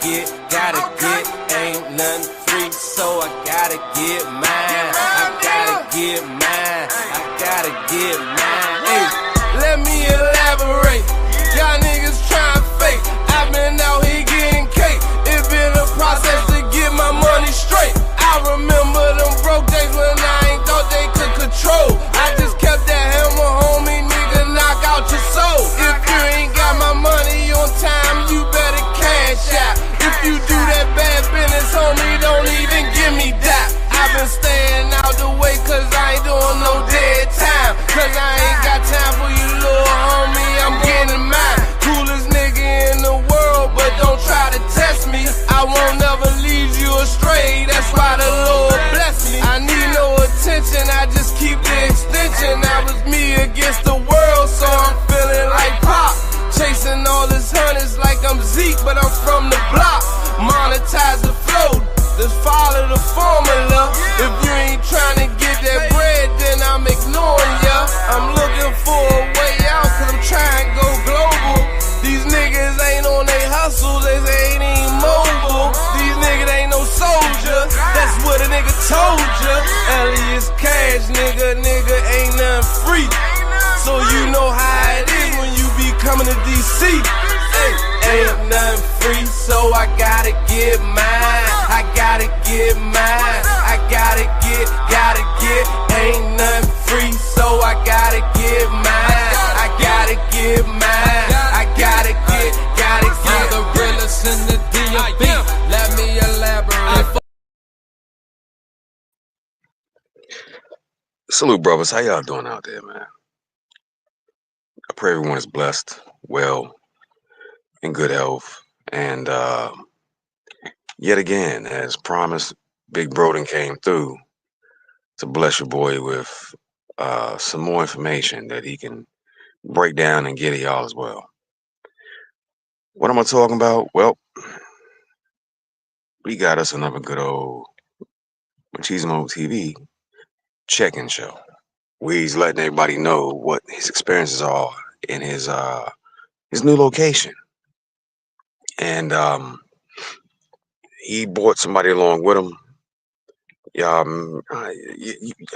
get, ain't nothing free, so I gotta get mine. I gotta get mine. I gotta get mine. Hey, let me elaborate. Y'all niggas trying fake. I've been out here getting cake. It been a process to get my money straight. I remember them broke days when I ain't thought they could control. I just kept that hammer, homie, nigga, knock out your soul. If you ain't got my money on time, you better cash out. If you do that bad business, homie, don't even give me that. I've been staying out the way cause I ain't doing no dead time. Cause I ain't got time for you, little homie, I'm getting mine. Coolest nigga in the world, but don't try to test me. I won't never lead you astray, that's why the Lord bless me. I need no attention, I just keep the extension. That was me against the world, so I'm feeling like Pop. Chasing all this hundreds like I'm Zeke, but I'm from the block. Monetize the flow, just follow the formula. If you ain't trying to get that bread, then I'm ignoring ya. I'm looking for a way out, cause I'm trying to go global. These niggas ain't on they hustle, they ain't even mobile. These niggas ain't no soldier, that's what a nigga told ya. Elias Cash, nigga ain't nothing free. So you know how it is when you be coming to DC. Hey, ain't nothing free, so I gotta get mine. I gotta get mine. I gotta get. Ain't nothing free, so I gotta get mine. I gotta get mine. I gotta get. I'm the realest in the D.O.B. Let me elaborate. Salute, brothers. How y'all doing out there, man? I pray everyone is blessed, well, in good health. And yet again, as promised, Big Broden came through to bless your boy with some more information that he can break down and get to y'all as well. What am I talking about? Well, we got us another good old Machismo TV check-in show. He's letting everybody know what his experiences are in his new location. And he brought somebody along with him. Yeah,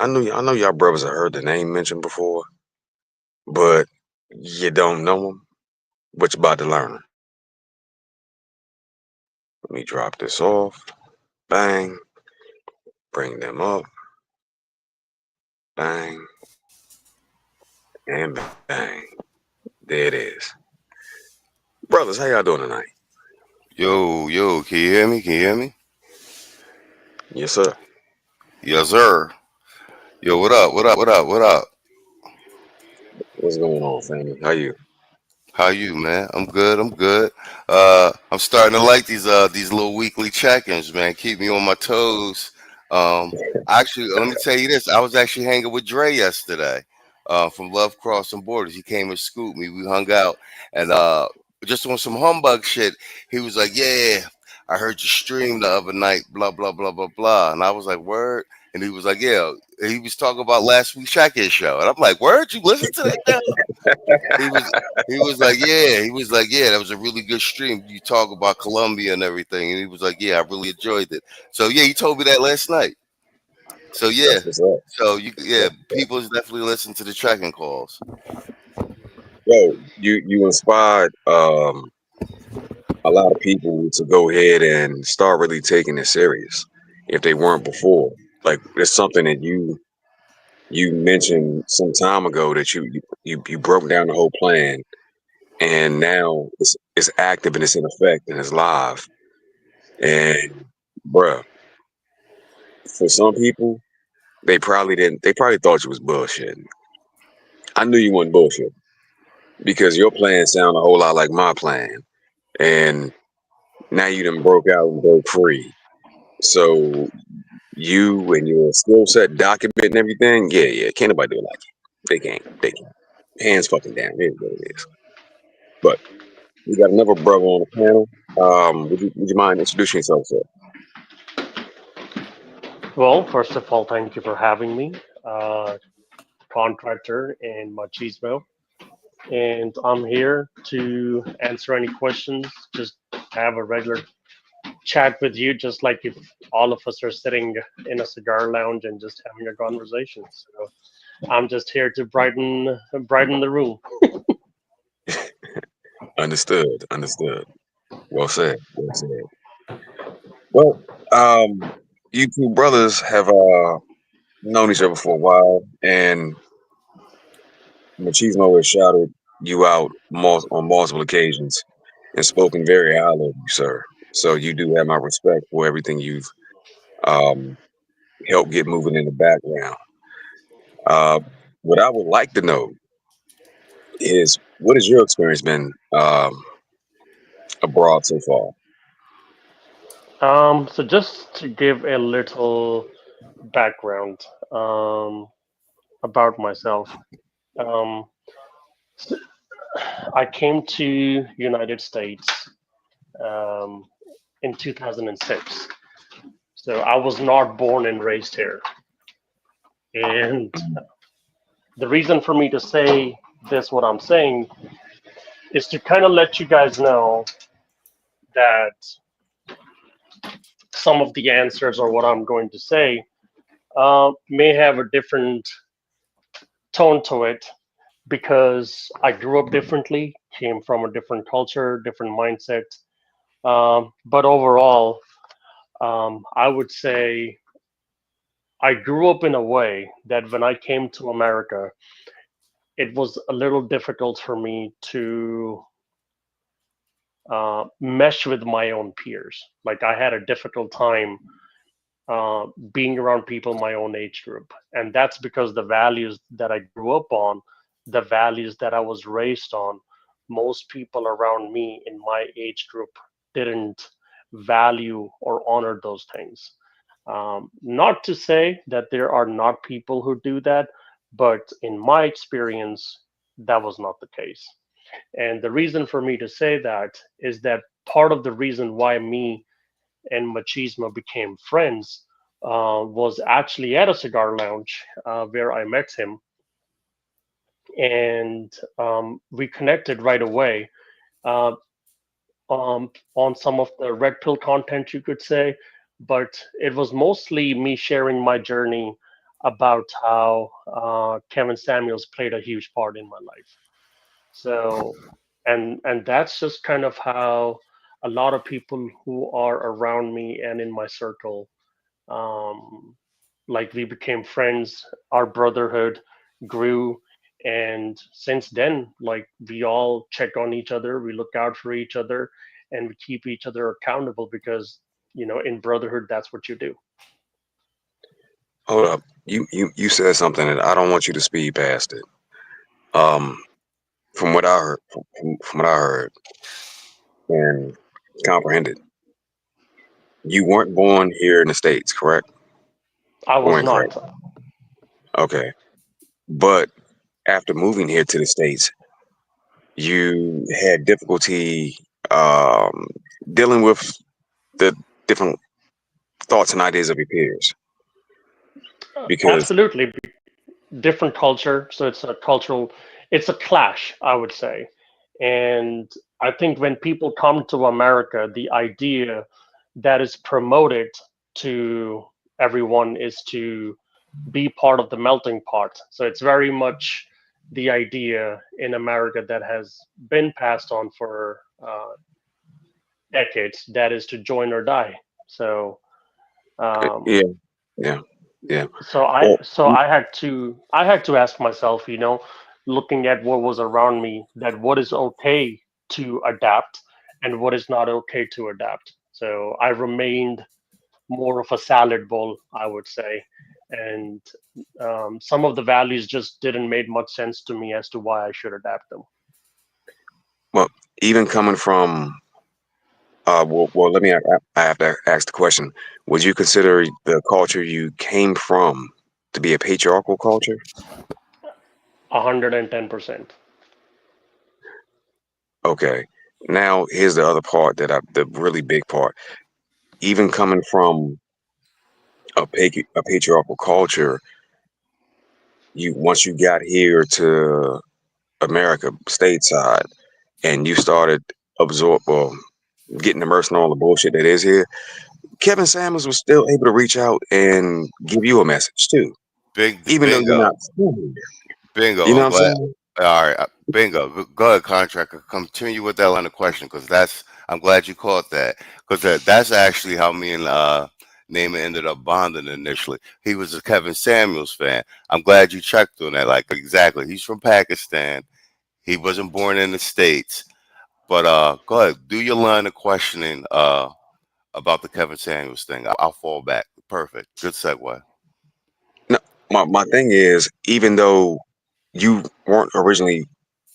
I know y'all brothers have heard the name mentioned before, but you don't know him, but you're about to learn him. Let me drop this off. Bang. Bring them up. Bang. And bang. There it is. Brothers, how y'all doing tonight? Yo, can you hear me? Can you hear me? Yes, sir. Yes, sir. Yo, what up? What's going on, family? How you? How you, man? I'm good. I'm starting to like these little weekly check-ins, man. Keep me on my toes. Actually, let me tell you this. I was actually hanging with Dre yesterday, from Love Crossing Borders. He came and scooped me. We hung out, and just on some humbug shit, he was like, "Yeah, I heard you stream the other night, blah blah blah blah blah," and I was like, "Word." And he was like, "Yeah." He was talking about last week's check-in show, and I'm like, "Word, you listen to that now?" He was he was like, yeah, that was a really good stream. You talk about Colombia and everything, and he was like, yeah, I really enjoyed it. So yeah, he told me that last night. So yeah, That's what's up. people is definitely listen to the tracking calls. Yo, you inspired a lot of people to go ahead and start really taking it serious if they weren't before. Like it's something that you mentioned some time ago that you broke down the whole plan, and now it's active and it's in effect and it's live. And bruh, for some people, they probably didn't. They probably thought you was bullshitting. I knew you wasn't bullshit because your plan sounded a whole lot like my plan, and now you done broke out and broke free. So you and your skill set, document and everything, yeah, can't nobody do it like you. They can't. Hands fucking down. It is what it is. But we got another brother on the panel. Would you mind introducing yourself, sir? Well, first of all, thank you for having me, contractor in Machismo. And I'm here to answer any questions. Just have a regular chat with you, just like if all of us are sitting in a cigar lounge and just having a conversation. So I'm just here to brighten the room. Understood. Understood. Well said. Well said. Well, you two brothers have known each other for a while, and Machismo has shouted you out on multiple occasions and spoken very highly of you, sir. So you do have my respect for everything you've um, helped get moving in the background. Uh, what I would like to know is what has your experience been abroad so far? So just to give a little background about myself, um, I came to United States um, in 2006. So I was not born and raised here. And the reason for me to say this, what I'm saying, is to kind of let you guys know that some of the answers or what I'm going to say may have a different tone to it because I grew up differently, came from a different culture, different mindset. But overall, I would say I grew up in a way that when I came to America, it was a little difficult for me to mesh with my own peers. Like I had a difficult time being around people my own age group, and that's because the values that I grew up on, the values that I was raised on, most people around me in my age group didn't value or honor those things. Not to say that there are not people who do that, but in my experience, that was not the case. And the reason for me to say that is that part of the reason why me and Machismo became friends was actually at a cigar lounge where I met him, and we connected right away uh, on some of the red pill content, you could say. But it was mostly me sharing my journey about how Kevin Samuels played a huge part in my life. So, and that's just kind of how a lot of people who are around me and in my circle, um, like we became friends, our brotherhood grew, and since then, like we all check on each other, we look out for each other, and we keep each other accountable because in brotherhood, that's what you do. Hold up. You said something that I don't want you to speed past it. Um, from what I heard, from what I heard and comprehended, you weren't born here in the States, correct? I Or was incorrect? not. Okay. But after moving here to the States, you had difficulty um, dealing with the different thoughts and ideas of your peers because Absolutely different culture, so it's a clash, I would say. And I think when people come to America, the idea that is promoted to everyone is to be part of the melting pot. So it's very much the idea in America that has been passed on for decades, that is to join or die. So um, yeah, yeah, yeah. so I Well, so I had to ask myself, looking at what was around me, that what is okay to adapt and what is not okay to adapt. So I remained more of a salad bowl, I would say, and some of the values just didn't make much sense to me as to why I should adapt them. well, even coming from well, let me. I have to ask the question: would you consider the culture you came from to be a patriarchal culture? 110%. Okay. Now here's the other part the really big part. Even coming from a patriarchal culture, you once you got here to America stateside and you started absorb well, getting immersed in all the bullshit that is here, Kevin Samuels was still able to reach out and give you a message too, even though you're Bingo, not from here. bingo. You know I'm what I'm glad. saying? All right, bingo. Go ahead, contractor. Continue with that line of question because that's. I'm glad you caught that because that's actually how me and Naaman ended up bonding initially. He was a Kevin Samuels fan. I'm glad you checked on that. Like exactly, he's from Pakistan. He wasn't born in the States. But go ahead, do your line of questioning about the Kevin Samuels thing. I'll fall back. Perfect. Good segue. No, my thing is, even though you weren't originally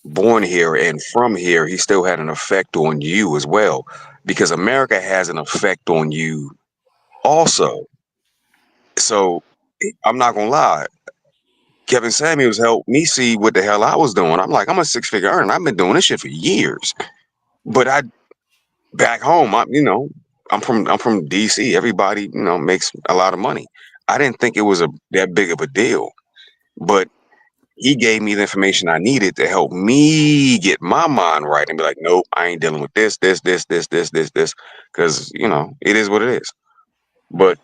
born here and from here, he still had an effect on you as well, because America has an effect on you also. So I'm not gonna lie. Kevin Samuels helped me see what the hell I was doing. I'm like, I'm a six-figure earner. I've been doing this shit for years. But I back home, I'm from DC. Everybody, makes a lot of money. I didn't think it was that big of a deal. But he gave me the information I needed to help me get my mind right and be like, nope, I ain't dealing with this, because it is what it is. But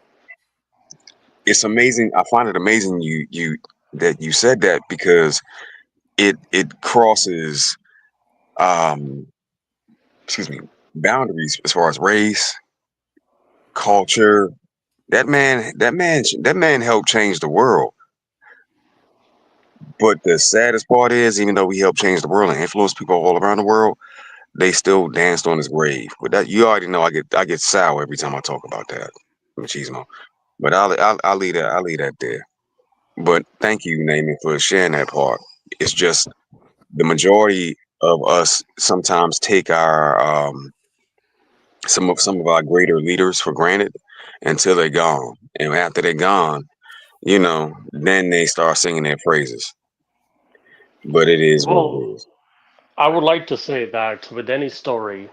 it's amazing. I find it amazing you that you said that, because it crosses um excuse me, boundaries as far as race, culture. That man helped change the world. But the saddest part is, even though he helped change the world and influence people all around the world, they still danced on his grave. But that, you already know, I get sour every time I talk about that, machismo. But I'll leave that there. But thank you, Naaman, for sharing that part. It's just the majority of us sometimes take our some of our greater leaders for granted until they're gone, and after they're gone, then they start singing their praises. But it is what it Well, is. I would like to say that with any story,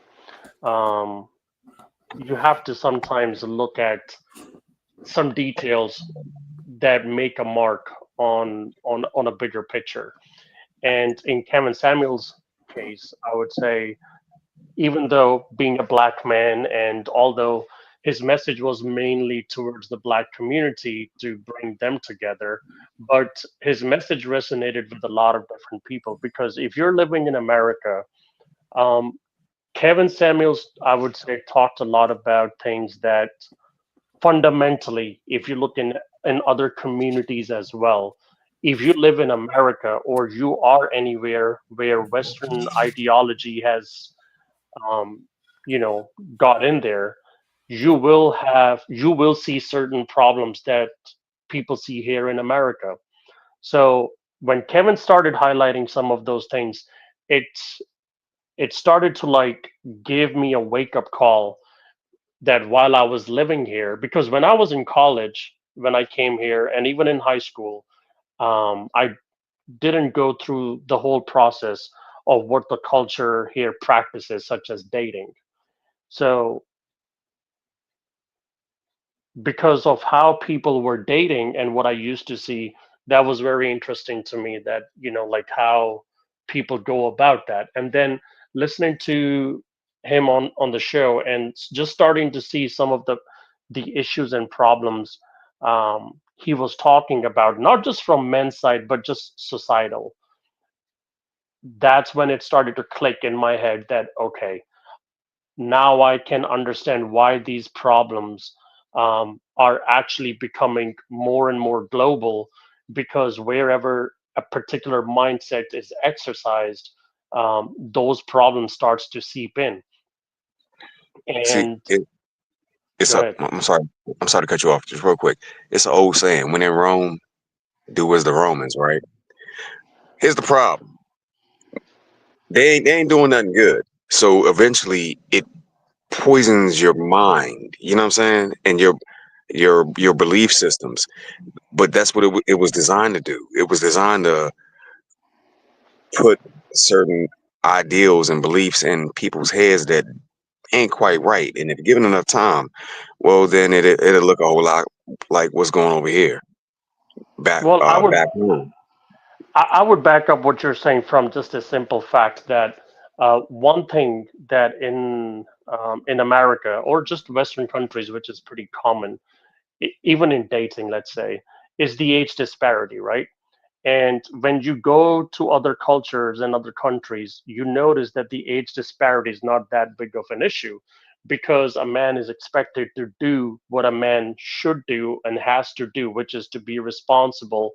um, you have to sometimes look at some details that make a mark on a bigger picture. And in Kevin Samuel's case, I would say, even though being a black man, and although his message was mainly towards the black community to bring them together, but his message resonated with a lot of different people. Because if you're living in America, um, Kevin Samuels, I would say, talked a lot about things that fundamentally, if you look in other communities as well, if you live in America or you are anywhere where Western ideology has, um, you know, got in there, you will see certain problems that people see here in America. So when Kevin started highlighting some of those things, it it started to like give me a wake up call that while I was living here, because when I was in college, when I came here, and even in high school, I didn't go through the whole process of what the culture here practices, such as dating. So, because of how people were dating and what I used to see, that was very interesting to me. That like how people go about that, and then listening to him on the show and just starting to see some of the issues and problems he was talking about, not just from men's side but just societal. That's when it started to click in my head that okay, now I can understand why these problems are actually becoming more and more global, because wherever a particular mindset is exercised, those problems starts to seep in. See, And it's go a. ahead. I'm sorry to cut you off, just real quick. It's an old saying: "When in Rome, do as the Romans." Right? Here's the problem: they ain't doing nothing good. So eventually, it poisons your mind. You know what I'm saying? And your belief systems. But that's what it was designed to do. It was designed to put certain ideals and beliefs in people's heads that ain't quite right. And if given enough time, well, then it'll look a whole lot like what's going over here back Well, back home. I would back up what you're saying from just a simple fact that One thing that in America or just Western countries, which is pretty common, even in dating, let's say, is the age disparity, right? And when you go to other cultures and other countries, you notice that the age disparity is not that big of an issue because a man is expected to do what a man should do and has to do, which is to be responsible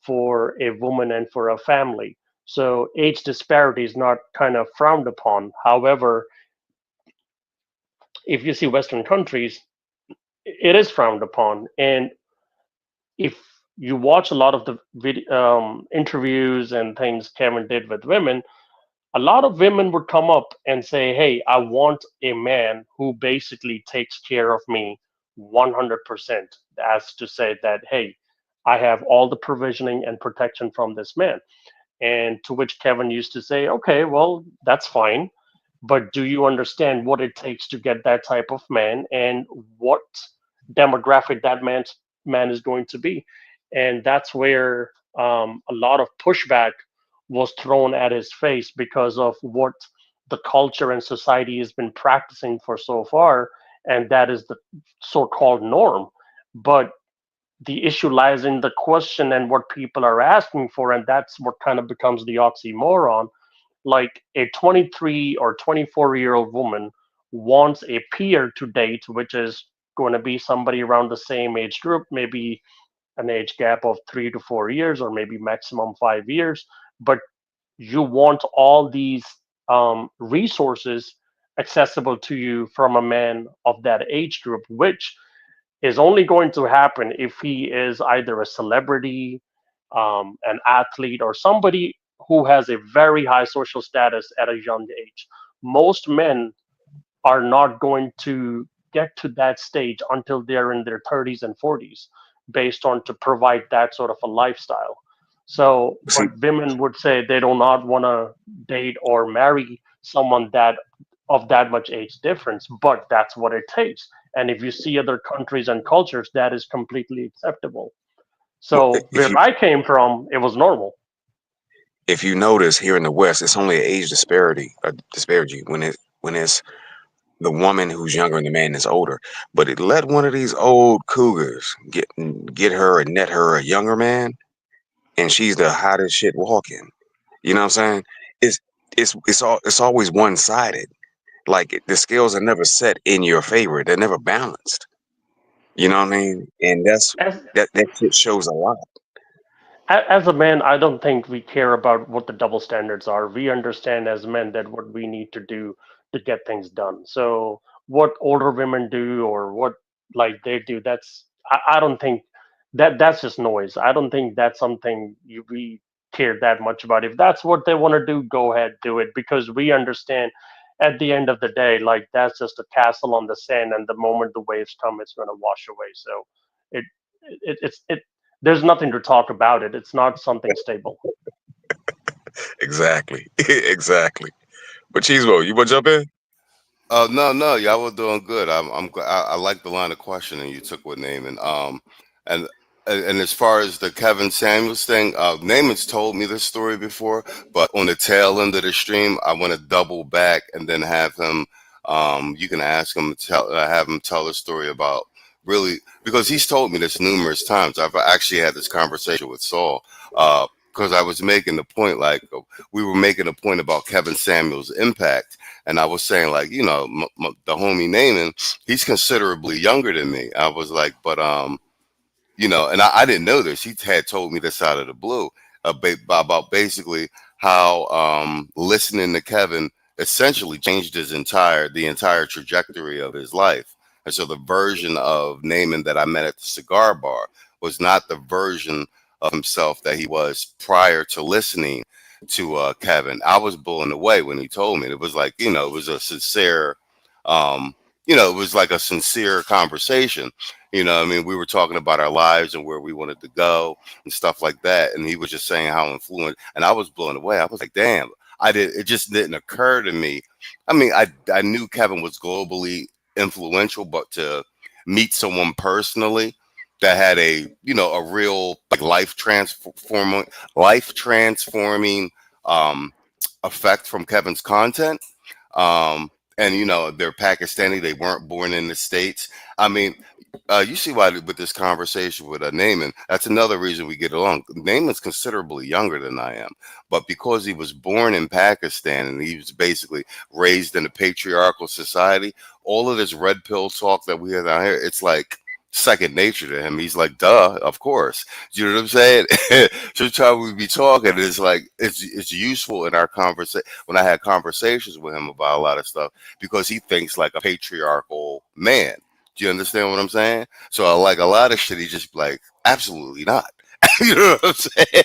for a woman and for a family. So age disparity is not kind of frowned upon. However, if you see Western countries, it is frowned upon. And if you watch a lot of the interviews and things Kevin did with women, a lot of women would come up and say, "Hey, I want a man who basically takes care of me 100%," as to say that, "Hey, I have all the provisioning and protection from this man." And to which Kevin used to say, "Okay, well, that's fine. But do you understand what it takes to get that type of man and what demographic that man is going to be?" And that's where a lot of pushback was thrown at his face because of what the culture and society has been practicing for so far, and that is the so-called norm. But the issue lies in the question and what people are asking for, and that's what kind of becomes the oxymoron. Like a 23 or 24-year-old woman wants a peer to date, which is going to be somebody around the same age group, maybe an age gap of 3 to 4 years, or maybe maximum 5 years. But you want all these resources accessible to you from a man of that age group, which is only going to happen if he is either a celebrity, an athlete, or somebody who has a very high social status at a young age. Most men are not going to get to that stage until they're in their 30s and 40s, based on to provide that sort of a lifestyle. So, See, but women would say they do not want to date or marry someone that of that much age difference, but that's what it takes. And if you see other countries and cultures, that is completely acceptable. well, So where I came from, it was normal. if you notice here in the West, it's only an age disparity when it's the woman who's younger and the man that's older. But it let one of these old cougars get her and net her a younger man, and she's the hottest shit walking. You know what I'm saying? It's it's always one sided. Like the scales are never set in your favor. They're never balanced. You know what I mean? And As that shit shows a lot. as a man, I don't think we care about what the double standards are. We understand as men that what we need to do to get things done. So what older women do or what like they do, I don't think that's just noise. I don't think that's something we care that much about. If that's what they want to do, go ahead, do it, because we understand at the end of the day, like that's just a castle on the sand, and the moment the waves come, it's going to wash away. So it it there's nothing to talk about it. It's not something stable. Exactly. Exactly. But Cheesebo, you want to jump in? Oh no, no, y'all were doing good. I like the line of questioning you took with Naaman. And and as far as the Kevin Samuels thing, Naaman's told me this story before, but on the tail end of the stream, I want to double back and then have him. You can ask him to have him tell a story about really because he's told me this numerous times. I've actually had this conversation with Saul. Because I was making the point, like we were making a point about Kevin Samuels' impact, and I was saying, like, the homie Naaman, he's considerably younger than me. I was like, but and I didn't know this. He had told me this out of the blue about basically how listening to Kevin essentially changed the entire trajectory of his life. And so the version of Naaman that I met at the cigar bar was not the version of himself that he was prior to listening to Kevin. I was blown away when he told me. It was like, it was a sincere, it was like a sincere conversation. I mean, we were talking about our lives and where we wanted to go and stuff like that. And he was just saying how influential, and I was blown away. I was like, damn, it just didn't occur to me. I mean, I knew Kevin was globally influential, but to meet someone personally that had a real like life transforming effect from Kevin's content. And they're Pakistani. They weren't born in the States. I mean, you see why with this conversation with Naaman, that's another reason we get along. Naaman's considerably younger than I am, but because he was born in Pakistan and he was basically raised in a patriarchal society, all of this red pill talk that we have down here, it's like second nature to him. He's like, duh, of course. You know what I'm saying? Sometimes we be talking, it's like it's useful in our conversation when I had conversations with him about a lot of stuff because he thinks like a patriarchal man. Do you understand what I'm saying? So like a lot of shit, he just like, absolutely not. You know what I'm saying?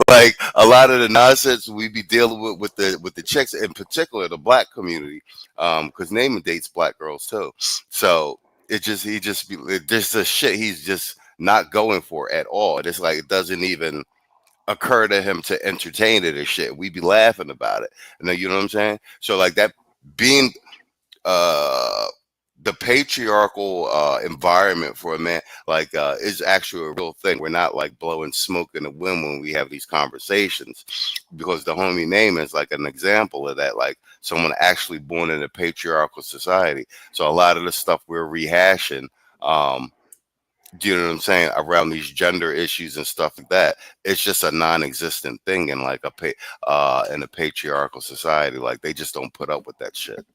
Like a lot of the nonsense we be dealing with the chicks, in particular the black community, because Naaman dates black girls too. So it's just the shit he's just not going for at all. It's like it doesn't even occur to him to entertain it or shit. We be laughing about it. And then, you know what I'm saying? So like that being the patriarchal environment for a man like is actually a real thing. We're not like blowing smoke in the wind when we have these conversations, because the homie Naaman is like an example of that, like someone actually born in a patriarchal society. So a lot of the stuff we're rehashing, do you know what I'm saying, around these gender issues and stuff like that, it's just a non-existent thing in like in a patriarchal society. Like they just don't put up with that shit.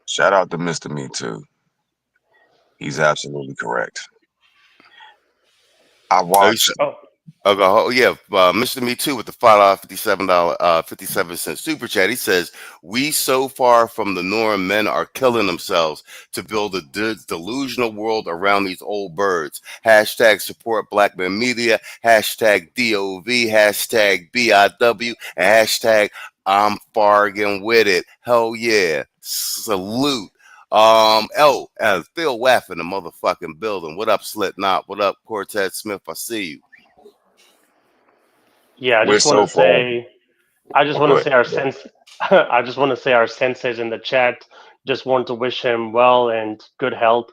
Shout out to Mr. Me Too. He's absolutely correct. I watched. Oh yeah, Mr. Me Too with the $5.57 super chat. He says, "We so far from the norm. Men are killing themselves to build a delusional world around these old birds. Hashtag support Black Men Media. Hashtag DOV. Hashtag BIW. And hashtag I'm fargin' with it. Hell yeah. Salute." Phil Waff in the motherfucking building. What up, Slipknot? What up, Cortez Smith? I see you. Yeah, I just want to say our senseis in the chat just want to wish him well and good health.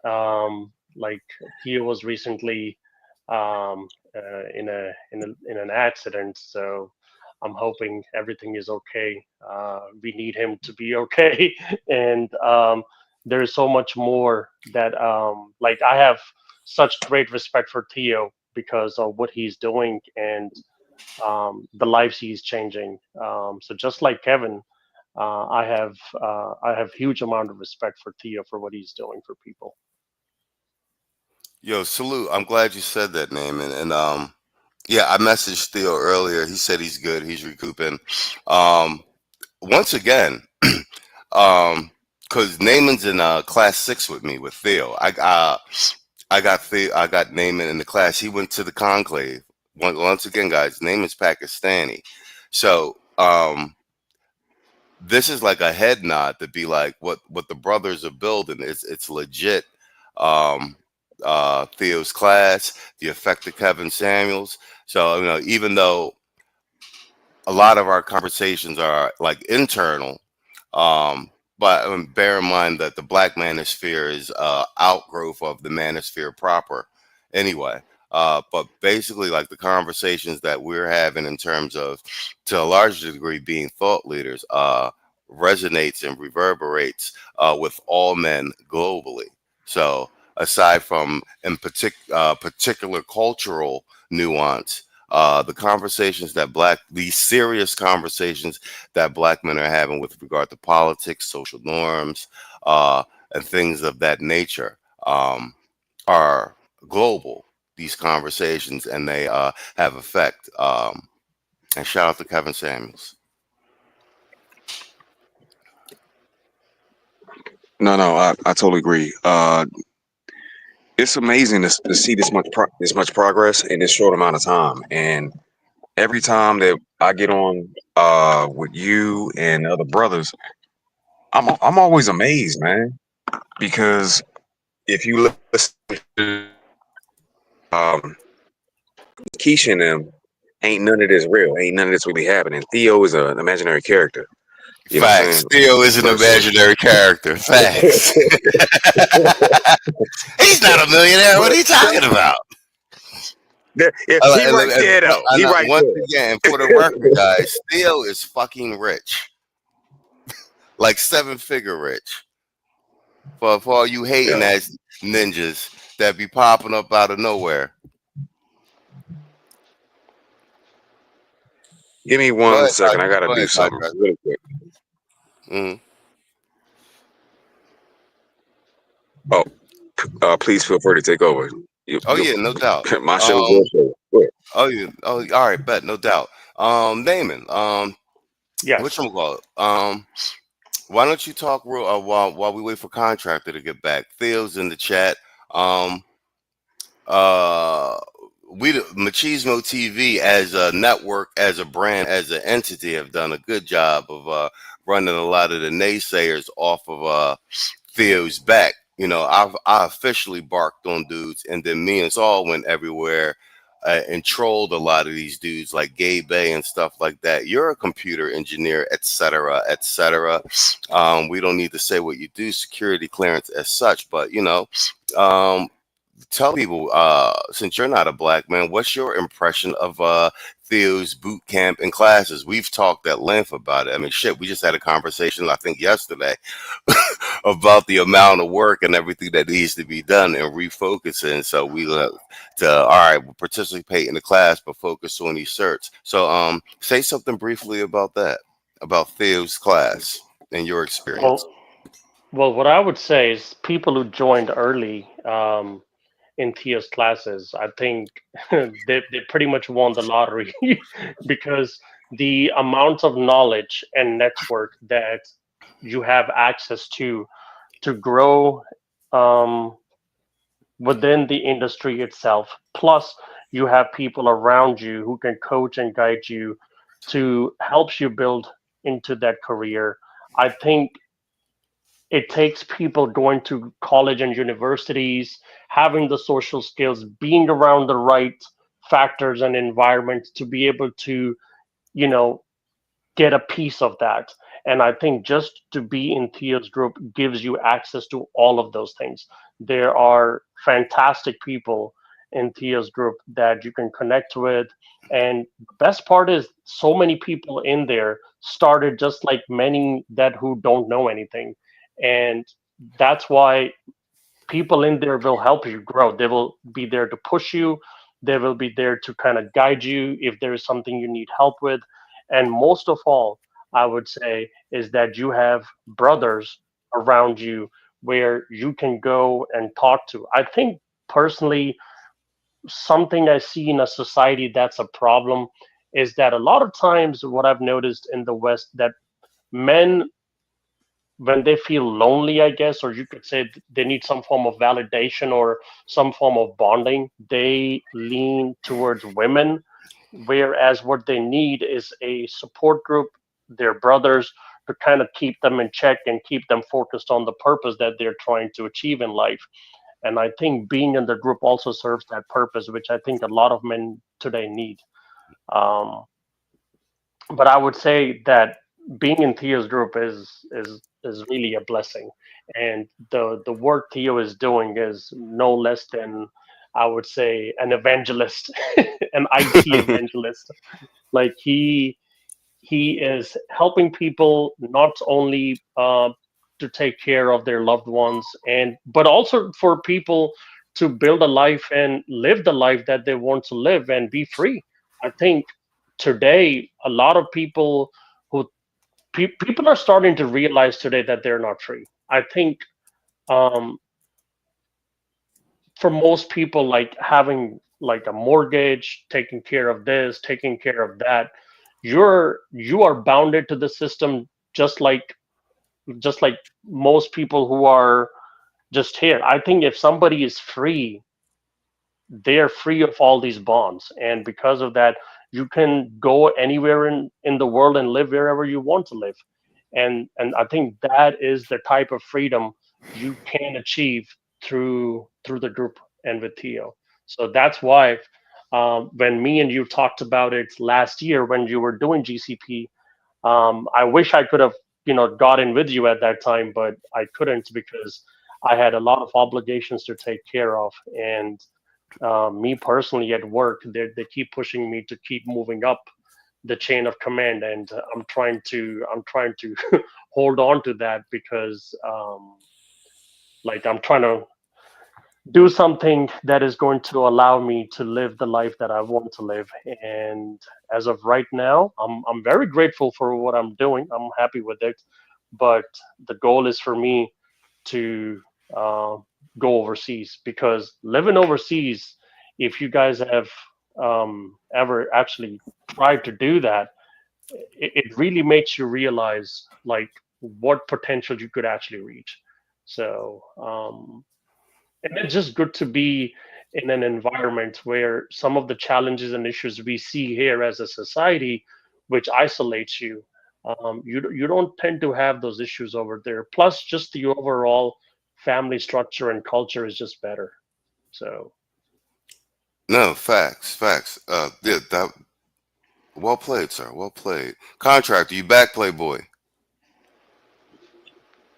Like he was recently in an accident, so I'm hoping everything is okay. We need him to be okay, and there's so much more that like I have such great respect for Theo because of what he's doing and the lives he's changing. So just like Kevin, I have huge amount of respect for Theo for what he's doing for people. Yo, salute. I'm glad you said that, Naaman. And yeah, I messaged Theo earlier. He said he's good. He's recouping. Once again, because Naaman's in class 6 with me with Theo. I got Naaman in the class. He went to the conclave. Once again, guys, Naaman's Pakistani. So this is like a head nod to be like what the brothers are building. It's legit. Theo's class, the effect of Kevin Samuels. So even though a lot of our conversations are like internal, but bear in mind that the Black Manosphere is outgrowth of the Manosphere proper. Anyway. But basically, like the conversations that we're having in terms of, to a large degree, being thought leaders, resonates and reverberates with all men globally. So aside from in particular cultural nuance, the conversations that these serious conversations that Black men are having with regard to politics, social norms, and things of that nature are global. These conversations, and they have effect. And shout out to Kevin Samuels. No, I totally agree. It's amazing to see this much progress in this short amount of time. And every time that I get on with you and other brothers, I'm always amazed, man. Because if you listen to Keisha and them, ain't none of this real. Ain't none of this really happening. Theo is an imaginary character. Facts. Theo is an imaginary character. Facts. He's not a millionaire. What are you talking about? He right there though. He right Once there. again, for the record, guys, Theo is fucking rich, like 7-figure rich. For all you hating Yeah. ass ninjas that be popping up out of nowhere. Give me Go 1 ahead, second. I Tiger. gotta Go do ahead, something Tiger. really quick. Oh, please feel free to take over. Oh yeah, no doubt. My show's your show. Go ahead. Oh yeah. Oh, all right, bet, no doubt. Damon. Yes. Whatchamacallit? Why don't you talk real while we wait for Contractor to get back? Theo's in the chat. Machismo TV as a network, as a brand, as an entity have done a good job of running a lot of the naysayers off of Theo's back. You know, I officially barked on dudes, and then me and Saul went everywhere and trolled a lot of these dudes like Gay Bay and stuff like that. You're a computer engineer, etc., etc. We don't need to say what you do, security clearance as such, but you know, tell people, since you're not a black man, what's your impression of Theo's boot camp and classes? We've talked at length about it. I mean, shit, we just had a conversation, I think yesterday, about the amount of work and everything that needs to be done and refocusing. So we all right, we'll participate in the class, but focus on these certs. So say something briefly about that, about Theo's class and your experience. Well, what I would say is people who joined early in Theo's classes, I think they pretty much won the lottery because the amount of knowledge and network that you have access to grow within the industry itself. Plus, you have people around you who can coach and guide you to help you build into that career. I think it takes people going to college and universities, having the social skills, being around the right factors and environments to be able to, you know, get a piece of that. And I think just to be in Theo's group gives you access to all of those things. There are fantastic people in Theo's group that you can connect with. And the best part is so many people in there started just like many that who don't know anything. And that's why people in there will help you grow. They will be there to push you. They will be there to kind of guide you if there is something you need help with. And most of all, I would say, is that you have brothers around you where you can go and talk to. I think personally, something I see in a society that's a problem is that a lot of times what I've noticed in the West that men, when they feel lonely, I guess, or you could say they need some form of validation or some form of bonding, they lean towards women, whereas what they need is a support group, their brothers, to kind of keep them in check and keep them focused on the purpose that they're trying to achieve in life. And I think being in the group also serves that purpose, which I think a lot of men today need. Um, but I would say that being in Theo's group is really a blessing, and the work Theo is doing is no less than, I would say, an evangelist, an IT evangelist. Like he is helping people not only to take care of their loved ones, and but also for people to build a life and live the life that they want to live and be free. I think today a lot of people who people are starting to realize today that they're not free. I think um, for most people, like having like a mortgage, taking care of this, taking care of that, you are bounded to the system just like most people who are just here. I think if somebody is free, they're free of all these bonds, and because of that, you can go anywhere in the world and live wherever you want to live. And I think that is the type of freedom you can achieve through the group and with Theo. So that's why when me and you talked about it last year when you were doing GCP, I wish I could have got in with you at that time, but I couldn't because I had a lot of obligations to take care of. And Me personally at work, they keep pushing me to keep moving up the chain of command, and I'm trying to hold on to that because like I'm trying to do something that is going to allow me to live the life that I want to live. And as of right now, I'm very grateful for what I'm doing. I'm happy with it, but the goal is for me to uh, go overseas, because living overseas, if you guys have ever actually tried to do that, it really makes you realize like what potential you could actually reach. So and it's just good to be in an environment where some of the challenges and issues we see here as a society, which isolates you, you don't tend to have those issues over there. Plus, just the overall family structure and culture is just better. So No, facts, facts. Yeah, that well played, sir. Well played. Contractor, you back, Playboy?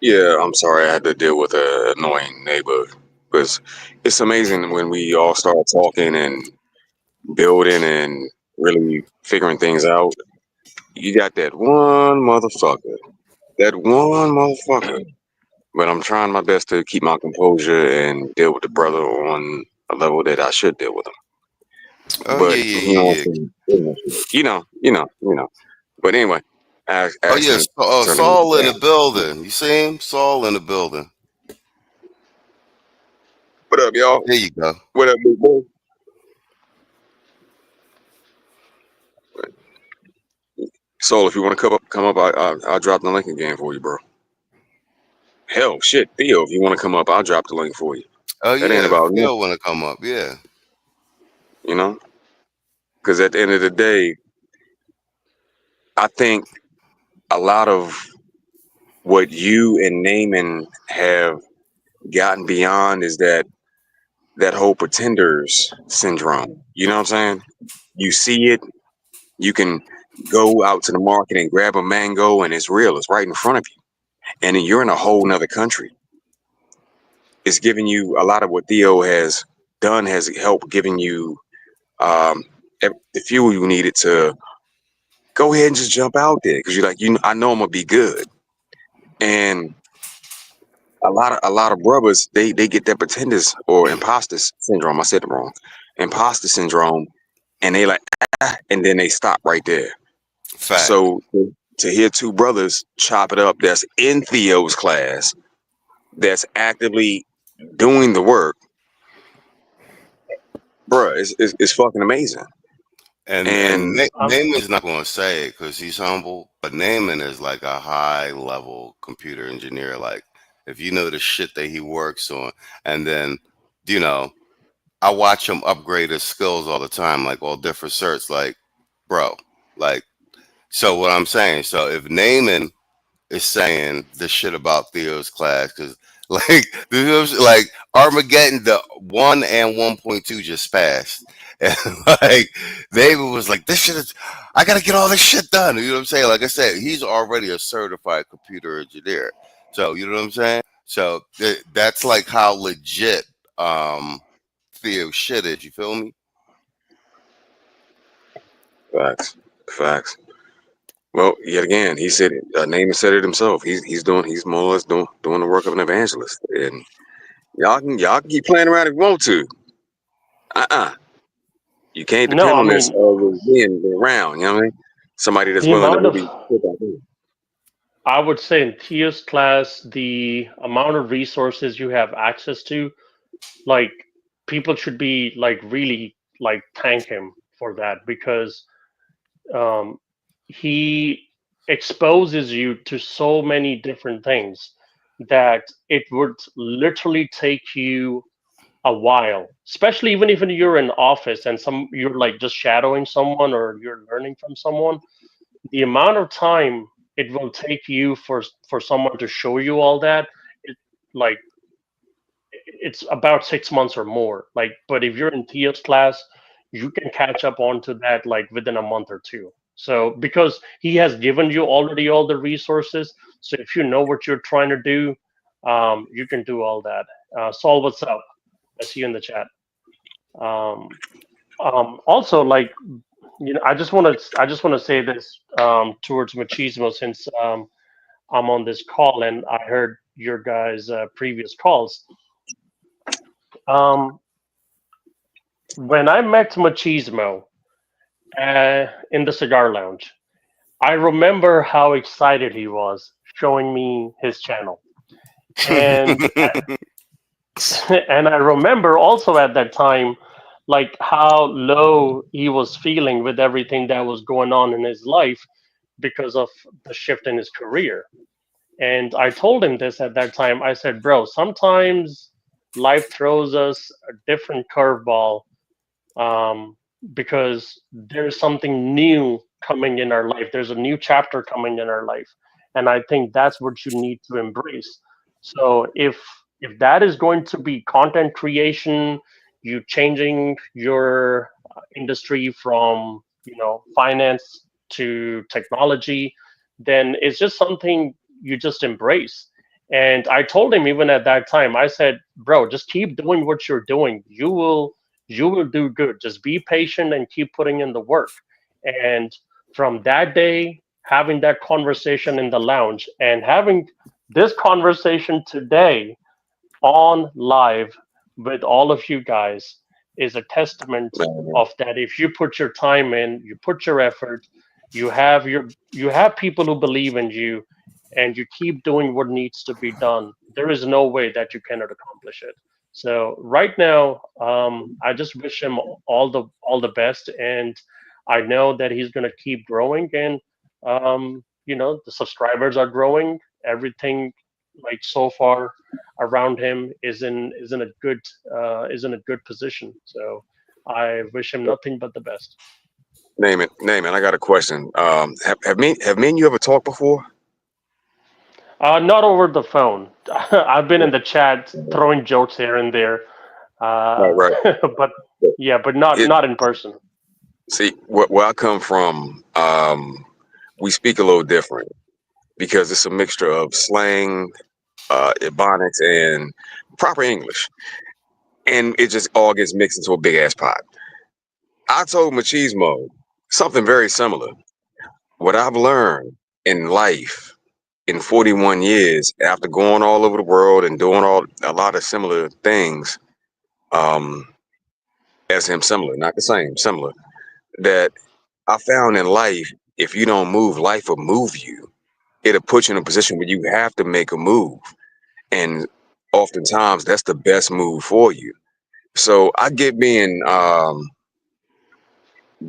Yeah, I'm sorry I had to deal with an annoying neighbor. Because it's amazing when we all start talking and building and really figuring things out. You got that one motherfucker. That one motherfucker. But I'm trying my best to keep my composure and deal with the brother on a level that I should deal with him. Oh But yeah, yeah, he yeah, on yeah. some, you know. But anyway, Oh yeah, accent turning me Saul in the down. building. You see him? Saul in the building. What up, y'all? There you go. What up, big boy? Soul, if you want to come up, I'll drop the link again for you, bro. Hell, shit, Theo, if you want to come up, I'll drop the link for you. Oh That ain't yeah, about me, Phil want to come up. Yeah. you know? Because at the end of the day, I think a lot of what you and Naaman have gotten beyond is that whole pretenders syndrome. You know what I'm saying? You see it, you can go out to the market and grab a mango, and it's real. It's right in front of you, and then you're in a whole nother country. It's giving you a lot of what Theo has done has helped giving you um, the fuel you needed to go ahead and just jump out there because you're like, I know I'm gonna be good. And a lot of brothers they get that pretenders or imposters syndrome. I said it wrong. Imposter syndrome, and they like, and then they stop right there. Fact. So to hear two brothers chop it up that's in Theo's class, that's actively doing the work, bruh, it's fucking amazing. And And I'm Naaman's not going to say it because he's humble, but Naaman is like a high level computer engineer. Like if you know the shit that he works on, and then you know, I watch him upgrade his skills all the time, like all different certs. Like, bro, like so. What I'm saying, so if Naaman is saying this shit about Theo's class, because like like Armageddon, the 1 and 1.2 just passed, and like David was like, this shit is, I gotta get all this shit done. You know what I'm saying? Like I said, he's already a certified computer engineer, so you know what I'm saying. So that's like how legit Theo shit is. You feel me? facts. Well, yet again, he said it. Naaman said it himself. He's more or less doing the work of an evangelist. And y'all can keep playing around if you want to. You can't no, depend I on this mean always being around. You know what I mean? Somebody that's the willing to amount of really put that in. I would say in Theo's class, the amount of resources you have access to, like people should be like really like thank him for that, because um, he exposes you to so many different things that it would literally take you a while, especially even if you're in office and you're like just shadowing someone or you're learning from someone. The amount of time it will take you for someone to show you all that, it, like it's about 6 months or more. Like, but if you're in Theo's class, you can catch up onto that like within a month or two. So because he has given you already all the resources, so if you know what you're trying to do, you can do all that. Saul, what's up? I see you in the chat. Um, Also, like, I just want to say this towards Machismo, since I'm on this call and I heard your guys' previous calls. Um, when I met Machismo in the cigar lounge, I remember how excited he was showing me his channel, and and I remember also at that time, like how low he was feeling with everything that was going on in his life because of the shift in his career. And I told him this at that time. I said, bro, sometimes life throws us a different curveball, um, because there's something new coming in our life. There's a new chapter coming in our life. And I think that's what you need to embrace. So if that is going to be content creation, you changing your industry from, finance to technology, then it's just something you just embrace. And I told him even at that time, I said, bro, just keep doing what you're doing. You will do good. Just be patient and keep putting in the work. And from that day, having that conversation in the lounge and having this conversation today on live with all of you guys is a testament Man, of that. If you put your time in, you put your effort, you have people who believe in you, and you keep doing what needs to be done, there is no way that you cannot accomplish it. So right now, I just wish him all the best, and I know that he's going to keep growing, and the subscribers are growing. Everything, like, so far around him is in a good position. So I wish him nothing but the best. name it. I got a question. Have me and you ever talked before? Not over the phone. I've been in the chat throwing jokes here and there, Right, uh, right. but yeah, but not It not in person. see where I come from. We speak a little different because it's a mixture of slang, ebonics, and proper English, and it just all gets mixed into a big ass pot. I told Machismo something very similar. What I've learned in life in 41 years after going all over the world and doing a lot of similar things, um, as him, similar, not the same, similar, that I found in life, if you don't move, life will move you. It'll put you in a position where you have to make a move. And oftentimes that's the best move for you. So I get being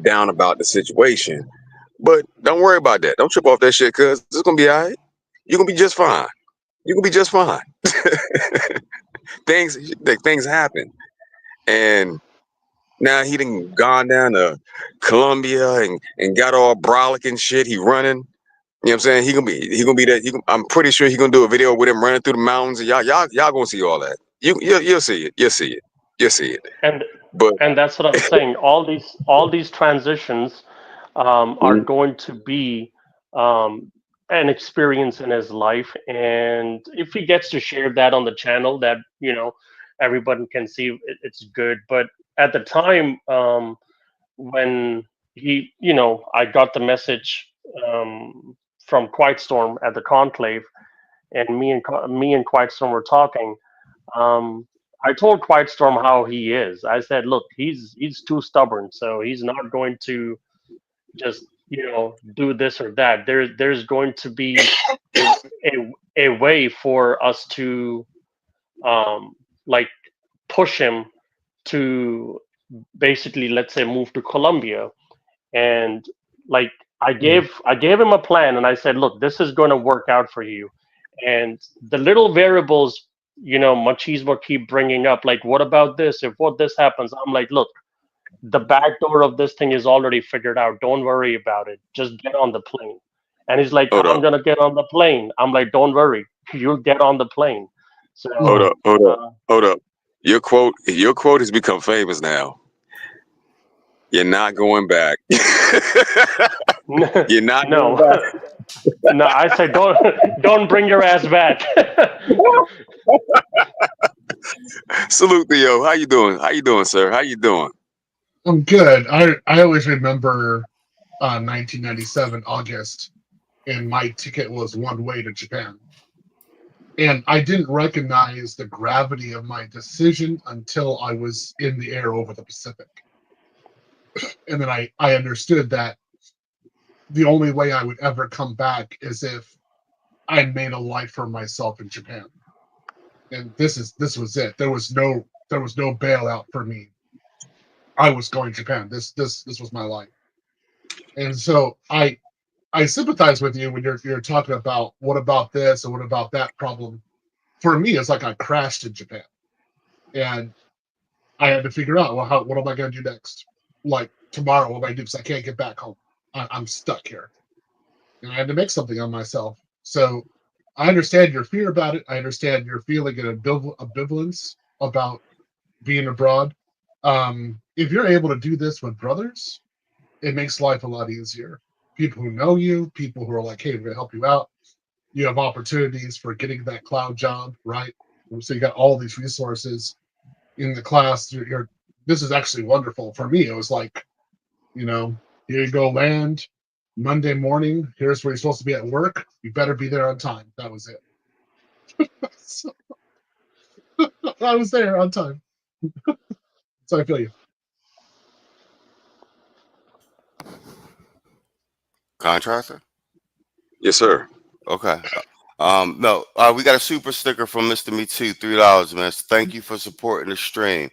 down about the situation, but don't worry about that. Don't trip off that shit, cuz it's gonna be all right. You're gonna be just fine. You're gonna be just fine. Things happen. And now he done gone down to Colombia and got all brolic and shit. He running. You know what I'm saying? He gonna be that. I'm pretty sure he gonna do a video with him running through the mountains. And y'all gonna see all that. You'll see it. You'll see it. You'll see it. And But and that's what I'm saying. All these transitions are mm, going to be an experience in his life, and if he gets to share that on the channel, that everybody can see, it's good. But at the time, when I got the message from Quiet Storm at the conclave, and me and Quiet Storm were talking. Um, I told Quiet Storm how he is. I said, look, he's too stubborn, so he's not going to just do this or that. There's going to be a way for us to like push him to basically, let's say, move to Colombia. And, like, I gave him a plan, and I said, look, this is going to work out for you. And the little variables, Machismo keep bringing up, like, what about this? If what this happens, I'm like, look, the back door of this thing is already figured out. Don't worry about it. Just get on the plane. And he's like, hold how I'm up, gonna get on the plane? I'm like, don't worry, you'll get on the plane. hold So up, hold up, uh, hold up. Your quote has become famous now. You're not going back. You're not going no, back. no, I say don't bring your ass back. Salute, Theo. How you doing? How you doing, sir? How you doing? I'm good. I always remember 1997 August, and my ticket was one way to Japan. And I didn't recognize the gravity of my decision until I was in the air over the Pacific. And then I understood that the only way I would ever come back is if I made a life for myself in Japan. And this was it. There was no bailout for me. I was going to Japan. This was my life. And so I sympathize with you when you're talking about what about this and what about that problem. For me, it's like I crashed in Japan, and I had to figure out, well, what am I going to do next? Like tomorrow, what am I going to do? Because I can't get back home. I'm stuck here, and I had to make something of myself. So I understand your fear about it. I understand your feeling an ambivalence about being abroad. If you're able to do this with brothers, it makes life a lot easier. People who know you, people who are like, hey, we're going to help you out. You have opportunities for getting that cloud job, right? So you got all these resources in the class. This is actually wonderful. For me, it was like, here you go, land. Monday morning, here's where you're supposed to be at work. You better be there on time. That was it. So, I was there on time. So I feel you. Contractor? Yes, sir. Okay. No, we got a super sticker from Mr. Me Too, $3, man. So thank you for supporting the stream.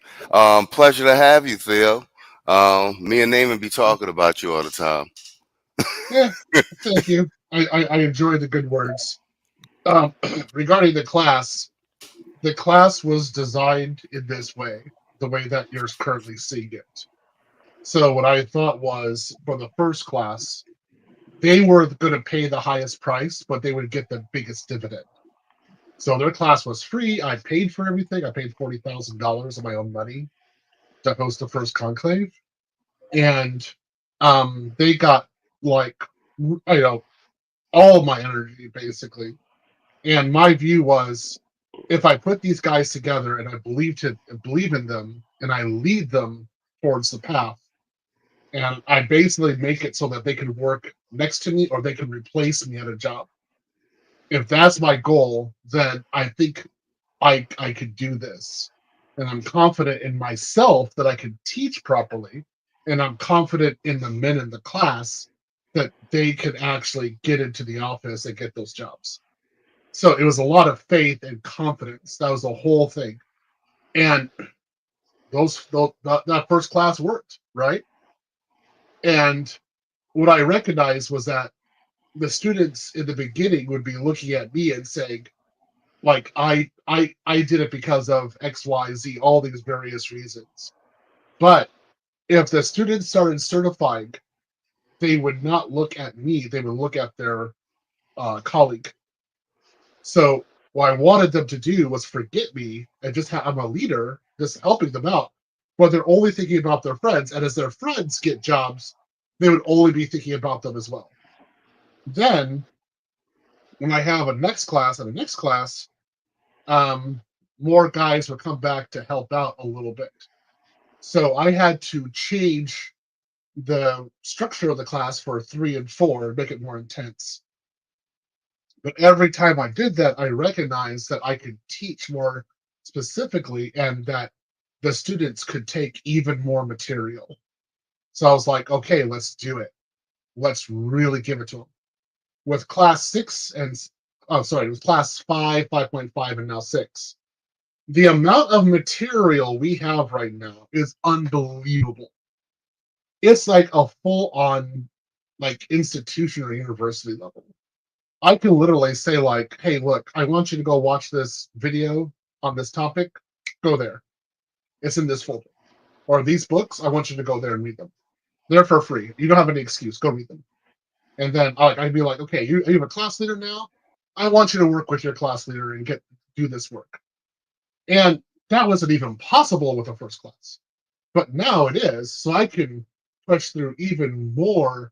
Pleasure to have you, Theo. Me and Naaman be talking about you all the time. Yeah, thank you. I enjoy the good words. Regarding the class was designed in this way, the way that you're currently seeing it. So what I thought was, for the first class, they were going to pay the highest price, but they would get the biggest dividend. So their class was free. I paid for everything. I paid $40,000 of my own money to host the first conclave. And they got all of my energy, basically. And my view was, if I put these guys together and I believe in them and I lead them towards the path, and I basically make it so that they can work next to me or they can replace me at a job. If that's my goal, then I think I could do this. And I'm confident in myself that I can teach properly. And I'm confident in the men in the class that they can actually get into the office and get those jobs. So it was a lot of faith and confidence. That was the whole thing. And that first class worked, right? And what I recognized was that the students in the beginning would be looking at me and saying, like, I did it because of X, Y, Z, all these various reasons. But if the students started certifying, they would not look at me, they would look at their colleague. So what I wanted them to do was forget me and just I'm a leader, just helping them out. But they're only thinking about their friends. And as their friends get jobs, they would only be thinking about them as well. Then, when I have a next class, more guys would come back to help out a little bit. So I had to change the structure of the class for 3 and 4, make it more intense. But every time I did that, I recognized that I could teach more specifically and that the students could take even more material. So I was like, okay, let's do it. Let's really give it to them. With class 6 and, with class 5, 5.5, and now 6, the amount of material we have right now is unbelievable. It's like a full-on, like, institution or university level. I can literally say, like, hey, look, I want you to go watch this video on this topic. Go there. It's in this folder. Or these books, I want you to go there and read them. They're for free. You don't have any excuse. Go read them. And then I'd be like, okay, you have a class leader now? I want you to work with your class leader and do this work. And that wasn't even possible with the first class. But now it is. So I can push through even more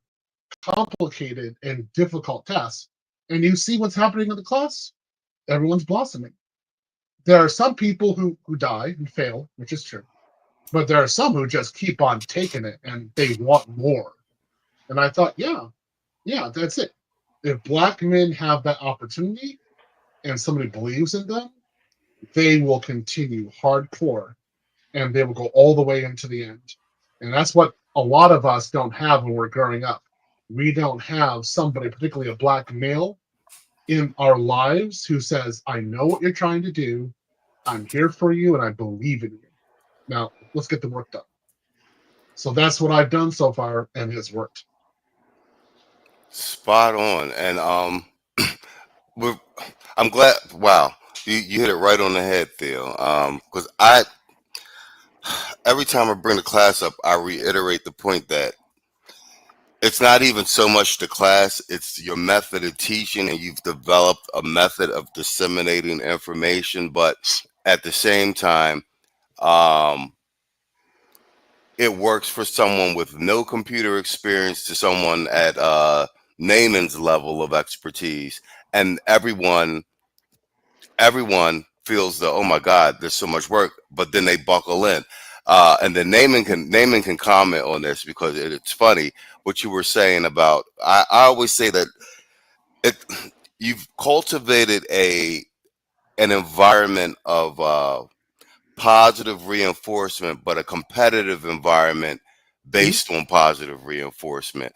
complicated and difficult tasks. And you see what's happening in the class? Everyone's blossoming. there are some people who die and fail, which is true, but there are some who just keep on taking it and they want more. And I thought, yeah, that's it. If black men have that opportunity and somebody believes in them, they will continue hardcore and they will go all the way into the end. And that's what a lot of us don't have when we're growing up. We don't have somebody, particularly a black male, in our lives who says, I know what you're trying to do, I'm here for you, and I believe in you. Now, let's get the work done. So that's what I've done so far, and it's worked. Spot on. And I'm glad. Wow, you hit it right on the head, Theo. Because every time I bring the class up, I reiterate the point that it's not even so much the class, it's your method of teaching, and you've developed a method of disseminating information. But at the same time, it works for someone with no computer experience to someone at Naaman's level of expertise, and everyone feels the, oh my God, there's so much work, but then they buckle in. And then Naaman can comment on this, because it's funny what you were saying about. I always say that you've cultivated an environment of positive reinforcement, but a competitive environment based on positive reinforcement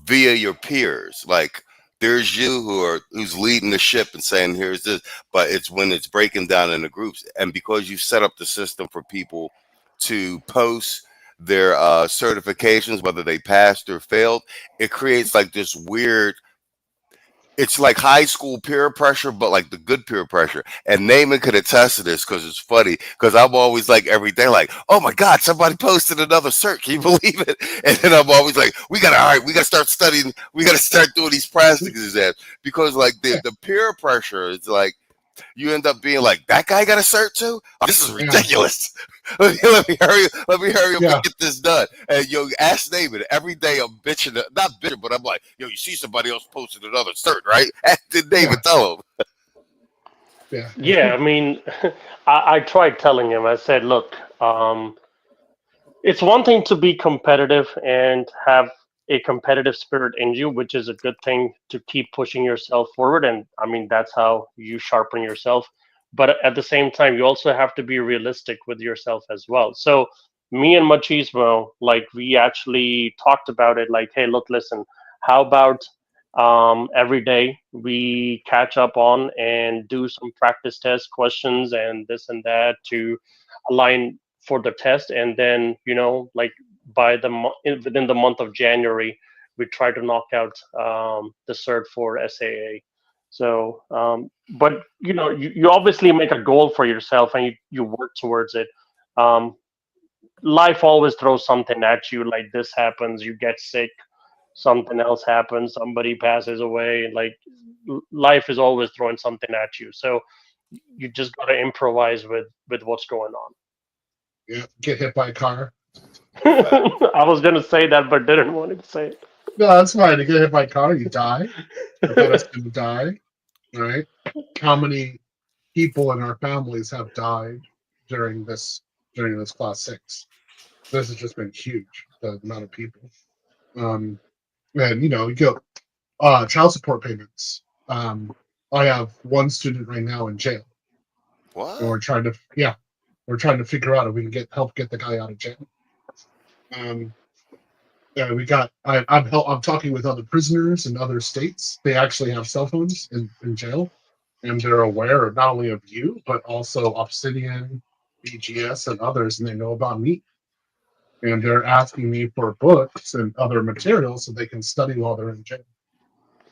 via your peers. Like, there's you who's leading the ship and saying, here's this, but it's when it's breaking down into groups. And because you set up the system for people to post their certifications, whether they passed or failed, it creates like this weird, it's like high school peer pressure, but like the good peer pressure. And Naaman could attest to this, because it's funny, because I'm always like every day, like, oh my God, somebody posted another cert. Can you believe it? And then I'm always like, we got to start studying. We got to start doing these practices exams, because like the peer pressure is like, you end up being like, that guy got a cert too? Oh, this is ridiculous. Let me hurry up and get this done. And ask David every day. I'm bitching, not bitching, but I'm like, you see somebody else posted another cert, right? Did David tell him? Yeah, I mean, I tried telling him. I said, look, it's one thing to be competitive and have a competitive spirit in you, which is a good thing to keep pushing yourself forward. And I mean, that's how you sharpen yourself. But at the same time, you also have to be realistic with yourself as well. So me and Machismo, like, we actually talked about it, like, hey, look, listen, how about every day we catch up on and do some practice test questions and this and that to align for the test. And then, like, by within the month of January, we try to knock out the cert for SAA. So, but you obviously make a goal for yourself and you work towards it. Life always throws something at you. Like, this happens, you get sick, something else happens, somebody passes away. Like, life is always throwing something at you. So you just got to improvise with what's going on. Yeah, get hit by a car. I was going to say that, but didn't want to say it. No, that's fine. You get hit by a car, you die. Your parents can die, right? How many people in our families have died during this class 6? This has just been huge, the amount of people. And you go child support payments. I have one student right now in jail. What? And we're trying to figure out if we can help get the guy out of jail. I'm talking with other prisoners in other states. They actually have cell phones in jail, and they're aware not only of you, but also Obsidian, BGS, and others, and they know about me. And they're asking me for books and other materials so they can study while they're in jail.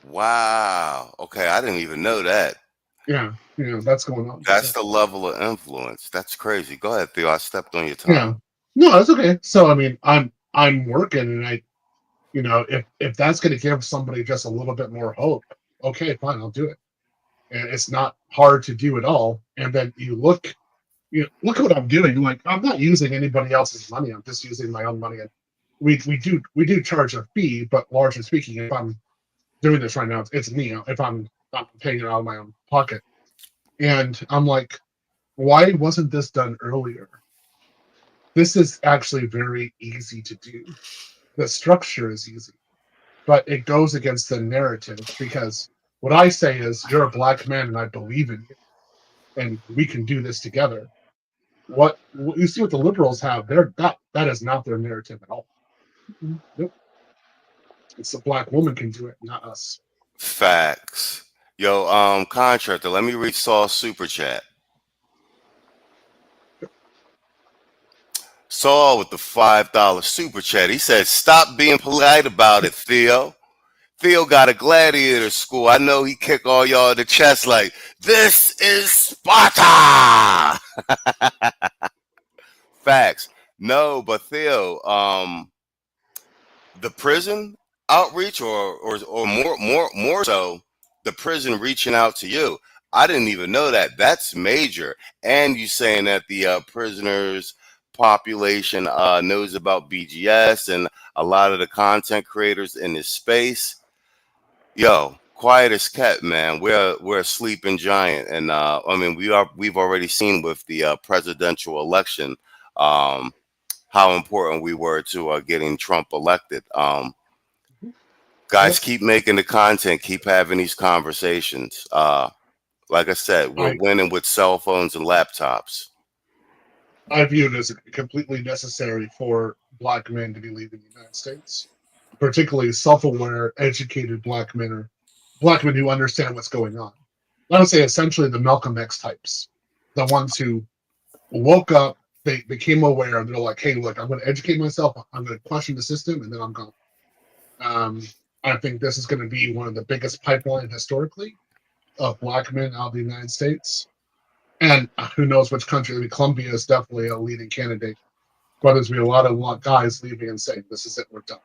Wow. Okay, I didn't even know that. Yeah, that's going on. That's the level of influence. That's crazy. Go ahead, Theo. I stepped on your time. Yeah. No, that's okay. So I mean, I'm working, and if that's going to give somebody just a little bit more hope, okay, fine, I'll do it. And it's not hard to do at all. And then look at what I'm doing. Like, I'm not using anybody else's money. I'm just using my own money. And we do charge a fee, but largely speaking, if I'm doing this right now, it's me. If I'm not paying it out of my own pocket, and I'm like, why wasn't this done earlier? This is actually very easy to do. The structure is easy, but it goes against the narrative because what I say is, you're a black man and I believe in you, and we can do this together. What you see, what the liberals have, that is not their narrative at all. Nope. It's a black woman can do it, not us. Facts. Yo, contractor, let me read Saul's super chat. Saul with the $5 super chat. He said, "Stop being polite about it, Theo. Theo got a gladiator school. I know he kick all y'all in the chest like, this is Sparta." Facts. No, but Theo, the prison outreach, or more so, the prison reaching out to you. I didn't even know that. That's major. And you saying that the prisoners population knows about BGS and a lot of the content creators in this space. Yo, quiet as kept, man. We're a sleeping giant, and I mean we've already seen with the presidential election how important we were to getting Trump elected. Guys, keep making the content, keep having these conversations. Like I said, we're winning with cell phones and laptops. I view it as completely necessary for black men to be leaving the United States, particularly self-aware, educated black men, or black men who understand what's going on. I would say essentially the Malcolm X types, the ones who woke up, they became aware, and they're like, hey, look, I'm going to educate myself, I'm going to question the system, and then I'm gone. I think this is going to be one of the biggest pipelines historically of black men out of the United States. And who knows which country. I mean, Colombia is definitely a leading candidate. But there's going to be a lot of guys leaving and saying, this is it, we're done.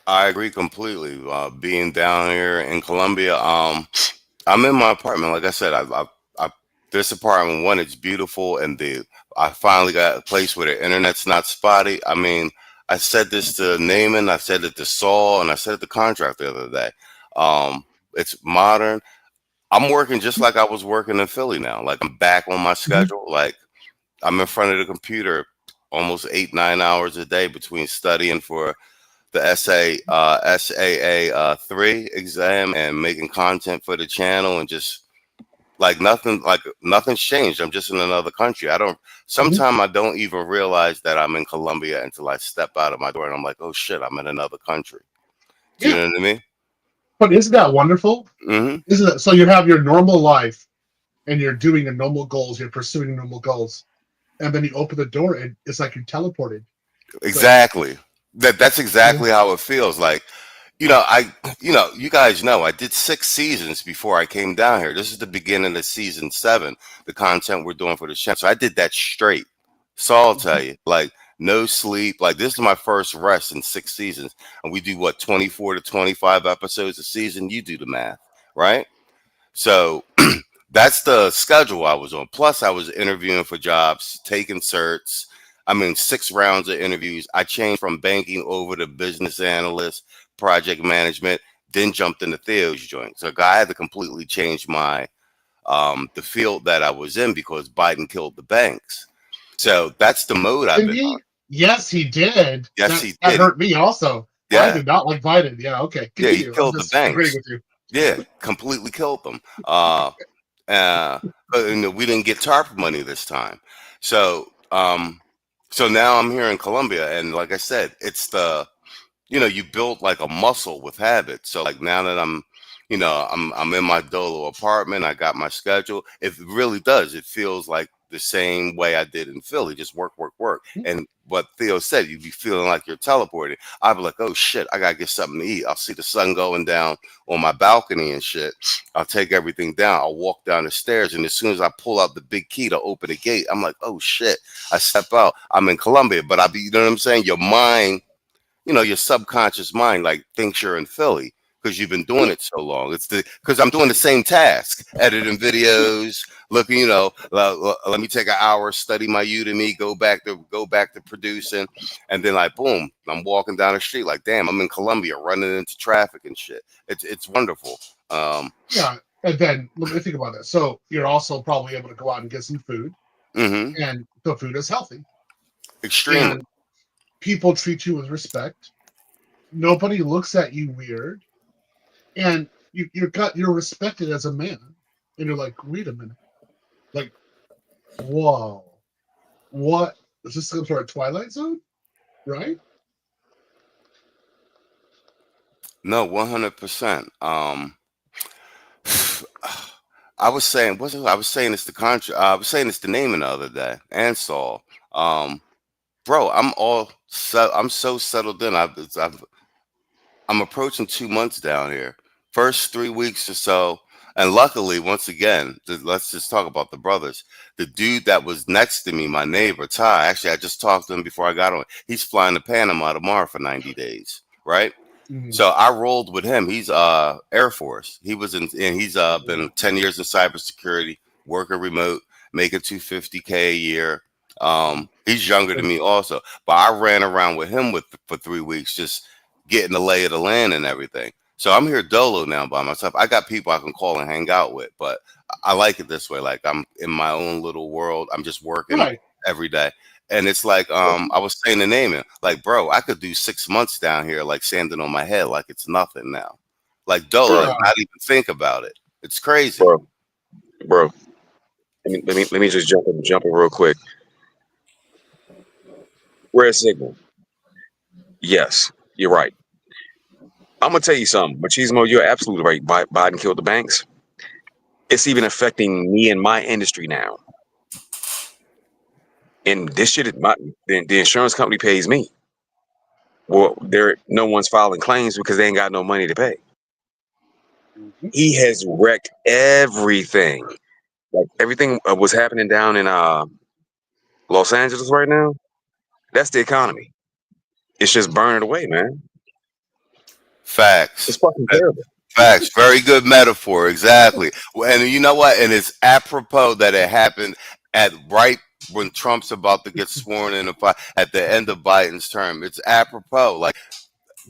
I agree completely. Being down here in Colombia, I'm in my apartment. Like I said, this apartment, one, it's beautiful, and I finally got a place where the internet's not spotty. I mean, I said this to Naaman, I said it to Saul, and I said it to Contract the other day. It's modern. I'm working just like I was working in Philly now. Like, I'm back on my schedule. Like, I'm in front of the computer almost 8-9 hours a day between studying for the SAA 3 exam and making content for the channel, and just nothing's changed. I'm just in another country. Sometimes I don't even realize that I'm in Colombia until I step out of my door and I'm like, oh shit, I'm in another country. Do you know what I mean? But isn't that wonderful? Mm-hmm. Isn't it? So you have your normal life and you're doing your normal goals, you're pursuing normal goals, and then you open the door and it's like you're teleported. Exactly. That's exactly how it feels. Like, you guys know I did 6 seasons before I came down here. This is the beginning of season 7, the content we're doing for the channel. So I did that straight. So I'll tell you, like, no sleep. Like, this is my first rest in 6 seasons. And we do, 24 to 25 episodes a season? You do the math, right? So that's the schedule I was on. Plus, I was interviewing for jobs, taking certs. 6 rounds of interviews. I changed from banking over to business analyst, project management, then jumped into Theo's joint. So I had to completely change my the field that I was in because Biden killed the banks. So that's the mode I've been on. Yes, he did. Yes, he did. That hurt me also. Yeah. I did not like Biden. Yeah, okay. Continue. Yeah, he killed the banks. With you. Yeah, completely killed them. But we didn't get TARP money this time. So now I'm here in Colombia, and like I said, it's you build like a muscle with habit. So like now that I'm in my Dolo apartment, I got my schedule. It really does. It feels like the same way I did in Philly, just work. And what Theo said, you'd be feeling like you're teleported. I'd be like, oh shit, I gotta get something to eat. I'll see the sun going down on my balcony and shit. I'll take everything down. I'll walk down the stairs, and as soon as I pull out the big key to open the gate, I'm like, oh shit. I step out. I'm in Colombia, but you know what I'm saying? Your mind, your subconscious mind, like, thinks you're in Philly because you've been doing it so long. It's because I'm doing the same task, editing videos, looking, let me take an hour, study my Udemy, go back to producing, and then like boom, I'm walking down the street like, damn, I'm in Colombia, running into traffic and shit. It's wonderful. Yeah, And then let me think about this. So you're also probably able to go out and get some food, Mm-hmm. and the food is healthy, Extremely. and people treat you with respect. Nobody looks at you weird, and you're respected as a man. And you're like, wait a minute, like, whoa, what? Is this some sort of Twilight Zone, right? No, 100%. I was saying, I was saying it's the I was saying it's the naming the other day, and Saul. Bro, I'm so settled in. I'm approaching 2 months down here. First 3 weeks or so, and luckily, once again, let's just talk about the brothers. The dude that was next to me, my neighbor Ty. Actually, I just talked to him before I got on. He's flying to Panama tomorrow for 90 days, right? Mhm. So I rolled with him. He's Air Force. He was in, and he's been 10 years in cybersecurity, working remote, making $250K a year. He's younger than me also, but I ran around with him for 3 weeks, just getting the lay of the land and everything. So I'm here dolo now by myself. I got people I can call and hang out with, but I like it this way. Like I'm in my own little world. I'm just working Right. every day. And it's like I was saying the name, like, bro, I could do 6 months down here, like standing on my head, like it's nothing now. Like dolo, Bro, not even think about it. It's crazy. bro. Let me just jump in real quick. Red signal. Yes, you're right. I'm gonna tell you something, Machismo. You're absolutely right. Biden killed the banks. It's even affecting me and my industry now. And this shit, the insurance company pays me. Well, no one's filing claims because they ain't got no money to pay. Mhm. He has wrecked everything. Like everything was happening down in Los Angeles right now. That's the economy. It's just burning away, man. It's Facts. fucking terrible. Facts. Very good metaphor. Exactly. And you know what? And it's apropos that it happened at right when Trump's about to get sworn in at the end of Biden's term. It's apropos. Like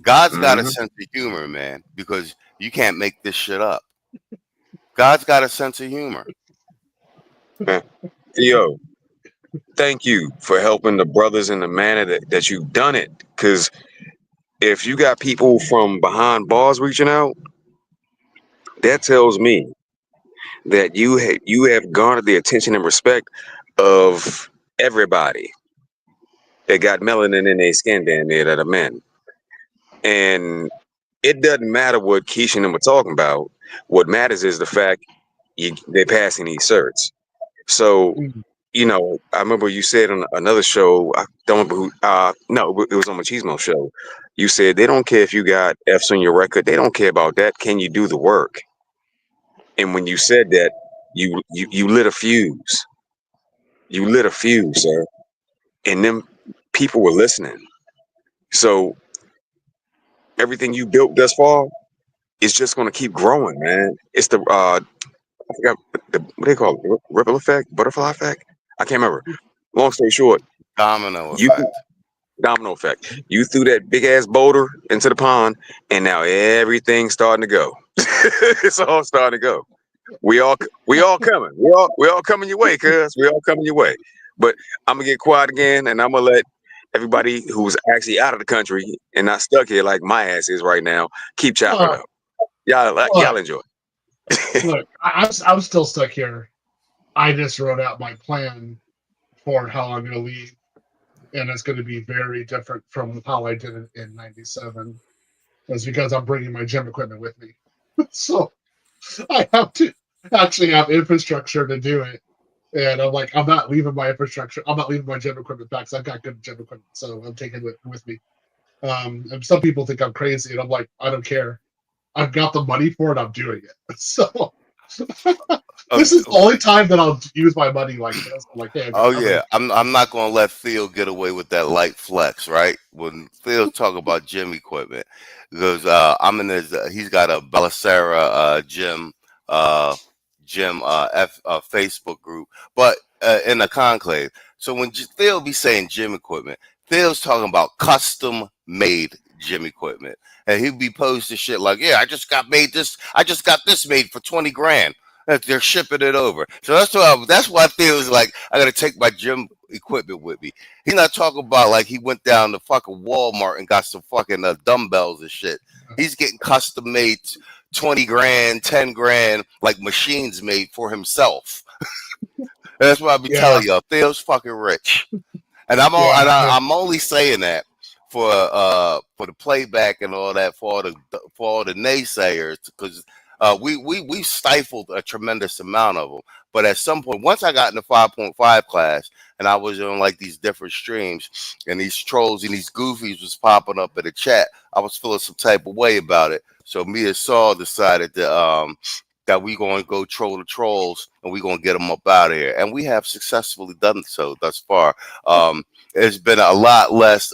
God's got a Hmm. sense of humor, man, because you can't make this shit up. God's got a sense of humor. Yo, thank you for helping the brothers in the manner that you've done it. Because if you got people from behind bars reaching out, that tells me that you have garnered the attention and respect of everybody that got melanin in their skin down there that are men. And it doesn't matter what Keisha and them are talking about. What matters is the fact they're passing these certs. So, Mhm. I remember you said on another show, I don't remember who, no, it was on Machismo show. You said they don't care if you got F's on your record. They don't care about that. Can you do the work? And when you said that, you lit a fuse. You lit a fuse, sir. And them people were listening. So everything you built thus far is just going to keep growing, man. It's the I forgot what they call it, ripple effect, butterfly effect. I can't remember. Long story short, Domino you effect. domino effect. You threw that big ass boulder into the pond, and now everything's starting to go. It's all starting to go. We all coming. We all coming your way, cuz we all coming your way. But I'm gonna get quiet again, and I'm gonna let everybody who's actually out of the country and not stuck here like my ass is right now keep chopping it Uh, up. Y'all look, enjoy. look, I'm still stuck here. I just wrote out my plan for how I'm going to leave, and it's going to be very different from how I did it in '97. That's because I'm bringing my gym equipment with me, so I have to actually have infrastructure to do it. And I'm like, I'm not leaving my infrastructure. I'm not leaving my gym equipment back. 'Cause I've got good gym equipment, so I'm taking it with me. And some people think I'm crazy, and I'm like, I don't care. I've got the money for it. I'm doing it. So this is the only time that I'll use my money like this. I'm like, hey, Oh yeah, I'm not gonna let Theo get away with that light flex, right? When Theo talk about gym equipment, because I'm in his, he's got a Belisara Facebook group, but in a conclave. So when Theo be saying gym equipment, Theo's talking about custom made gym equipment, and he'd be posting shit like, "Yeah, I just got this made for 20 grand. They're shipping it over." So that's why I feel is like I gotta take my gym equipment with me. He's not talking about like he went down to fucking Walmart and got some fucking dumbbells and shit. He's getting custom made 20 grand, 10 grand, like machines made for himself. That's why I be telling y'all, Theo's fucking rich. And I'm only saying that for the playback and all that for all the naysayers, because we stifled a tremendous amount of them. But at some point, once I got in the 5.5 class and I was on like these different streams and these trolls and these goofies was popping up in the chat, I was feeling some type of way about it. So me and Saul decided that we going to go troll the trolls and we going to get them up out of here. And we have successfully done so thus far. It's been a lot less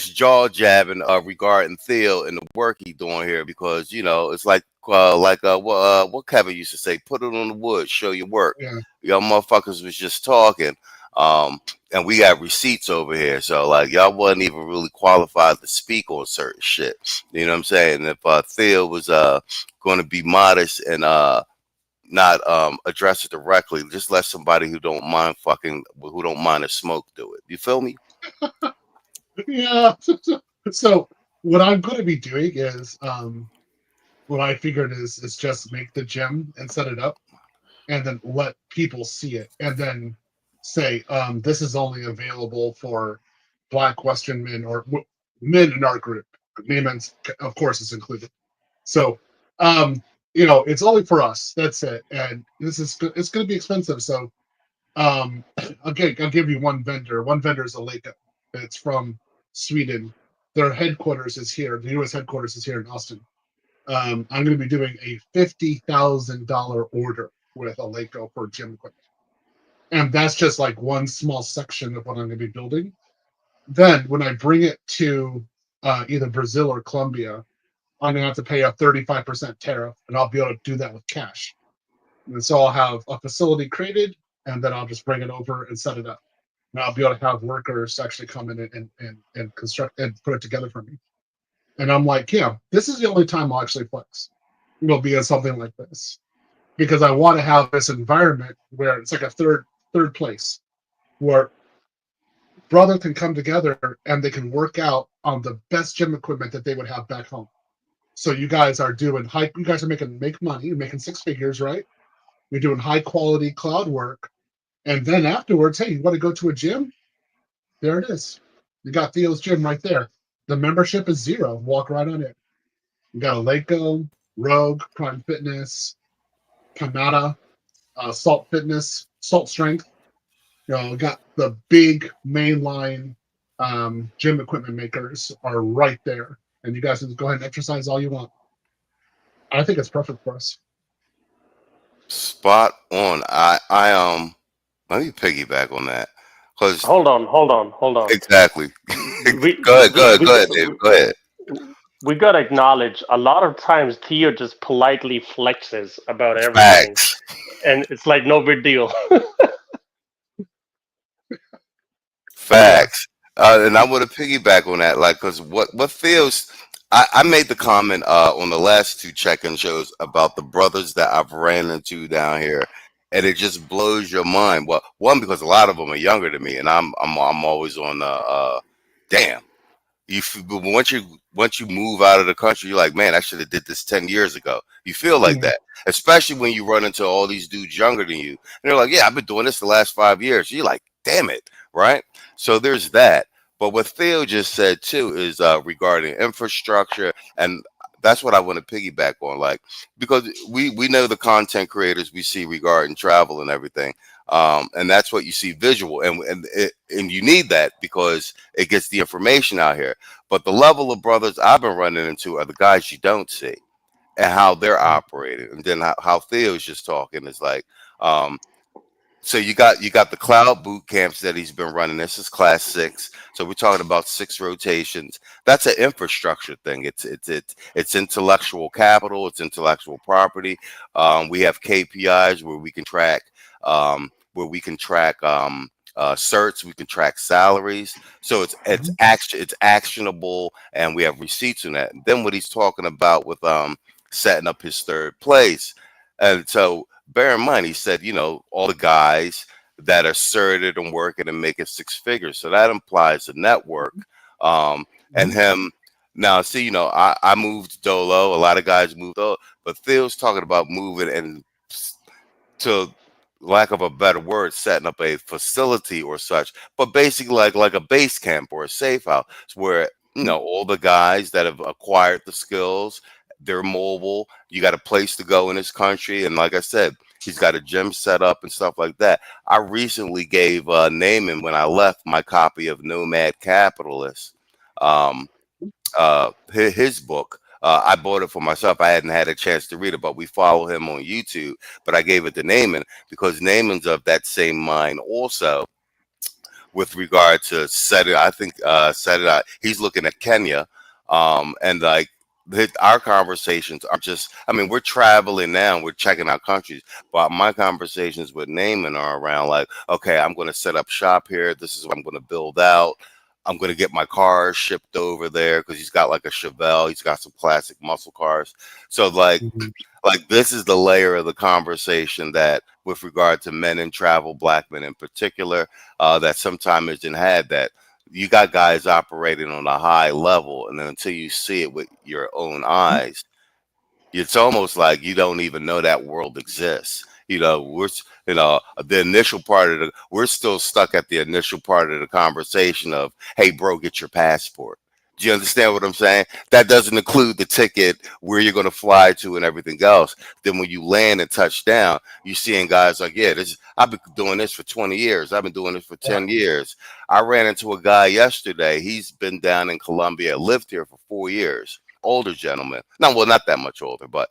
jaw jabbing regarding Theo and the work he's doing here, because it's like what Kevin used to say, put it on the wood, show your work. Y'all motherfuckers was just talking, and we got receipts over here, so like y'all wasn't even really qualified to speak on certain shit. You know what I'm saying? If Theo was going to be modest and not address it directly, just let somebody who don't mind the smoke do it. You feel me? Yeah. So what I'm going to be doing is, what I figured is just make the gym and set it up, and then let people see it, and then say, this is only available for Black Western men or men in our group. Maymen's, of course, is included. So, it's only for us. That's it. And it's going to be expensive. So, I'll give you one vendor. One vendor is Leica. It's from Sweden. Their headquarters is here. The U.S. headquarters is here in Austin. I'm going to be doing a $50,000 order with Leica for gym equipment. And that's just like one small section of what I'm going to be building. Then when I bring it to either Brazil or Colombia, I'm going to have to pay a 35% tariff, and I'll be able to do that with cash. And so I'll have a facility created, and then I'll just bring it over and set it up. And I'll be able to have workers actually come in and construct and put it together for me. And I'm like, yeah, this is the only time I'll actually flex. It'll be in something like this, because I want to have this environment where it's like a third place where brothers can come together and they can work out on the best gym equipment that they would have back home. So you guys are make money, you're making six figures, right? You're doing high quality cloud work. And then afterwards, hey, you want to go to a gym? There it is. You got Theo's gym right there. The membership is $0. Walk right on it. You got a Leica, Rogue, Prime Fitness, Kanata, Salt Fitness, Salt Strength. We got the big mainline gym equipment makers are right there. And you guys can go ahead and exercise all you want. I think it's perfect for us. Spot on. Let me piggyback on that. Hold on. Exactly. Go ahead, Dave. Go ahead. We gotta acknowledge a lot of times Theo just politely flexes about everything. Facts. And it's like no big deal. Facts. And I want to piggyback on that, like, because what feels, I made the comment on the last two check-in shows about the brothers that I've ran into down here, and it just blows your mind. Well, one, because a lot of them are younger than me, and I'm always on damn. Once you move out of the country, you're like, man, I should have did this 10 years ago. You feel like that, especially when you run into all these dudes younger than you, and they're like, yeah, I've been doing this the last 5 years. You're like, damn it, right? So there's that. But what Theo just said too is regarding infrastructure, and that's what I want to piggyback on, like, because we know the content creators we see regarding travel and everything, and that's what you see visual, and you need that because it gets the information out here. But the level of brothers I've been running into are the guys you don't see and how they're operating, and then how Theo's just talking is like. So you got the cloud boot camps that he's been running. This is class 6. So we're talking about 6 rotations. That's an infrastructure thing. It's intellectual capital. It's intellectual property. We have KPIs where we can track certs. We can track salaries. So it's actionable, and we have receipts in that. And then what he's talking about with setting up his third place, and so bear in mind, he said, all the guys that are certed and working and making six figures. So that implies a network, and him. Now, see, I moved Dolo. A lot of guys moved Dolo, but Theo's talking about moving and, to lack of a better word, setting up a facility or such, but basically like a base camp or a safe house where all the guys that have acquired the skills, they're mobile. You got a place to go in this country, and like I said, he's got a gym set up and stuff like that. I recently gave Naaman, when I left, my copy of Nomad Capitalist, his book. I bought it for myself. I hadn't had a chance to read it, but we follow him on YouTube. But I gave it to Naaman because Naaman's of that same mind also with regard to set it. I think set it out. He's looking at Kenya, and like our conversations are just. I mean, we're traveling now. We're checking out countries, but my conversations with Naaman are around like, okay, I'm going to set up shop here. This is what I'm going to build out. I'm going to get my cars shipped over there because he's got like a Chevelle. He's got some classic muscle cars. So like this is the layer of the conversation that with regard to men in travel, black men in particular, that sometimes isn't had, that you got guys operating on a high level. And then until you see it with your own eyes, it's almost like you don't even know that world exists. The initial part of we're still stuck at the initial part of the conversation of, hey, bro, get your passport. Do you understand what I'm saying? That doesn't include the ticket, where you're going to fly to, and everything else. Then when you land and touch down, you're seeing guys like, yeah, I've been doing this for 20 years. I've been doing this for 10 years. I ran into a guy yesterday. He's been down in Colombia, lived here for 4 years. Older gentleman. Not that much older, but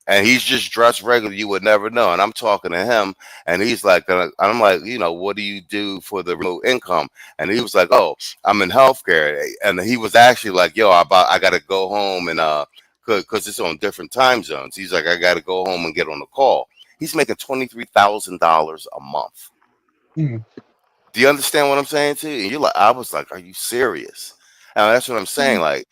and he's just dressed regular. You would never know. And I'm talking to him, and he's like, I'm like, what do you do for the remote income? And he was like, oh, I'm in healthcare. And he was actually like, yo, I got to go home and because it's on different time zones. He's like, I got to go home and get on the call. He's making $23,000 a month. Do you understand what I'm saying to you? And I was like, are you serious? And that's what I'm saying. Like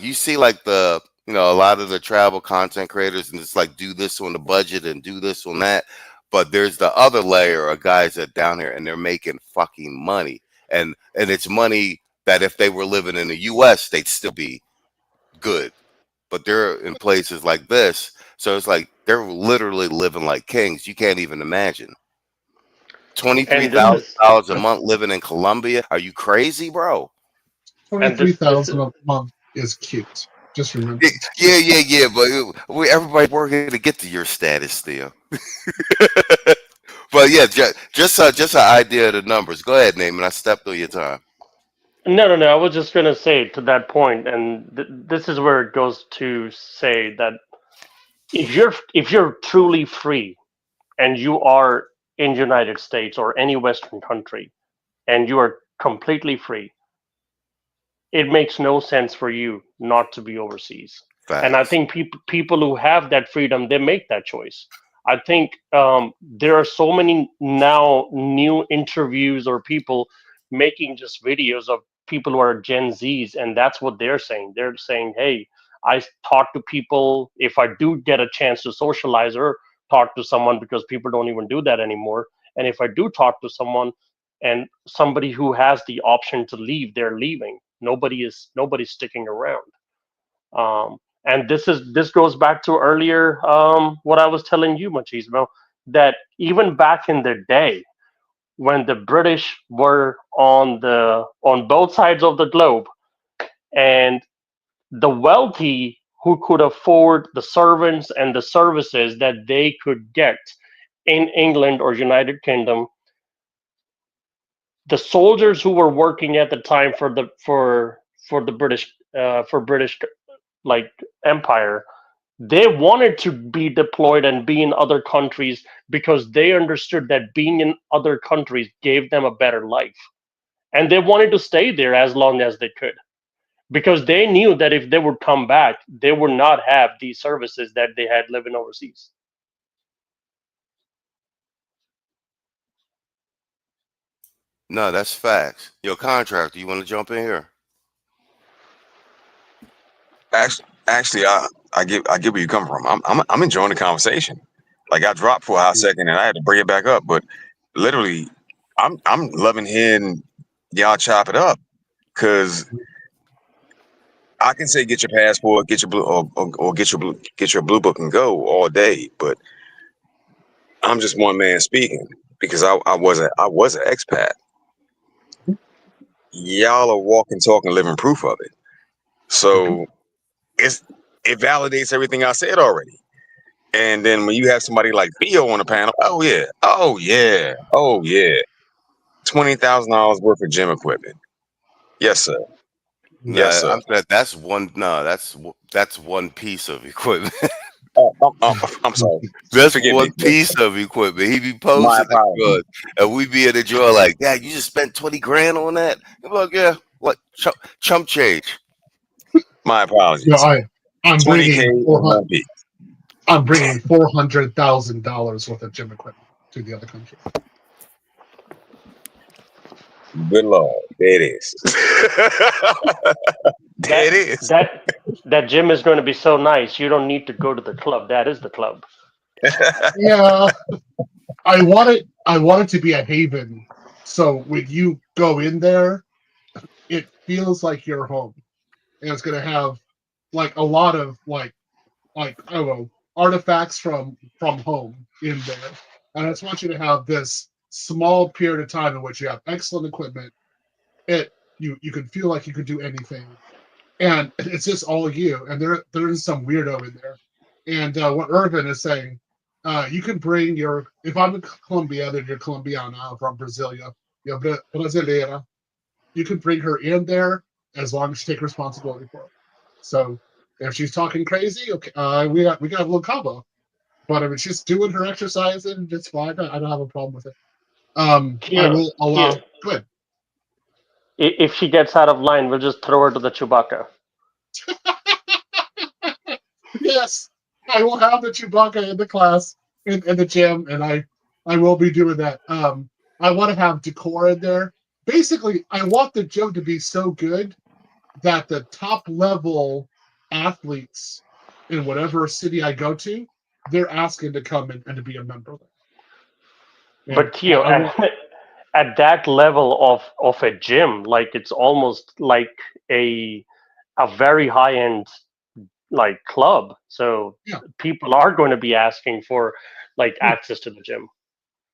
you see, like a lot of the travel content creators, and it's like, do this on the budget and do this on that. But there's the other layer of guys that down here and they're making fucking money. And it's money that if they were living in the US, they'd still be good. But they're in places like this. So it's like they're literally living like kings. You can't even imagine. $23,000 a month living in Colombia. Are you crazy, bro? 23,000 a month is cute. Just remember. Yeah. But everybody's working to get to your status still. But yeah, just an idea of the numbers. Go ahead, Naaman. I stepped on your time. No. I was just going to say to that point, and this is where it goes to say that if you're truly free, and you are in United States or any Western country, and you are completely free, it makes no sense for you not to be overseas. Facts. And I think people who have that freedom, they make that choice. I think there are so many now new interviews or people making just videos of people who are Gen Zs, and that's what they're saying. They're saying, hey, I talk to people if I do get a chance to socialize or talk to someone, because people don't even do that anymore. And if I do talk to someone and somebody who has the option to leave, they're leaving. Nobody's sticking around. And this goes back to earlier what I was telling you, Machismo, that even back in the day when the British were on both sides of the globe, and the wealthy who could afford the servants and the services that they could get in England or United Kingdom, the soldiers who were working at the time for the British like empire, they wanted to be deployed and be in other countries because they understood that being in other countries gave them a better life, and they wanted to stay there as long as they could, because they knew that if they would come back, they would not have these services that they had living overseas. No, that's facts. Yo, contractor, you want to jump in here? Actually, I get where you come from. I'm enjoying the conversation. Like I dropped for a hot second and I had to bring it back up, but literally, I'm loving hearing y'all chop it up because I can say get your passport, get your blue, or get your blue book and go all day, but I'm just one man speaking because I was an expat. Y'all are walking, talking, living proof of it. So it validates everything I said already. And then when you have somebody like Theo on the panel, oh yeah, oh yeah, oh yeah, $20,000 worth of gym equipment. Yes, sir. Yes, No, sir. that's one. No, that's one piece of equipment. I'm sorry. That's Forgive me. one piece of equipment. He be My posting the apologies. drugs, and we be at the drawer like, "Yeah, you just spent 20 grand on that." I'm like, "Yeah, what chump change?" My No, apologies. I'm 20K bringing is one piece. I'm bringing $400,000 worth of gym equipment to the other country. Good Lord. There it is. There it is. That gym is going to be so nice. You don't need to go to the club. That is the club. Yeah, I want it to be a haven. So when you go in there, it feels like you're home, and it's gonna have like a lot of like I don't know artifacts from home in there. And I just want you to have this small period of time in which you have excellent equipment. You can feel like you could do anything, and it's just all you. And there is some weirdo in there. And what Irvin is saying, you can bring your. If I'm in Colombia, then you're Colombiana. From Brasilia, you're Brasileira. You can bring her in there as long as you take responsibility for it. So if she's talking crazy, okay, we got a little combo. But if she's doing her exercise, and it's fine. I don't have a problem with it. I Here, will allow. here. Good. If she gets out of line, we'll just throw her to the Chewbacca. Yes, I will have the Chewbacca in the class in the gym, and I will be doing that. I want to have decor in there. Basically, I want the gym to be so good that the top level athletes in whatever city I go to, they're asking to come in and to be a member. And But Keo, I want, at that level of a gym, like it's almost like a very high end like club. So yeah, people are going to be asking for like yeah, access to the gym.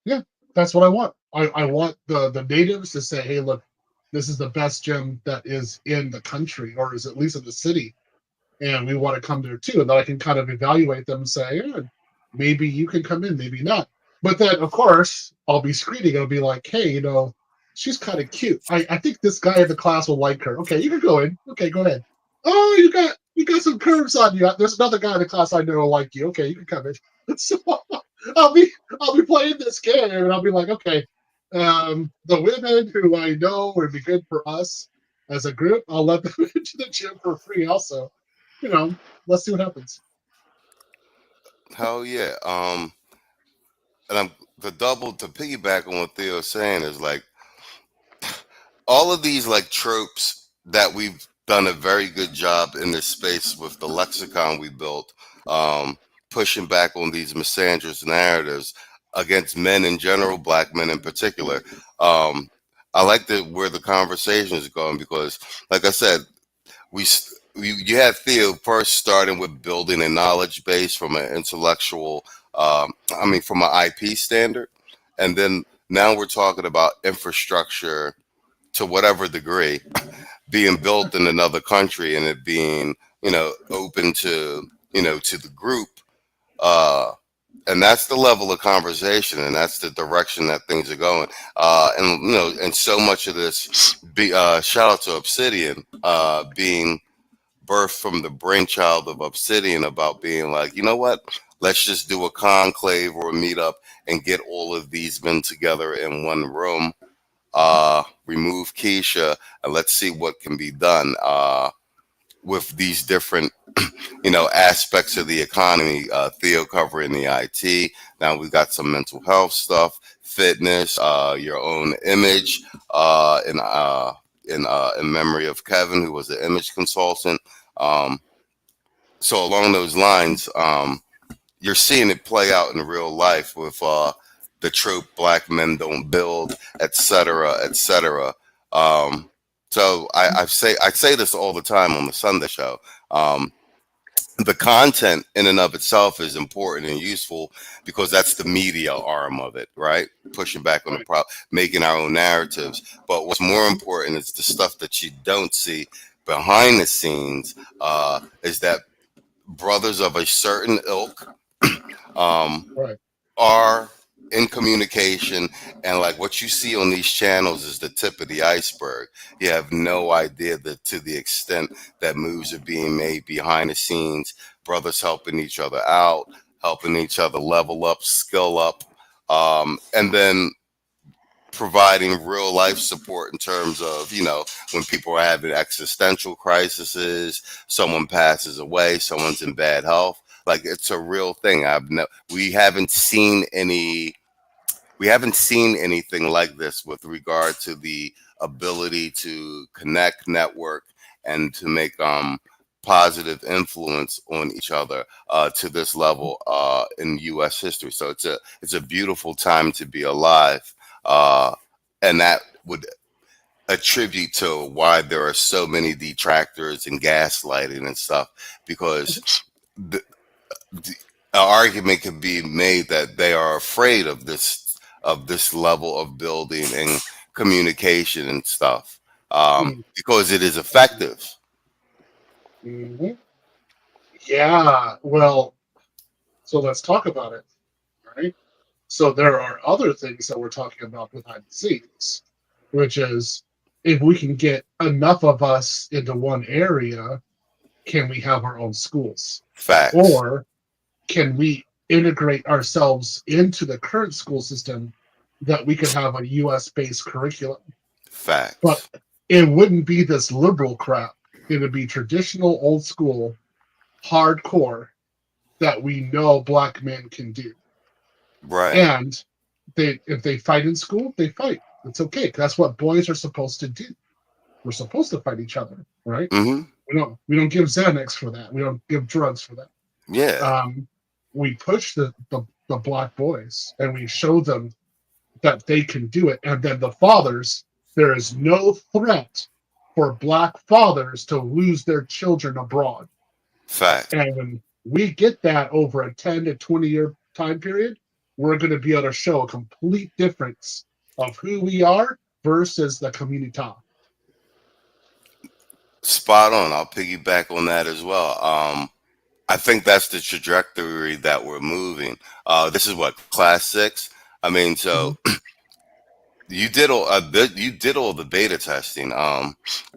yeah. That's what I want. I want the natives to say, hey, look, this is the best gym that is in the country, or is at least in the city, and we want to come there too. And then I can kind of evaluate them and say, yeah, maybe you can come in, maybe not. But then, of course, I'll be screening. I'll be like, hey, she's kind of cute. I think this guy in the class will like her. Okay, you can go in. Okay, go ahead. Oh, you got some curves on you. There's another guy in the class I know will like you. Okay, you can come in. So I'll be playing this game, and I'll be like, okay, the women who I know would be good for us as a group, I'll let them into the gym for free. Also, let's see what happens. Hell yeah. And I'm to piggyback on what Theo's saying is like all of these like tropes that we've done a very good job in this space with the lexicon we built, pushing back on these misandrous narratives against men in general, black men in particular. I like where the conversation is going because, like I said, you had Theo first starting with building a knowledge base from an intellectual, from an IP standard, and then now we're talking about infrastructure to whatever degree being built in another country and it being open to to the group, and that's the level of conversation and that's the direction that things are going, and so much of this shout out to Obsidian being birthed from the brainchild of Obsidian about being like, you know what, let's just do a conclave or a meetup and get all of these men together in one room, remove Keisha, and let's see what can be done with these different aspects of the economy. Theo covering the IT. Now we've got some mental health stuff. fitness, your own image, in memory of Kevin, who was the image consultant. So along those lines, you're seeing it play out in real life with the trope "black men don't build," etc., etc. So I say this all the time on the Sunday show. The content in and of itself is important and useful because that's the media arm of it, right? Pushing back on the making our own narratives. But what's more important is the stuff that you don't see behind the scenes. Is that brothers of a certain ilk are in communication, and like what you see on these channels is the tip of the iceberg. You have no idea that to the extent that moves are being made behind the scenes, brothers helping each other out, helping each other level up, skill up, and then providing real life support in terms of, when people are having existential crises, someone passes away, someone's in bad health. Like, it's a real thing. We haven't seen anything like this with regard to the ability to connect, network, and to make positive influence on each other to this level in U.S. history. So it's a beautiful time to be alive, and that would attribute to why there are so many detractors and gaslighting and stuff, because the argument could be made that they are afraid of this level of building and communication and stuff, because it is effective. Mm-hmm. Yeah, well, so let's talk about it, right? So there are other things that we're talking about behind the scenes, which is if we can get enough of us into one area, can we have our own schools? Facts. Or can we integrate ourselves into the current school system that we could have a US-based curriculum? Facts. But it wouldn't be this liberal crap. It would be traditional, old school, hardcore that we know black men can do. Right. And if they fight in school, they fight. It's okay. That's what boys are supposed to do. We're supposed to fight each other, right? Mm-hmm. We don't give Xanax for that. We don't give drugs for that. Yeah. We push the black boys and we show them that they can do it. And then the fathers, there is no threat for black fathers to lose their children abroad. Fact. And when we get that over a 10 to 20 year time period, we're going to be able to show a complete difference of who we are versus the community. Spot on. I'll piggyback on that as well. I think that's the trajectory that we're moving. This is what, class 6? I mean, so you did all the beta testing.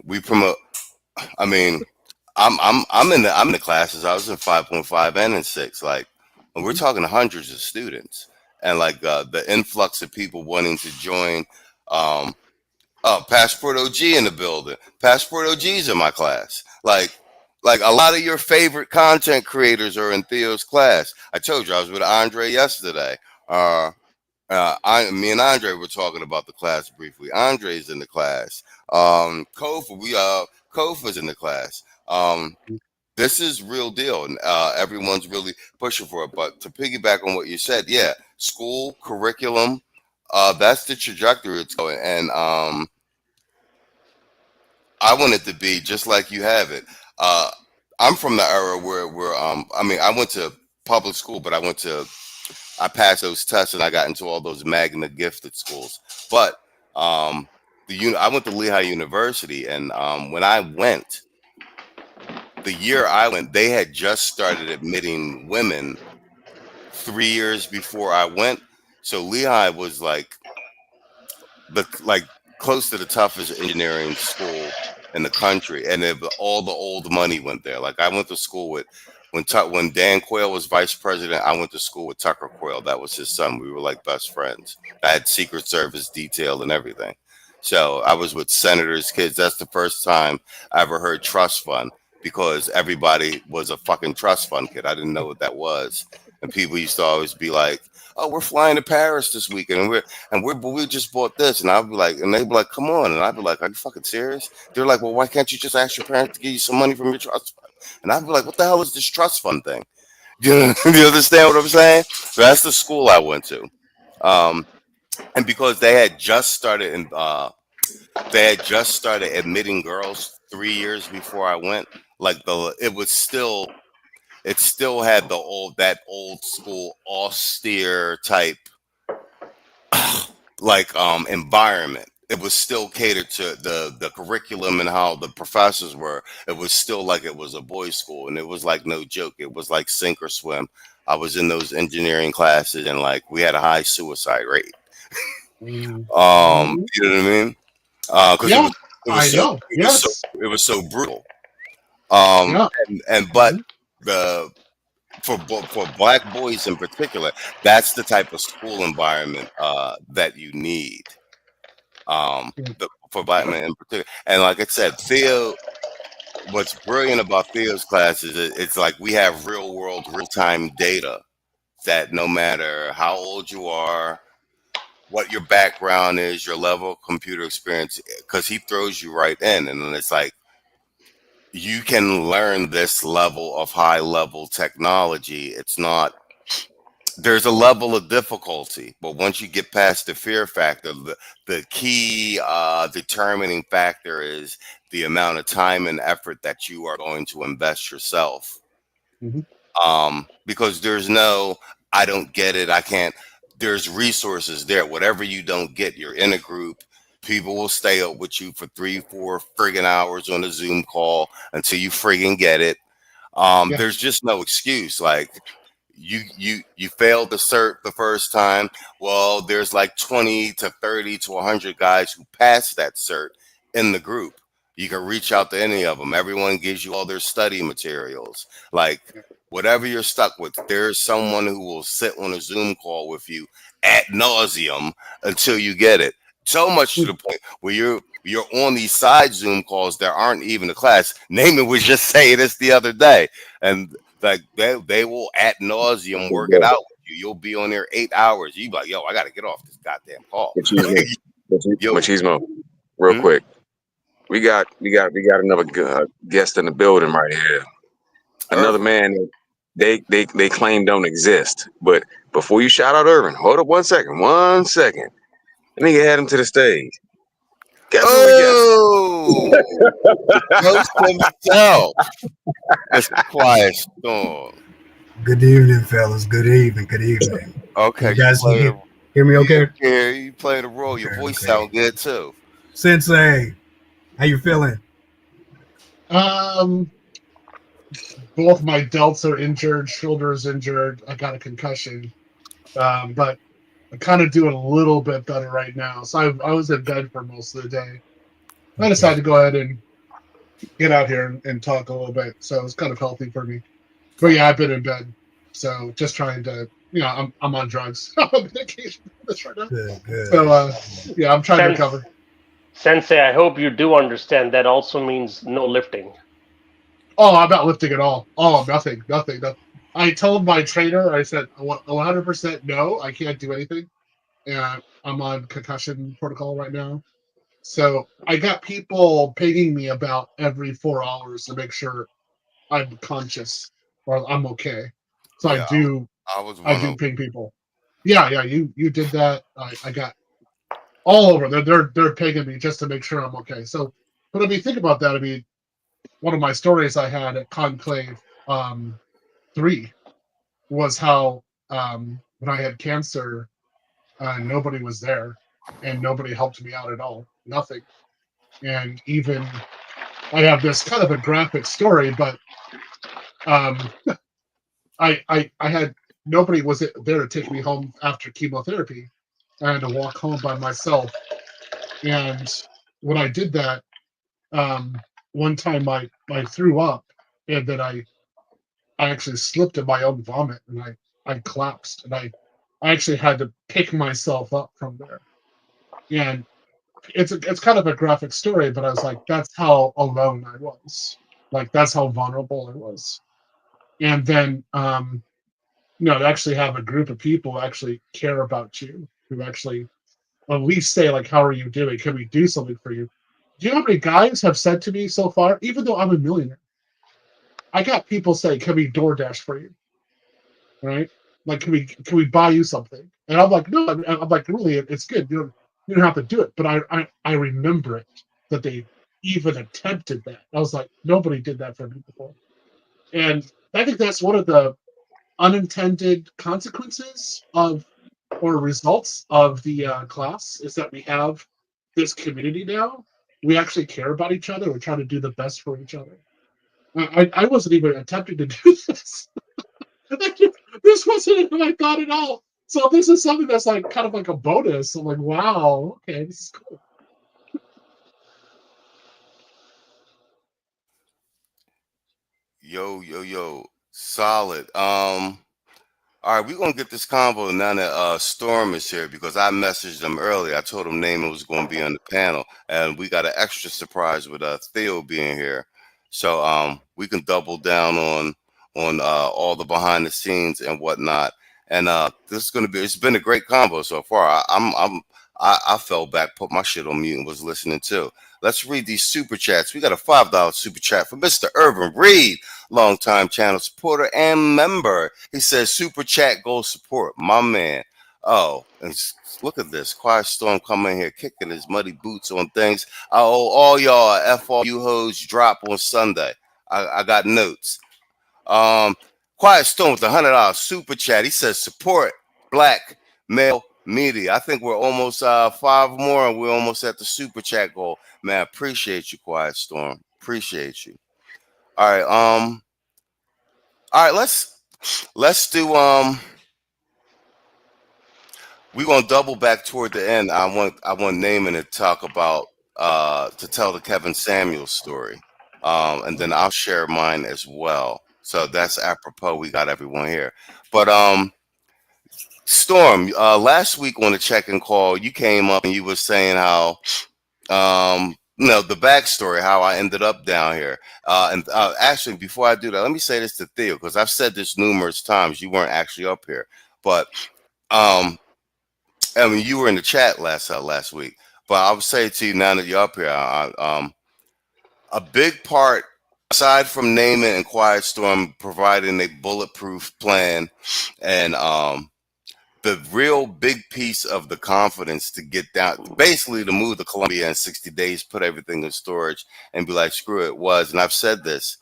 We promote. I mean, I'm in the classes. I was in 5.5 and in 6. Like, and we're talking hundreds of students, and like the influx of people wanting to join. Passport OG in the building. Passport OG's in my class. Like a lot of your favorite content creators are in Theo's class. I told you I was with Andre yesterday. Me and Andre were talking about the class briefly. Andre's in the class. Kofa's in the class. This is real deal, and everyone's really pushing for it. But to piggyback on what you said, yeah, school curriculum, that's the trajectory it's going. And I want it to be just like you have it. I'm from the era where I mean, I went to public school, but I passed those tests and I got into all those magna gifted schools. But I went to Lehigh University, and when I went, the year I went, they had just started admitting women 3 years before I went. So Lehigh was like close to the toughest engineering school in the country, and all the old money went there. Like, I went to school with when Dan Quayle was vice president. I went to school with Tucker Quayle. That was his son. We were like best friends. I had Secret Service detail and everything. So I was with senators' kids. That's the first time I ever heard trust fund, because everybody was a fucking trust fund kid. I didn't know what that was. And people used to always be like, "Oh, we're flying to Paris this weekend, and we just bought this," and I'd be like, and they'd be like, "Come on," and I'd be like, "Are you fucking serious?" They're like, "Well, why can't you just ask your parents to give you some money from your trust fund?" And I'd be like, "What the hell is this trust fund thing?" You understand what I'm saying? So that's the school I went to, and because they had just started admitting girls 3 years before I went. Like it still had that old school austere type like environment. It was still catered to the curriculum and how the professors were. It was still like it was a boys' school, and it was like no joke. It was like sink or swim. I was in those engineering classes, and like we had a high suicide rate. Mhm. You know what I mean? Because Yeah, it was I so know. Yes. it was so brutal. Yeah. And but Mhm. the for black boys in particular, that's the type of school environment that you need. For black men in particular, and like I said, Theo. What's brilliant about Theo's class is it's like we have real world, real time data that no matter how old you are, what your background is, your level of computer experience, because he throws you right in, and then it's like you can learn this level of high level technology. It's not there's a level of difficulty, but once you get past the fear factor, the key determining factor is the amount of time and effort that you are going to invest yourself. Mhm. Because there's no, I don't get it, I can't. There's resources there. Whatever you don't get, you're in a group. People will stay up with you for 3, 4 friggin' hours on a Zoom call until you friggin' get it. Yeah. There's just no excuse. Like you failed the cert the first time. Well, there's like 20 to 30 to 100 guys who passed that cert in the group. You can reach out to any of them. Everyone gives you all their study materials. Like whatever you're stuck with, there's someone who will sit on a Zoom call with you ad nauseum until you get it. So much to the point where you're on these side Zoom calls that aren't even a class. Naaman was just saying this the other day, and like they will ad nauseum work it out with you. You'll be on there 8 hours. You be like, yo, I got to get off this goddamn call. Yo, Machismo, real hmm? quick. We got another guest in the building right here. Another Irvin. man that they claim don't exist. But before you shout out Irvin, hold up 1 second. 1 second. Let me get him to the stage. Guess what we got? Oh, the ghost himself. Mr. Quiet Storm. Good evening, fellas. Good evening. Good evening. Okay, You guys play can hear me okay? Yeah, you play the role. Your Okay, voice okay. sound good too. Sensei, how you feeling? Both my delts are injured, shoulder is injured. I got a concussion, but I'm kind of doing a little bit better right now. So I was in bed for most of the day. I decided to go ahead and get out here and talk a little bit. So it's kind of healthy for me. But yeah, I've been in bed. So just trying to, I'm on drugs. I'm on medication for this right now. Good. So yeah, I'm trying to recover. Sensei, I hope you do understand that also means no lifting. Oh, I'm not lifting at all. Oh, nothing. I told my trainer, I said, 100% no, I can't do anything. And I'm on concussion protocol right now. So I got people pinging me about every 4 hours to make sure I'm conscious or I'm okay. So Yeah, I was I one do of ping people. Yeah, you did that. I got all over. They're pinging me just to make sure I'm okay. So, but I mean, think about that. I mean, one of my stories I had at Conclave 3 was how when I had cancer, nobody was there and nobody helped me out at all. Nothing. And even I have this kind of a graphic story, but I had nobody was there to take me home after chemotherapy. I had to walk home by myself. And when I did that, one time I threw up and then I actually slipped in my own vomit and I collapsed and I actually had to pick myself up from there. And it's kind of a graphic story, but I was like, that's how alone I was. Like that's how vulnerable I was. And then to actually have a group of people who actually care about you, who actually at least say, like, how are you doing? Can we do something for you? Do you know how many guys have said to me so far, even though I'm a millionaire, I got people say, can we DoorDash for you? Right? Like, can we buy you something? And I'm like, no, I'm like, really, it's good. You don't have to do it. But I remember it, that they even attempted that. I was like, nobody did that for me before. And I think that's one of the unintended consequences of, or results of the class, is that we have this community now. We actually care about each other. We're trying to do the best for each other. I wasn't even attempting to do this. This wasn't in my thought at all. So this is something that's like kind of like a bonus. I'm like, wow, okay, this is cool. Yo, solid. All right, we're gonna get this convo now that Storm is here, because I messaged him earlier. I told him Naaman was going to be on the panel, and we got an extra surprise with Theo being here. So we can double down on all the behind the scenes and whatnot. And this is gonna be, it's been a great convo so far. I fell back, put my shit on mute, and was listening too. Let's read these super chats. We got a $5 super chat from Mr. Irvin Reed, longtime channel supporter and member. He says, super chat goes support, my man. Oh, and look at this. Quiet Storm coming here, kicking his muddy boots on things. I owe all y'all a F all you hoes drop on Sunday. I got notes. Quiet Storm with the $100 super chat. He says, support black male media. I think we're almost 5 more, and we're almost at the super chat goal. Man, appreciate you, Quiet Storm. Appreciate you. All right, let's do we're gonna double back toward the end. I want Naaman to talk about to tell the Kevin Samuels story. And then I'll share mine as well. So that's apropos. We got everyone here. But Storm, last week on the check-in call, you came up and you were saying how the backstory, how I ended up down here. And actually, before I do that, let me say this to Theo, because I've said this numerous times. You weren't actually up here, but I mean, you were in the chat last week. But I would say to you, now that you're up here, a big part, aside from Naaman and Quiet Storm providing a bulletproof plan, and the real big piece of the confidence to get down, basically to move to Colombia in 60 days, put everything in storage, and be like, screw it, and I've said this,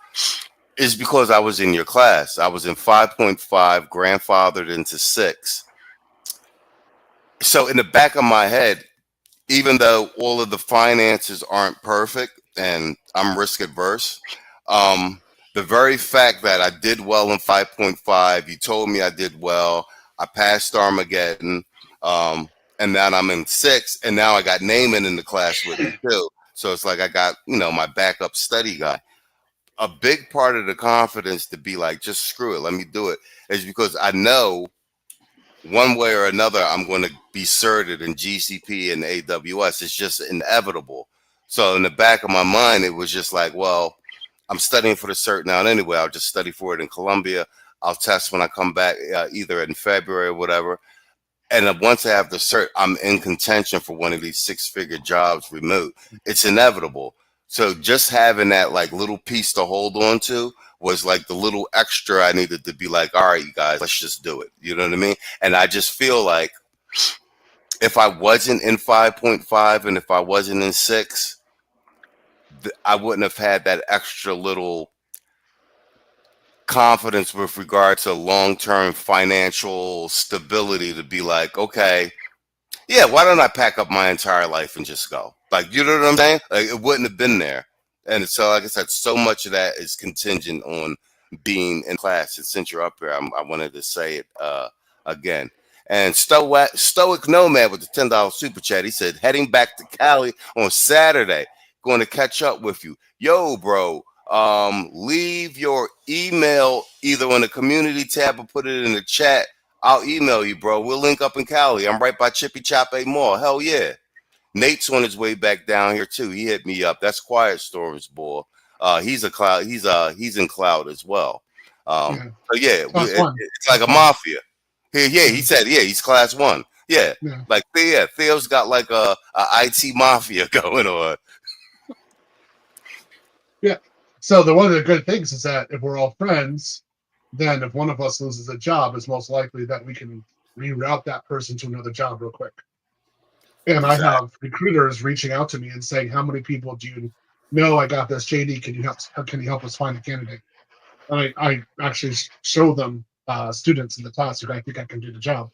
is because I was in your class. I was in 5.5, grandfathered into 6. So in the back of my head, even though all of the finances aren't perfect and I'm risk adverse, the very fact that I did well in 5.5, you told me I did well, I passed Armageddon, and now I'm in 6, and now I got Naaman in the class with me too. So it's like I got, my backup study guy. A big part of the confidence to be like, just screw it, let me do it, is because I know one way or another I'm going to be certed in GCP and AWS. It's just inevitable. So in the back of my mind, it was just like, well, I'm studying for the cert now anyway. I'll just study for it in Colombia. I'll test when I come back, either in February or whatever. And once I have the cert, I'm in contention for one of these 6-figure jobs remote. It's inevitable. So just having that like little piece to hold on to was like the little extra I needed to be like, all right, you guys, let's just do it. You know what I mean? And I just feel like if I wasn't in 5.5 and if I wasn't in 6, I wouldn't have had that extra little confidence with regard to long-term financial stability to be like, okay, yeah, why don't I pack up my entire life and just go? Like, you know what I'm saying? Like, it wouldn't have been there. And so, like I said, so much of that is contingent on being in class. And since you're up here, I wanted to say it again. And Stoic Nomad with the $10 super chat, he said, heading back to Cali on Saturday, going to catch up with you. Yo, bro, leave your email either on the community tab or put it in the chat. I'll email you, bro. We'll link up in Cali. I'm right by Chippy Choppe Mall. Hell yeah. Nate's on his way back down here too. He hit me up. That's Quiet Storm's boy. He's a cloud. He's in cloud as well. So yeah, Class one. it's like a mafia. He said, he's class 1. Yeah, Yeah. like Theo's got like a IT mafia going on. Yeah. So one of the good things is that if we're all friends, then if one of us loses a job, it's most likely that we can reroute that person to another job real quick. And I have recruiters reaching out to me and saying, "How many people do you know? I got this. JD, can you help us find a candidate?" And I actually show them students in the class who I think I can do the job.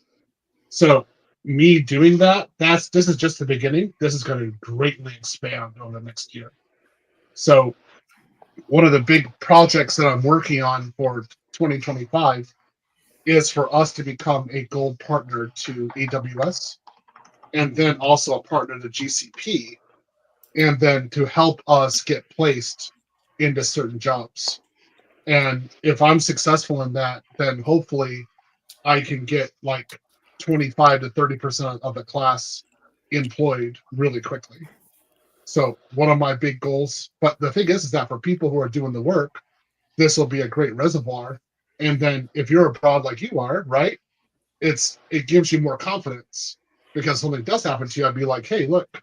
So me doing that, this is just the beginning. This is going to greatly expand over the next year. So one of the big projects that I'm working on for 2025 is for us to become a gold partner to AWS, and then also a partner to GCP, and then to help us get placed into certain jobs. And if I'm successful in that, then hopefully I can get like 25 to 30% of the class employed really quickly. So one of my big goals, but the thing is that for people who are doing the work, this will be a great reservoir. And then if you're abroad like you are, right, it gives you more confidence, because something does happen to you. I'd be like, hey, look,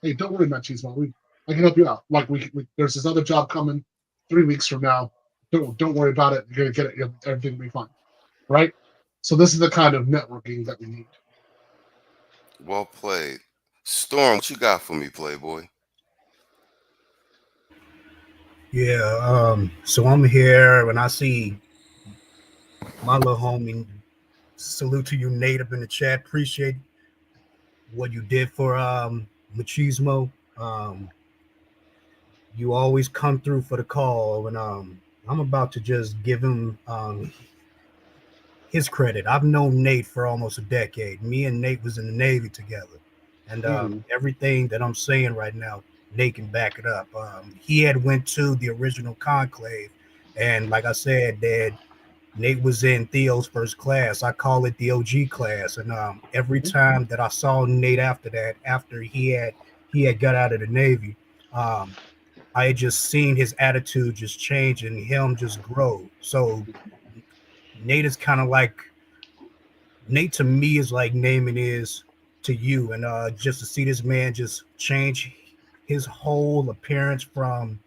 hey, don't worry, Machismo. I can help you out. Like there's this other job coming 3 weeks from now. Don't worry about it. You're gonna get it. Everything will be fine, right? So this is the kind of networking that we need. Well played. Storm, what you got for me, Playboy? Yeah, so I'm here and I see my little homie. Salute to you, Native, in the chat. Appreciate what you did for Machismo. You always come through for the call, and I'm about to just give him his credit. I've known Nate for almost a decade. Me and Nate was in the Navy together, and everything that I'm saying right now, Nate can back it up. He had went to the original conclave, and like I said, Dad, Nate was in Theo's first class. I call it the OG class. And every time that I saw Nate after that, after he had got out of the Navy, I had just seen his attitude just change and him just grow. So Nate is kind of like, Nate to me is like Naaman is to you. And just to see this man just change his whole appearance from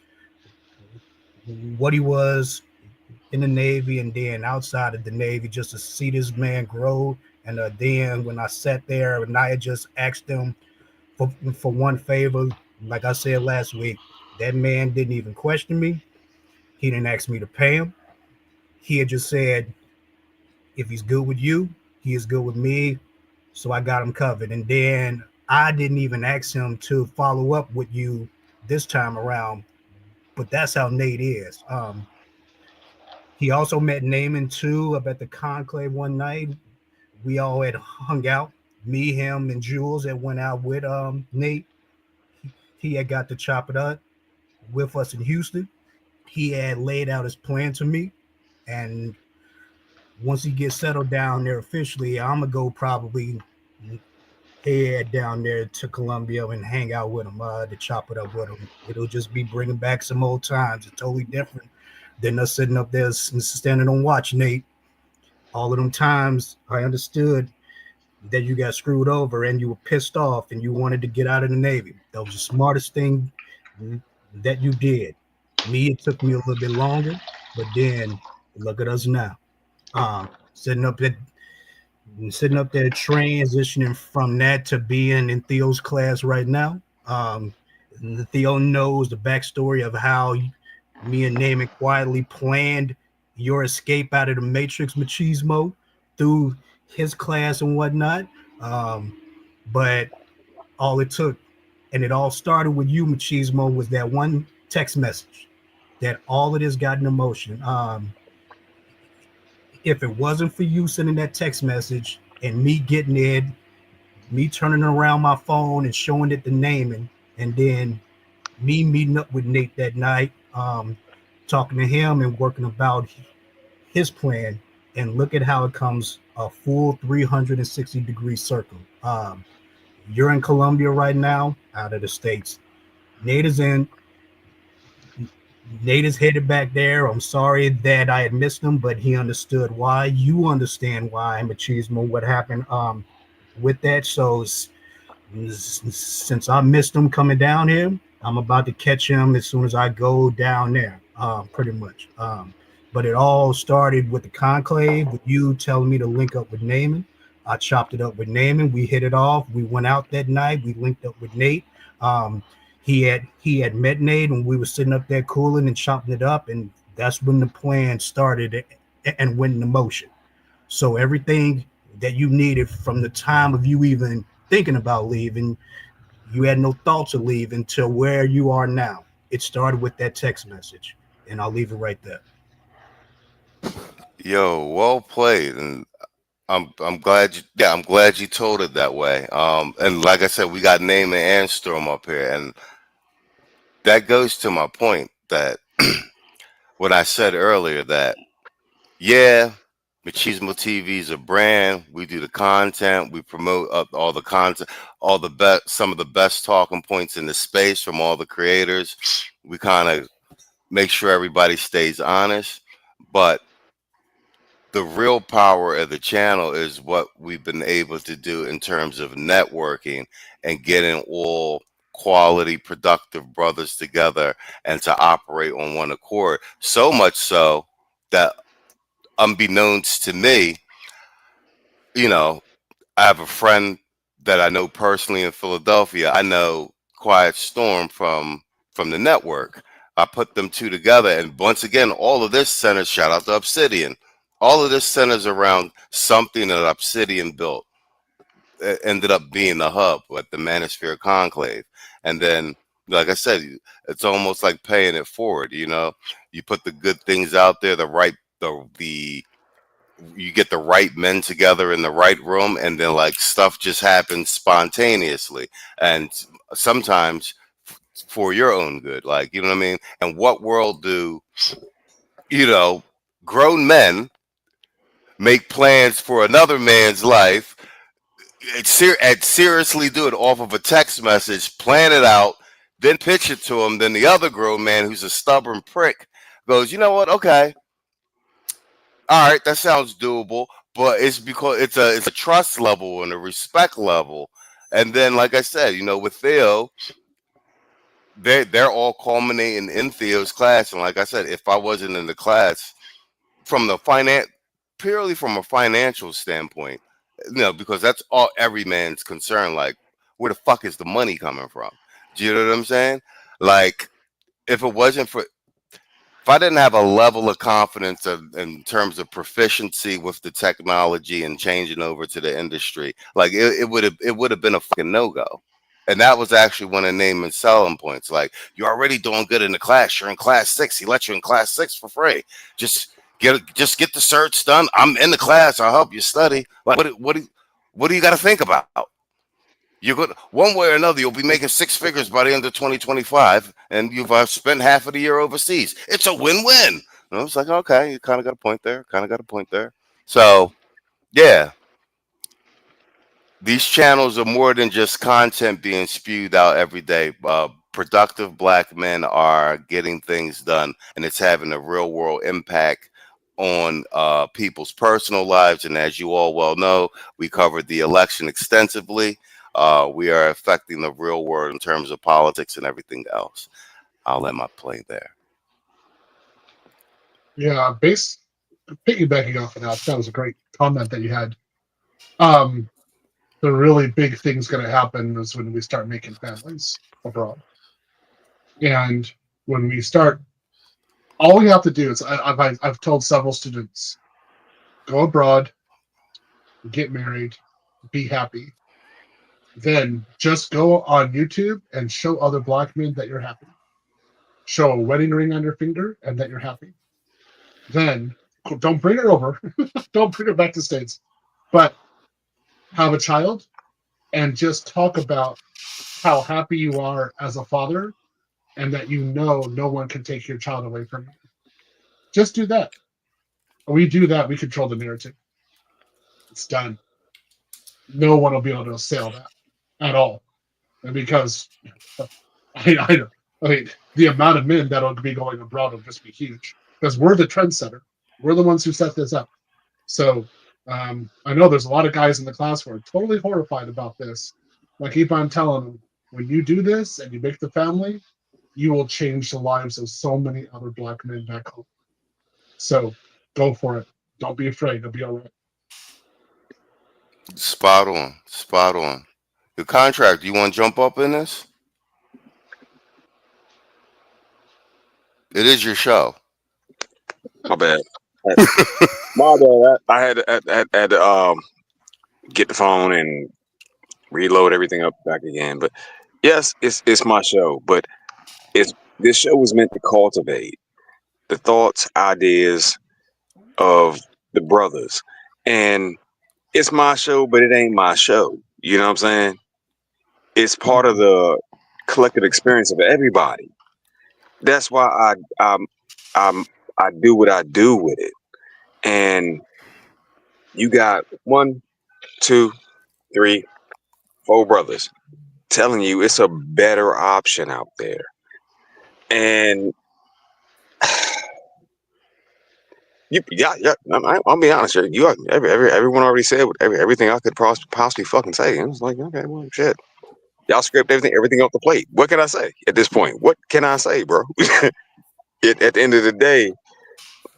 what he was in the Navy and then outside of the Navy, just to see this man grow. And then when I sat there and I had just asked him for one favor, like I said last week, that man didn't even question me. He didn't ask me to pay him. He had just said, if he's good with you, he is good with me. So I got him covered. And then I didn't even ask him to follow up with you this time around, but that's how Nate is. He also met Naaman too up at the conclave one night. We all had hung out. Me, him, and Jules that went out with Nate. He had got to chop it up with us in Houston. He had laid out his plan to me. And once he gets settled down there officially, I'm going to go probably head down there to Columbia and hang out with him to chop it up with him. It'll just be bringing back some old times. It's totally different than us sitting up there and standing on watch, Nate. All of them times I understood that you got screwed over and you were pissed off and you wanted to get out of the Navy. That was the smartest thing that you did. Me, it took me a little bit longer, but then look at us now. Sitting up there transitioning from that to being in Theo's class right now. Theo knows the backstory of how me and Naaman quietly planned your escape out of the Matrix, Machismo, through his class and whatnot. But all it took, and it all started with you, Machismo, was that one text message that all of this got in motion. If it wasn't for you sending that text message and me getting it, me turning around my phone and showing it to Naaman, and then me meeting up with Nate that night, talking to him and working about his plan, and look at how it comes a full 360-degree circle. You're in Colombia right now, out of the States. Nate is in Nate is headed back there. I'm sorry that I had missed him, but he understood why. You understand why, Machismo, what happened with that. So since I missed him coming down here, I'm about to catch him as soon as I go down there, pretty much. But it all started with the conclave, with you telling me to link up with Naaman. I chopped it up with Naaman. We hit it off. We went out that night. We linked up with Nate. He had met Nate, and we were sitting up there cooling and chopping it up, and that's when the plan started and went into motion. So everything that you needed from the time of you even thinking about leaving, you had no thoughts of leaving until where you are now. It started with that text message, and I'll leave it right there. Yo, well played, and I'm glad you told it that way. And like I said, we got Naaman and Storm up here, and that goes to my point that what I said earlier, that yeah, Machismo TV is a brand. We do the content, we promote all the content, all the best, some of the best talking points in the space from all the creators. We kind of make sure everybody stays honest, but the real power of the channel is what we've been able to do in terms of networking and getting all quality, productive brothers together and to operate on one accord. So much so that, unbeknownst to me, you know, I have a friend that I know personally in Philadelphia. I know Quiet Storm from the network. I put them two together, and once again, all of this centers, shout out to Obsidian, all of this centers around something that Obsidian built. It ended up being the hub at the Manosphere Conclave. And then, like I said, it's almost like paying it forward. You know, you put the good things out there, you get the right men together in the right room, and then like stuff just happens spontaneously, and sometimes for your own good. Like, you know what I mean? And what world do, you know, grown men make plans for another man's life and seriously do it off of a text message, plan it out, then pitch it to him? Then the other grown man, who's a stubborn prick, goes, you know what? Okay, all right, that sounds doable, but it's because it's a trust level and a respect level. And then, like I said, you know, with Theo, they're all culminating in Theo's class. And like I said, if I wasn't in the class from the purely from a financial standpoint, you know, because that's all every man's concern. Like, where the fuck is the money coming from? Do you know what I'm saying? Like, if it wasn't for, if I didn't have a level of confidence in terms of proficiency with the technology and changing over to the industry, like it would have been a fucking no-go. And that was actually one of Naaman's selling points. Like, you're already doing good in the class. You're in class 6. He let you in class 6 for free. Just get the certs done. I'm in the class. I'll help you study. Like, what do you got to think about? You're good one way or another. You'll be making 6 figures by the end of 2025, and you've spent half of the year overseas. It's a win-win. And I was like, okay, you kind of got a point there. So, yeah, these channels are more than just content being spewed out every day. Productive black men are getting things done, and it's having a real-world impact on people's personal lives. And as you all well know, we covered the election extensively. We are affecting the real world in terms of politics and everything else. I'll let my play there. Yeah, piggybacking off of that was a great comment that you had. The really big thing's going to happen is when we start making families abroad. And when we start, all we have to do is, I've told several students, go abroad, get married, be happy. Then just go on YouTube and show other black men that you're happy. Show a wedding ring on your finger and that you're happy. Then don't bring her over. Don't bring her back to the States. But have a child and just talk about how happy you are as a father and that you know no one can take your child away from you. Just do that. When we do that, we control the narrative. It's done. No one will be able to assail that at all. And because I I mean, the amount of men that'll be going abroad will just be huge because we're the trendsetter. We're the ones who set this up. So I know there's a lot of guys in the class who are totally horrified about this. I keep on telling them, when you do this and you make the family, you will change the lives of so many other black men back home. So go for it. Don't be afraid. It'll be all right. Spot on. Spot on. Your contract, you want to jump up in this? It is your show. My bad. My bad. I had to get the phone and reload everything up back again. But yes, it's my show. But this show was meant to cultivate the thoughts, ideas of the brothers. And it's my show, but it ain't my show. You know what I'm saying? It's part of the collective experience of everybody. That's why I do what I do with it. And you got 1, 2, 3, 4 brothers telling you it's a better option out there. And I'll be honest with you. Everyone already said everything I could possibly fucking say. And I was like, okay, well, shit. Y'all scraped everything off the plate. What can I say at this point? What can I say, bro? At the end of the day,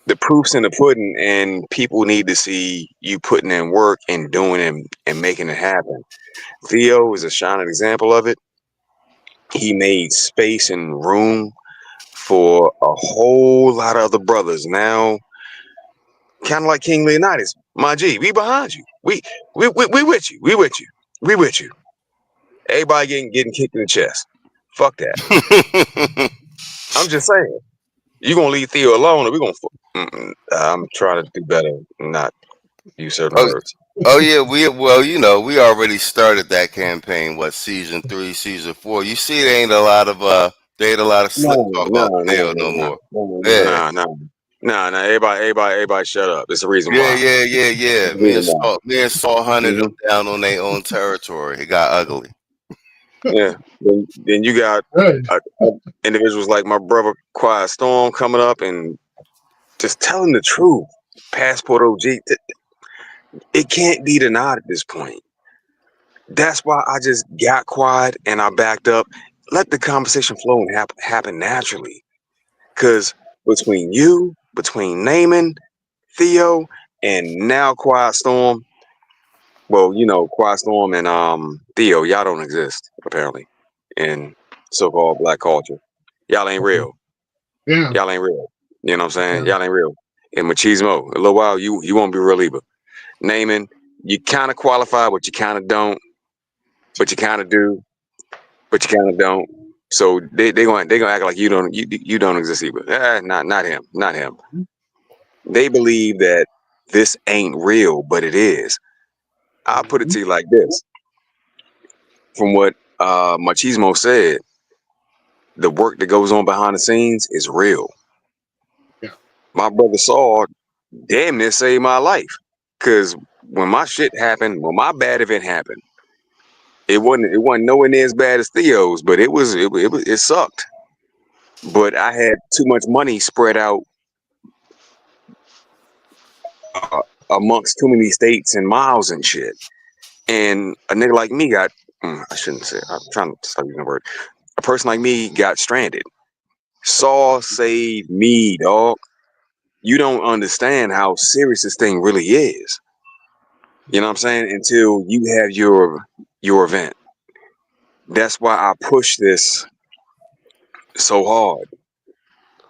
the proof's in the pudding, and people need to see you putting in work and doing it and making it happen. Theo is a shining example of it. He made space and room for a whole lot of other brothers. Now, kind of like King Leonidas, my G, we behind you. We with you. We with you. We with you. Everybody getting kicked in the chest. Fuck that. I'm just saying. You gonna leave Theo alone, or we gonna? I'm trying to do better, not use certain words. Oh yeah, we already started that campaign. What, season 3, season 4? You see, there ain't a lot of slick talk about Theo no more. Yeah. Nah. Everybody, shut up. It's the reason why. Yeah. Me and Saul hunted them down on their own territory. It got ugly. Yeah. Then you got individuals like my brother Quiet Storm coming up and just telling the truth. Passport OG, it can't be denied at this point. That's why I just got quiet and I backed up. Let the conversation flow and happen naturally. Because between Naaman, Theo, and now Quiet Storm, well, Quiet Storm and Theo, y'all don't exist, apparently, in so-called black culture. Y'all ain't real. Yeah. Y'all ain't real. You know what I'm saying? Yeah. Y'all ain't real. And Machismo, a little while, you won't be real either. Naaman, you kind of qualify, but you kind of don't. But you kind of do. But you kind of don't. So they gonna act like you don't exist either. Not him. They believe that this ain't real, but it is. I'll put it to you like this. From what Machismo said, the work that goes on behind the scenes is real. Yeah. My brother Saul damn near saved my life. Because when my shit happened, when my bad event happened, it wasn't nowhere near as bad as Theo's, but it sucked. But I had too much money spread out amongst too many states and miles and shit. And a nigga like me got, I shouldn't say, I'm trying to stop using the word. A person like me got stranded. Saul saved me, dog. You don't understand how serious this thing really is. You know what I'm saying? Until you have your event. That's why I push this so hard.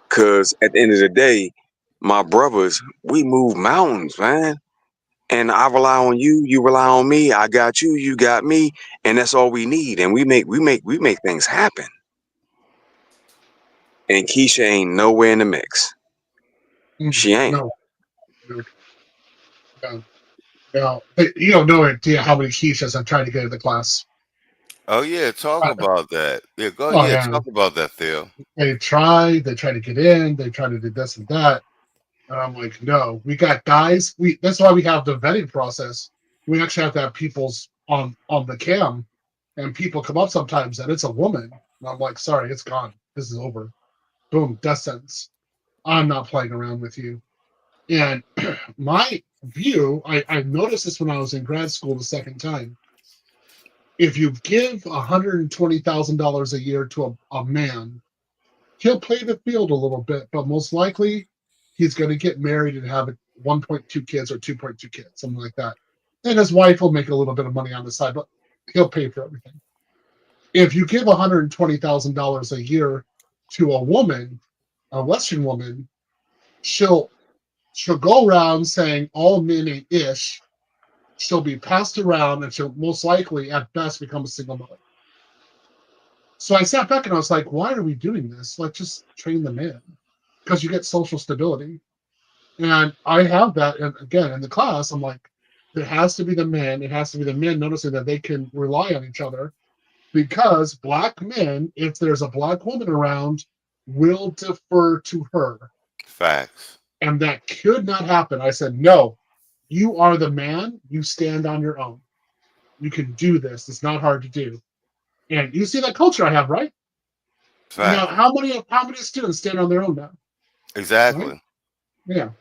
Because at the end of the day, my brothers, we move mountains, man. And I rely on you, you rely on me. I got you, you got me, and that's all we need. And we make things happen. And Keisha ain't nowhere in the mix. She ain't. No. You have no idea how many Keishas I'm trying to get in the class. Oh yeah, talk about that. Yeah, go ahead. Talk about that, Theo. They try to get in, they try to do this and that. And I'm like, no, we got guys. That's why we have the vetting process. We actually have to have people's on the cam, and people come up sometimes and it's a woman. And I'm like, sorry, it's gone. This is over. Boom, death sentence. I'm not playing around with you. And my view, I noticed this when I was in grad school the second time. If you give $120,000 a year to a man, he'll play the field a little bit, but most likely he's going to get married and have 1.2 kids or 2.2 kids, something like that. And his wife will make a little bit of money on the side, but he'll pay for everything. If you give $120,000 a year to a woman, a Western woman, she'll go around saying all men ain't ish. She'll be passed around, and she'll most likely, at best, become a single mother. So I sat back and I was like, why are we doing this? Let's just train the men, because you get social stability. And I have that, and again, in the class, I'm like, it has to be the men. It has to be the men noticing that they can rely on each other, because black men, if there's a black woman around, will defer to her. Facts. And that could not happen. I said, no, you are the man. You stand on your own. You can do this. It's not hard to do. And you see that culture I have, right? Facts. Now, how many students stand on their own now? Exactly. Right? Yeah.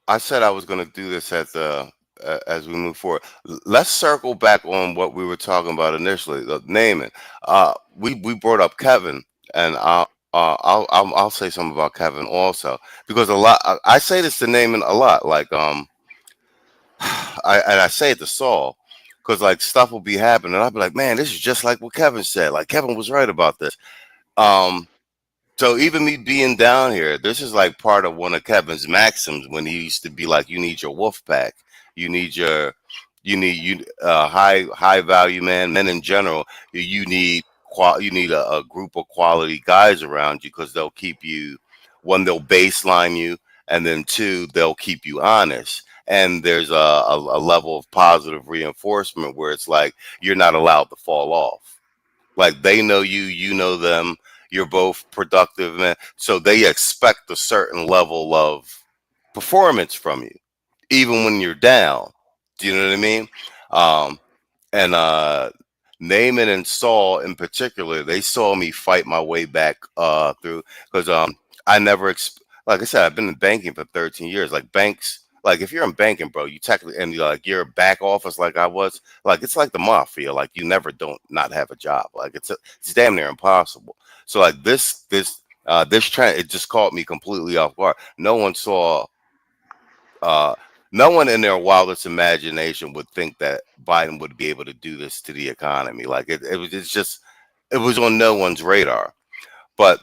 I said I was going to do this as we move forward. Let's circle back on what we were talking about initially, the naming. We brought up Kevin, and I'll say something about Kevin also, because I say this to Naaman a lot. Like I say it to Saul, because like stuff will be happening, and I'll be like, man, this is just like what Kevin said. Like Kevin was right about this. So even me being down here, this is like part of one of Kevin's maxims when he used to be like, you need your wolf pack. You need high value men in general. You need a group of quality guys around you, because they'll keep you, one, they'll baseline you, and then two, they'll keep you honest. And there's a level of positive reinforcement where it's like, you're not allowed to fall off. Like they know you, you know them. You're both productive, man. So they expect a certain level of performance from you, even when you're down. Do you know what I mean? And Naaman and Saul in particular, they saw me fight my way back through, because I never, like I said, I've been in banking for 13 years. Like banks, like if you're in banking, bro, you technically, and you're back office like I was, like it's like the mafia. Like you never don't not have a job. Like it's damn near impossible. So like this trend, it just caught me completely off guard. No one saw, no one in their wildest imagination would think that Biden would be able to do this to the economy. Like it was on no one's radar. But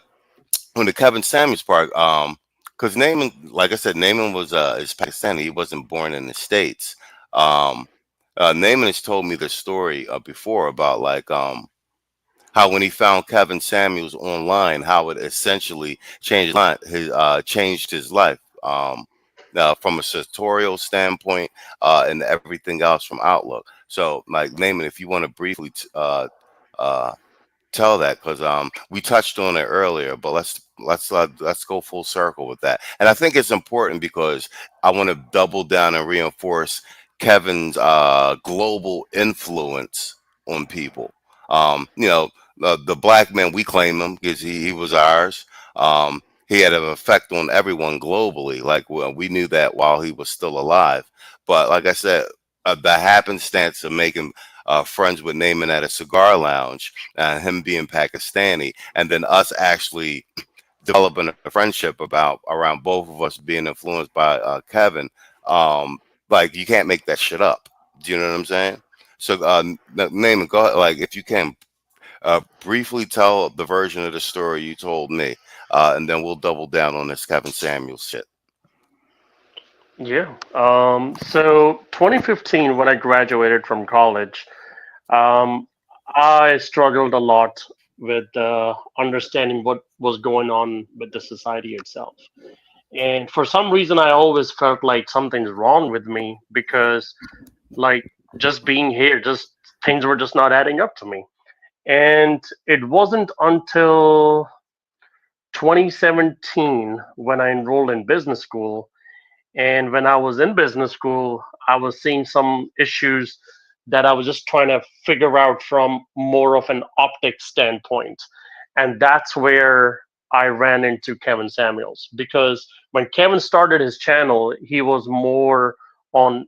when the Kevin Samuels part, because Naaman, like I said, Naaman was is Pakistani. He wasn't born in the States. Naaman has told me the story before about like how when he found Kevin Samuels online, how it essentially changed his life from a sartorial standpoint and everything else from Outlook. So, like Naaman, if you want to briefly tell that, because we touched on it earlier, but let's go full circle with that. And I think it's important because I want to double down and reinforce Kevin's global influence on people. The black man, we claim him because he was ours. He had an effect on everyone globally. Like we knew that while he was still alive. But like I said, the happenstance of making friends with Naaman at a cigar lounge, him being Pakistani, and then us actually developing a friendship around both of us being influenced by Kevin. Like you can't make that shit up. Do you know what I'm saying? So Naaman, go ahead, like if you can briefly tell the version of the story you told me, and then we'll double down on this Kevin Samuels shit. Yeah. So 2015, when I graduated from college, I struggled a lot with understanding what was going on with the society itself. And for some reason, I always felt like something's wrong with me because, like, just being here, just things were just not adding up to me. And it wasn't until 2017 when I enrolled in business school. And when I was in business school, I was seeing some issues that I was just trying to figure out from more of an optic standpoint. And that's where I ran into Kevin Samuels, because when Kevin started his channel, he was more on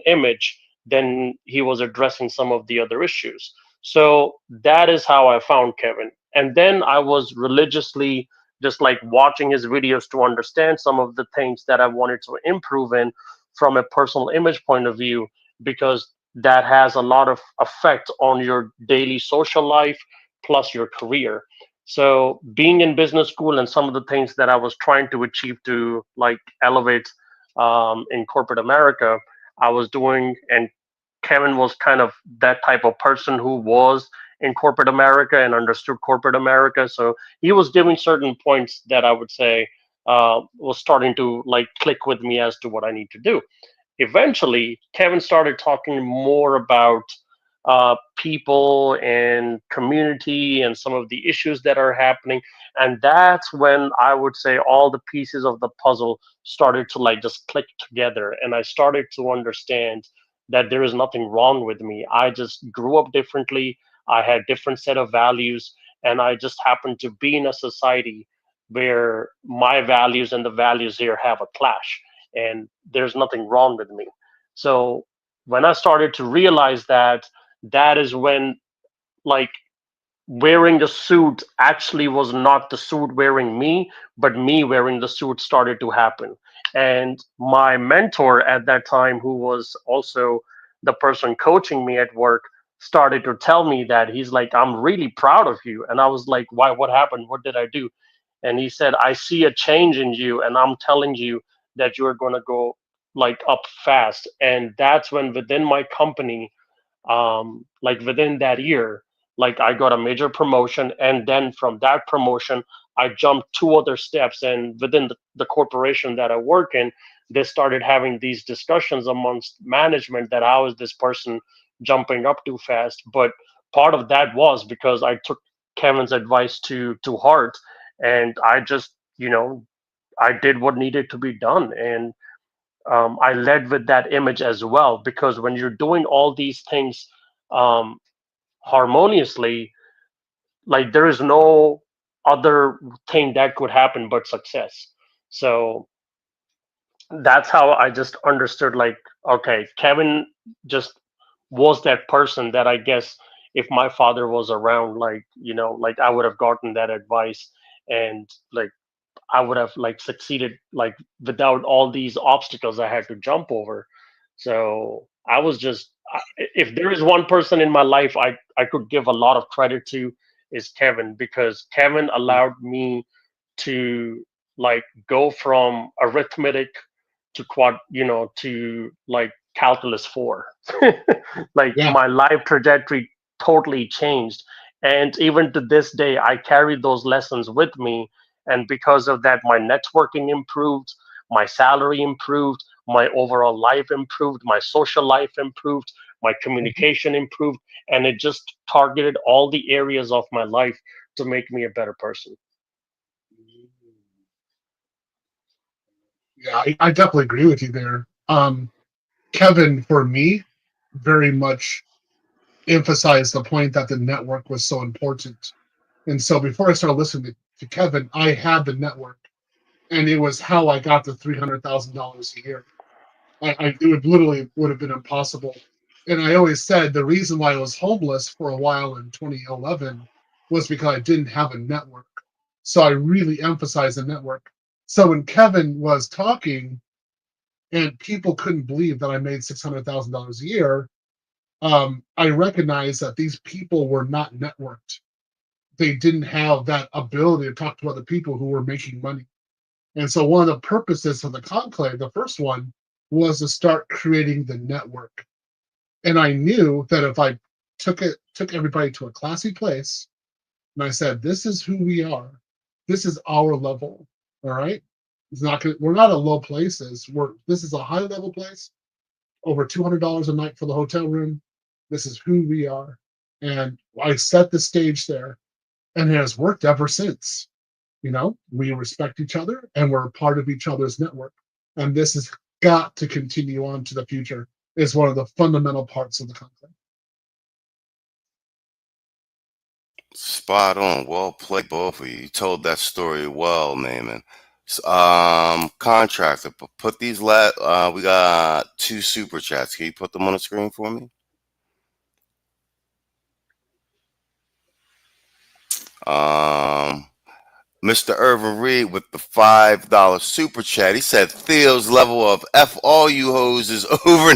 image than he was addressing some of the other issues. So that is how I found Kevin. And then I was religiously just like watching his videos to understand some of the things that I wanted to improve in from a personal image point of view, because that has a lot of effect on your daily social life plus your career. So being in business school and some of the things that I was trying to achieve to like elevate in corporate America, I was doing, and Kevin was kind of that type of person who was in corporate America and understood corporate America. So he was giving certain points that I would say was starting to like click with me as to what I need to do. Eventually, Kevin started talking more about people and community and some of the issues that are happening. And that's when I would say all the pieces of the puzzle started to like just click together. And I started to understand that there is nothing wrong with me. I just grew up differently. I had different set of values, and I just happened to be in a society where my values and the values here have a clash, and there's nothing wrong with me. So when I started to realize that, that is when like wearing the suit actually was not the suit wearing me, but me wearing the suit started to happen. And my mentor at that time, who was also the person coaching me at work, started to tell me that he's like, I'm really proud of you. And I was like, why? What happened? What did I do? And he said, I see a change in you, and I'm telling you that you're going to go like up fast. And that's when within my company, like within that year, like I got a major promotion, and then from that promotion I jumped two other steps, and within the corporation that I work in, they started having these discussions amongst management that I was this person jumping up too fast. But part of that was because I took Kevin's advice to heart, and I just, I did what needed to be done. And I led with that image as well, because when you're doing all these things um, harmoniously, like there is no other thing that could happen but success. So that's how I just understood, like, okay, Kevin just was that person that I guess if my father was around, like, like I would have gotten that advice, and like I would have like succeeded like without all these obstacles I had to jump over. So I was just, if there is one person in my life I could give a lot of credit to, is Kevin, because Kevin allowed me to like go from arithmetic to to like calculus 4. Like Yeah. my life trajectory totally changed. And even to this day, I carry those lessons with me. And because of that, my networking improved, my salary improved, my overall life improved, my social life improved, my communication improved, and it just targeted all the areas of my life to make me a better person. Yeah, I definitely agree with you there. Kevin, for me, very much emphasized the point that the network was so important. And so before I started listening to Kevin, I had the network, and it was how I got the $300,000 a year. It would have been impossible. And I always said the reason why I was homeless for a while in 2011 was because I didn't have a network. So I really emphasized the network. So when Kevin was talking, and people couldn't believe that I made $600,000 a year, I recognized that these people were not networked. They didn't have that ability to talk to other people who were making money. And so one of the purposes of the conclave, the first one, was to start creating the network. And I knew that if I took everybody to a classy place, and I said, "This is who we are. This is our level. All right. We're not at low places. This is a high level place. Over $200 a night for the hotel room. This is who we are." And I set the stage there, and it has worked ever since. We respect each other, and we're part of each other's network. And this has got to continue on to the future. is one of the fundamental parts of the conclave. Spot on. Well played, both of you. You told that story well, Naaman. Contractor, put these we got 2 super chats. Can you put them on the screen for me? Mr. Irvin Reed with the $5 super chat. He said Theo's level of F all you hoes is over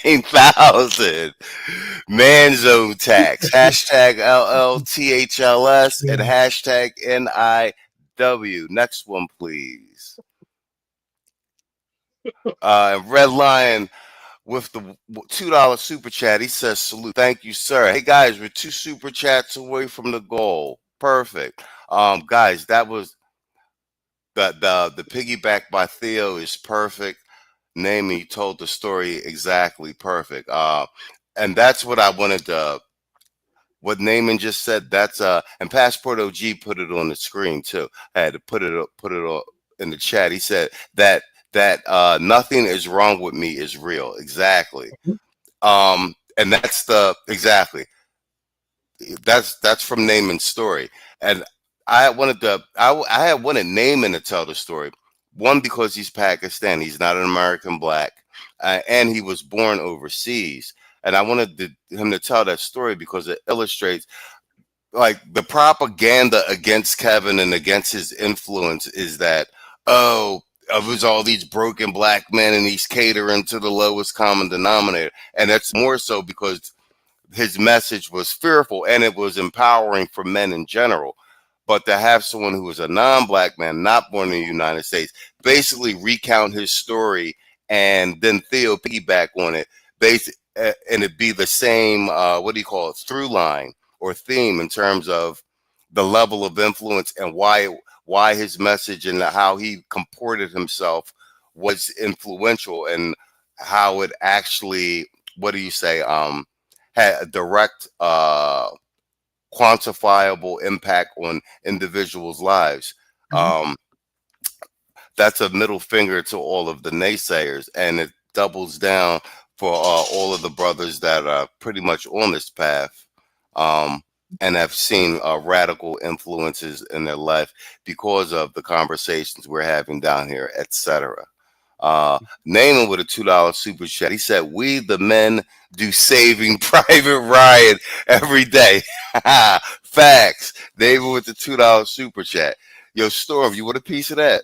9,000. Man zone tax. Hashtag LLTHLS and hashtag NIW. Next one, please. Red Lion with the $2 super chat. He says salute. Thank you, sir. Hey guys, we're 2 super chats away from the goal. Perfect. Guys, that was the piggyback by Theo is perfect. Namely, told the story exactly perfect. And that's what I wanted to. What Naaman just said. That's and Passport OG put it on the screen too. I had to put it in the chat. He said that nothing is wrong with me is real. Exactly. And that's that's from Naaman's story. And I had wanted Naaman to tell the story. One, because he's Pakistani, he's not an American black, and he was born overseas. And I wanted him to tell that story because it illustrates, like, the propaganda against Kevin and against his influence is that, it was all these broken black men and he's catering to the lowest common denominator. And that's more so because his message was fearful and it was empowering for men in general. But to have someone who was a non-black man, not born in the United States, basically recount his story and then Theo piggyback on it, and it'd be the same, through line or theme in terms of the level of influence and why his message and how he comported himself was influential and how it actually, had a direct quantifiable impact on individuals' lives. That's a middle finger to all of the naysayers, and it doubles down for all of the brothers that are pretty much on this path and have seen radical influences in their life because of the conversations we're having down here, etc. Naaman with a $2 super chat. He said, "We the men do Saving Private Ryan every day." Facts. David with the $2 super chat. Yo, Storm, you want a piece of that?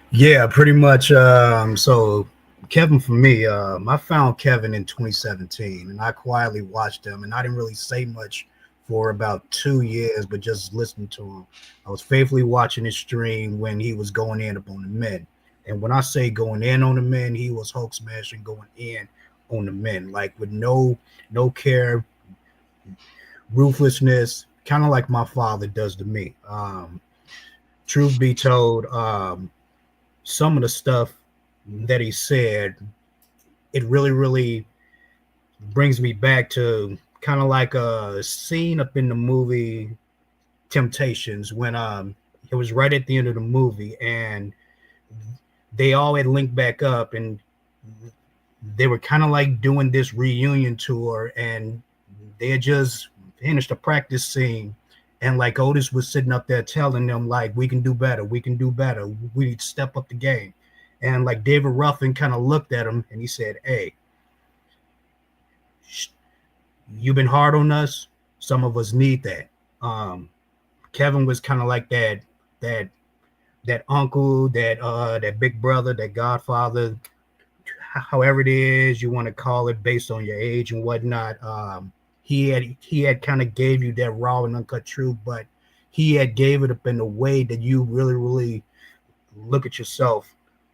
Yeah, pretty much. So Kevin, for me, I found Kevin in 2017, and I quietly watched him, and I didn't really say much for about 2 years, but just listening to him. I was faithfully watching his stream when he was going in upon the men. And when I say going in on the men, he was Hulk smashing, going in on the men, like with no care, ruthlessness, kind of like my father does to me. Truth be told, some of the stuff that he said, it really, really brings me back to kind of like a scene up in the movie Temptations when it was right at the end of the movie and they all had linked back up and they were kind of like doing this reunion tour and they had just finished a practice scene and like Otis was sitting up there telling them like, we can do better, we need to step up the game. And like David Ruffin kind of looked at him and he said, "Hey, you've been hard on us. Some of us need that." Kevin was kind of like that uncle, that big brother, that godfather, however it is you want to call it based on your age and whatnot. He had kind of gave you that raw and uncut truth, but he had gave it up in a way that you really, really look at yourself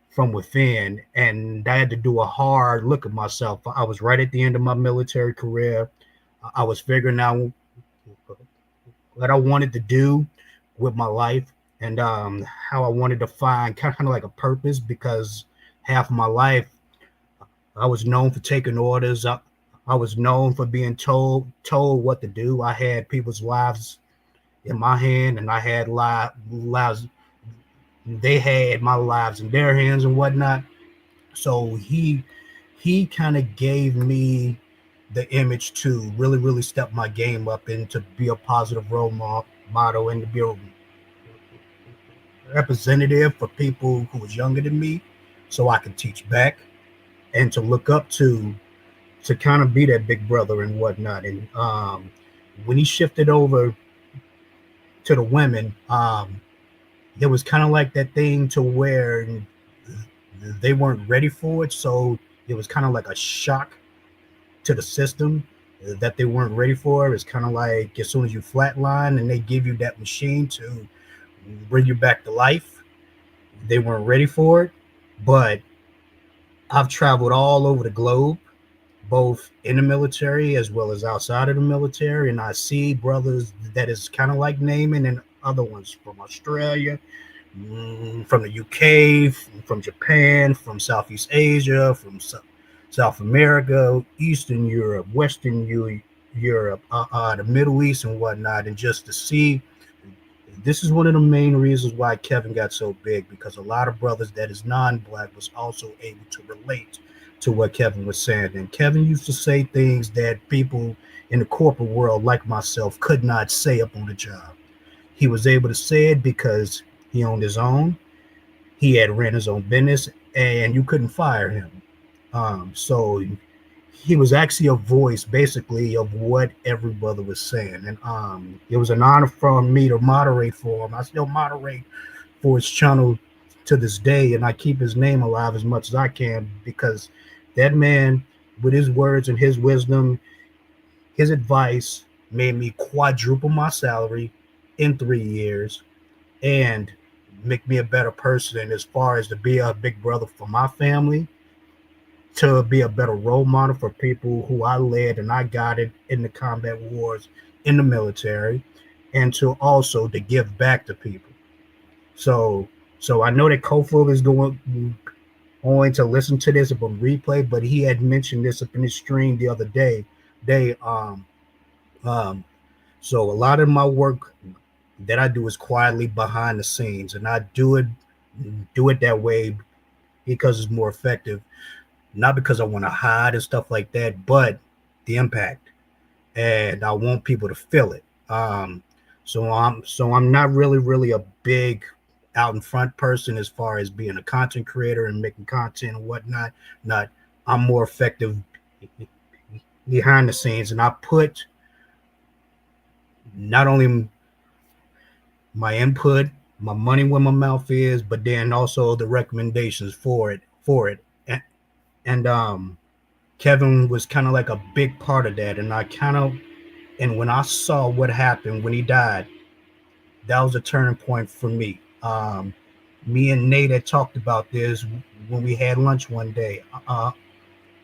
from within. And I had to do a hard look at myself. I was right at the end of my military career. I was figuring out what I wanted to do with my life and how I wanted to find kind of like a purpose, because half of my life I was known for taking orders. I was known for being told what to do. I had people's lives in my hand and I had lives. They had my lives in their hands and whatnot. So he kind of gave me the image to really step my game up and to be a positive role model and to be a representative for people who was younger than me, so I could teach back and to look up to kind of be that big brother and whatnot. And when he shifted over to the women, it was kind of like that thing to where they weren't ready for it. So it was kind of like a shock to the system that they weren't ready for. It's kind of like as soon as you flatline and they give you that machine to bring you back to life, they weren't ready for it. But I've traveled all over the globe, both in the military as well as outside of the military, and I see brothers that is kind of like Naaman and other ones from Australia, from the UK, from Japan, from Southeast Asia, from South America, Eastern Europe, Western Europe, the Middle East and whatnot. And just to see, this is one of the main reasons why Kevin got so big, because a lot of brothers that is non-black was also able to relate to what Kevin was saying. And Kevin used to say things that people in the corporate world like myself could not say up on the job. He was able to say it because he owned his own, he had ran his own business, and you couldn't fire him. So he was actually a voice basically of what every brother was saying. And it was an honor for me to moderate for him. I still moderate for his channel to this day, and I keep his name alive as much as I can, because that man, with his words and his wisdom, his advice made me quadruple my salary in 3 years and make me a better person as far as to be a big brother for my family, to be a better role model for people who I led and I guided in the combat wars in the military, and to also to give back to people. So I know that Kofu is going to listen to this upon replay, but he had mentioned this up in his stream the other day. So a lot of my work that I do is quietly behind the scenes, and I do it that way because it's more effective. Not because I want to hide and stuff like that, but the impact, and I want people to feel it. So I'm not really a big out in front person as far as being a content creator and making content and whatnot. I'm more effective behind the scenes, and I put not only my input, my money where my mouth is, but then also the recommendations for it. And Kevin was kind of like a big part of that. And when I saw what happened when he died, that was a turning point for me. Me and Nate had talked about this when we had lunch one day.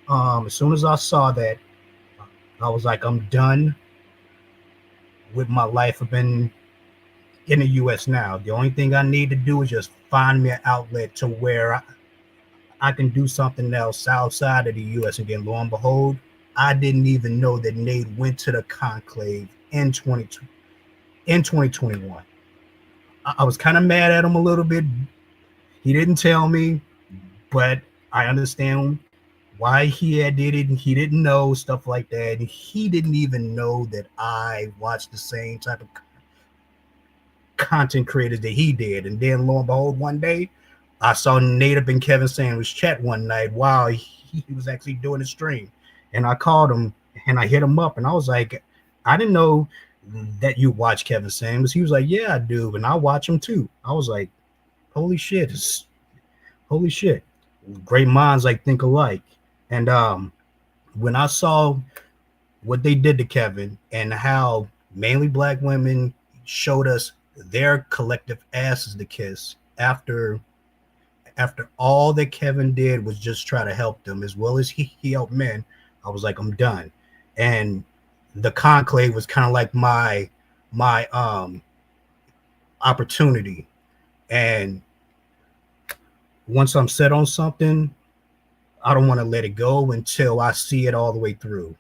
As soon as I saw that, I was like, I'm done with my life. I've been in the U.S. now. The only thing I need to do is just find me an outlet to where I can do something else outside of the U.S. Again, lo and behold, I didn't even know that Nate went to the conclave in 2021. I was kind of mad at him a little bit. He didn't tell me, but I understand why he had did it. And he didn't know stuff like that. And he didn't even know that I watched the same type of content creators that he did. And then lo and behold, one day, I saw Nate up in Kevin Sandwich chat one night while he was actually doing a stream. And I called him and I hit him up and I was like, I didn't know that you watch Kevin Sandwich. He was like, yeah, I do. And I watch him too. I was like, holy shit. Great minds like think alike. And when I saw what they did to Kevin and how mainly black women showed us their collective asses to kiss after all that Kevin did was just try to help them as well as he helped men, I was like, I'm done. And the conclave was kind of like my opportunity. And once I'm set on something, I don't want to let it go until I see it all the way through.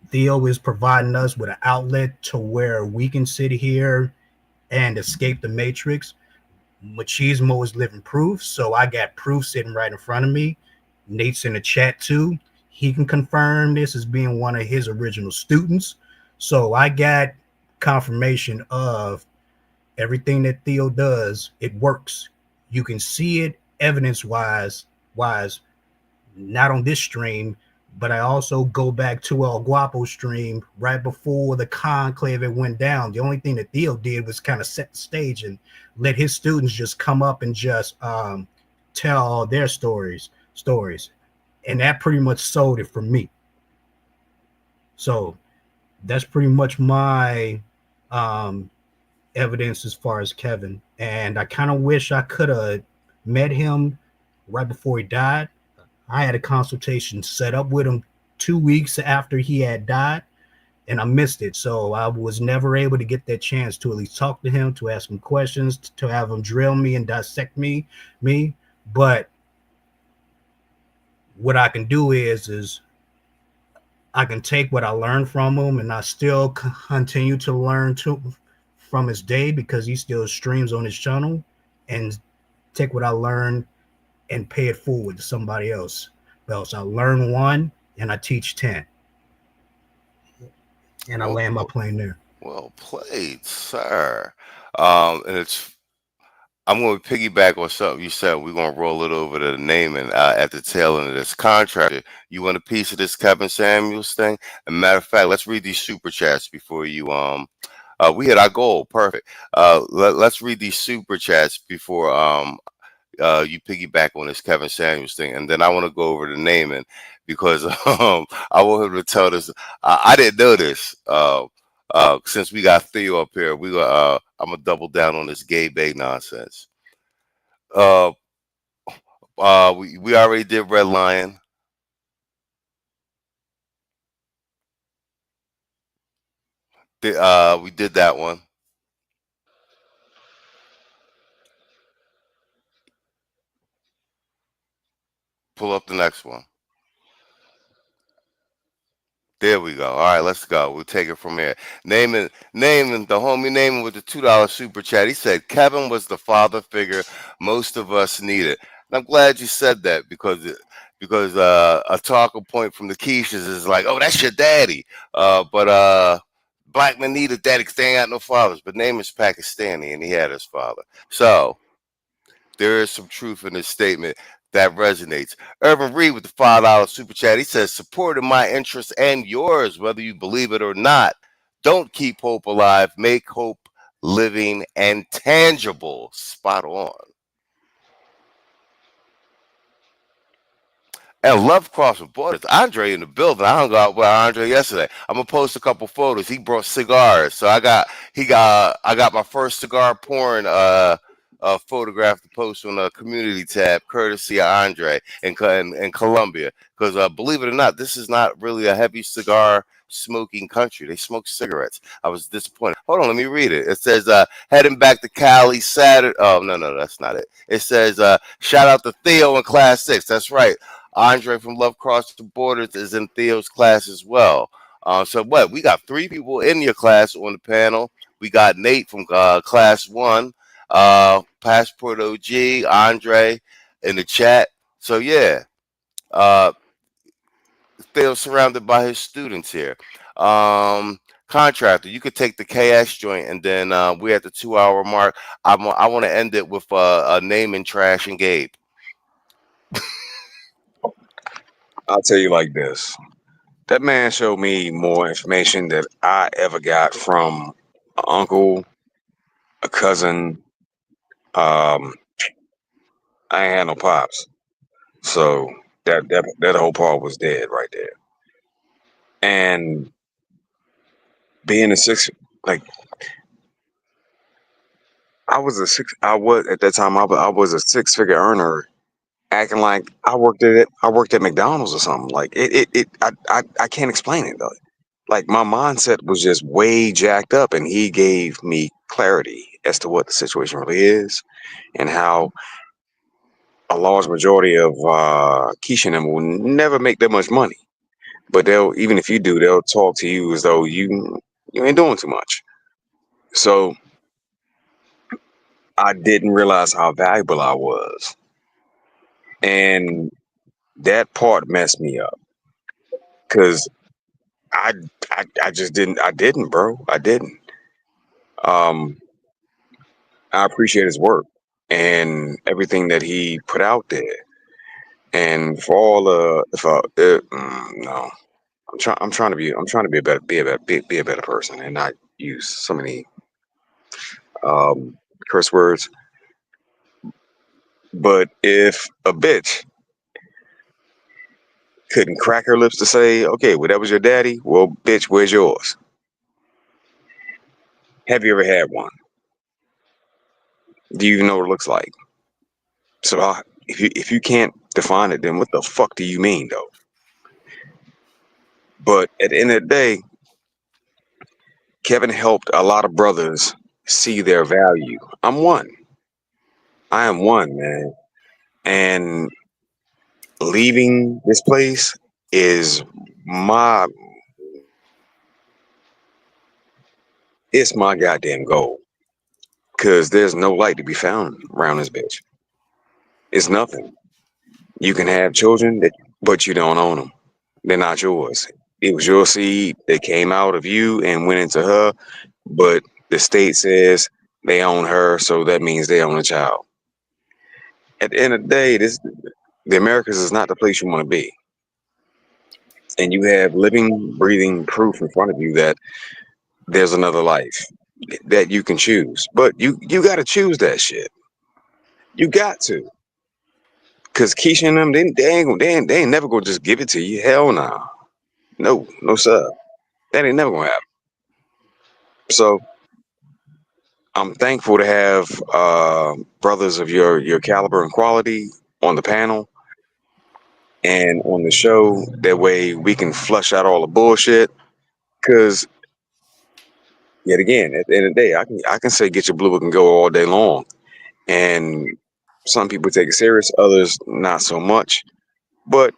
Theo is providing us with an outlet to where we can sit here and escape the matrix. Machismo is living proof, so I got proof sitting right in front of me, Nate's in the chat too. He can confirm this as being one of his original students. So I got confirmation of everything that Theo does. It works. You can see it evidence wise, not on this stream, but I also go back to El Guapo stream right before the conclave it went down. The only thing that Theo did was kind of set the stage and let his students just come up and just tell all their stories. And that pretty much sold it for me. So that's pretty much my evidence as far as Kevin. And I kind of wish I could have met him right before he died. I had a consultation set up with him 2 weeks after he had died, and I missed it. So I was never able to get that chance to at least talk to him, to ask him questions, to have him drill me and dissect me. But what I can do is I can take what I learned from him, and I still continue to learn from his day, because he still streams on his channel, and take what I learned and pay it forward to somebody else. I learn 1 and I teach 10. And I land my plane there. Well played, sir. And I'm going to piggyback on something you said. We're going to roll it over to the naming at the tail end of this contract. You want a piece of this Kevin Samuels thing? As a matter of fact, let's read these super chats before you we hit our goal. Perfect. Let's read these super chats before you piggyback on this Kevin Samuels thing, and then I want to go over to naming, because I want him to tell this. I didn't know this. Since we got Theo up here, I'm gonna double down on this gay bay nonsense. We already did Red Lion. We did that one. Pull up the next one. There we go. All right, let's go. We'll take it from here. Naming the homie naming with the $2 super chat. He said Kevin was the father figure most of us needed. And I'm glad you said that, because a talking point from the Keishas is like, oh, that's your daddy. But black men need a daddy because they ain't got no fathers. But Naaman's Pakistani and he had his father. So there is some truth in this statement that resonates. Urban Reed with the $5 super chat. He says, supporting my interests and yours, whether you believe it or not. Don't keep hope alive. Make hope living and tangible. Spot on. And Love Crossing Borders. Andre in the building. I hung out with Andre yesterday. I'm gonna post a couple photos. He brought cigars, so I got my first cigar pouring photograph to post on a community tab, courtesy of Andre in Colombia. Because believe it or not, this is not really a heavy cigar smoking country. They smoke cigarettes. I was disappointed. Hold on, let me read it. It says heading back to Cali Saturday. Oh no, that's not it. It says shout out to Theo in class 6. That's right. Andre from Love Crossing Borders is in Theo's class as well. So what? We got 3 people in your class on the panel. We got Nate from class 1, Passport OG, Andre in the chat. So yeah, Theo's surrounded by his students here. Contractor, you could take the KS joint, and then we're at the 2-hour mark. I want to end it with a name and Trash and Gabe. I'll tell you like this. That man showed me more information that I ever got from an uncle, a cousin. I ain't had no pops. So that whole part was dead right there. And being a like I was at that time I was a 6-figure earner, acting like I worked at McDonald's or something. Like I can't explain it though. Like my mindset was just way jacked up, and he gave me clarity as to what the situation really is and how a large majority of Keisha and them will never make that much money. But even if you do, they'll talk to you as though you ain't doing too much. So I didn't realize how valuable I was. And That part messed me up because I, I just didn't, bro. I didn't. Um, I appreciate his work and everything that he put out there. And for all no, I'm trying to be a better person and not use so many curse words. But if a bitch couldn't crack her lips to say, okay, well, that was your daddy, well, bitch, where's yours? Have you ever had one? Do you even know what it looks like? So if you can't define it, then what the fuck do you mean, though? But at the end of the day, Kevin helped a lot of brothers see their value. I'm one. I am one, man. And leaving this place is my it's my goddamn goal. Cause there's no light to be found around this bitch. It's nothing. You can have children but you don't own them. They're not yours. It was your seed that came out of you and went into her, but the state says they own her, so that means they own a child. At the end of the day, the Americas is not the place you want to be. And you have living, breathing proof in front of you that there's another life that you can choose. But you got to choose that shit. You got to. Because Keisha and them, they ain't never going to just give it to you. Hell no. No, sir. That ain't never going to happen. So I'm thankful to have brothers of your caliber and quality on the panel and on the show. That way we can flush out all the bullshit. Because yet again, at the end of the day, I can say get your blue book and go all day long, and some people take it serious, others not so much. But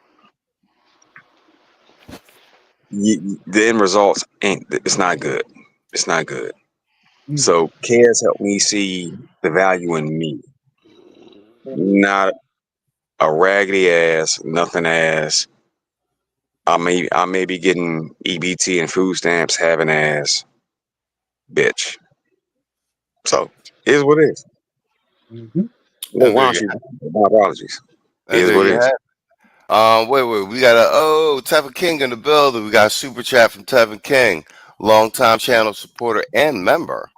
the end results it's not good. It's not good. So Kez helped me see the value in me, not a raggedy ass, nothing ass. I may be getting EBT and food stamps, having ass bitch. So here's what it is. Well, why don't you? My apologies. Here's what it is. Wait. We got Tevin King in the building. We got a super chat from Tevin King, longtime channel supporter and member.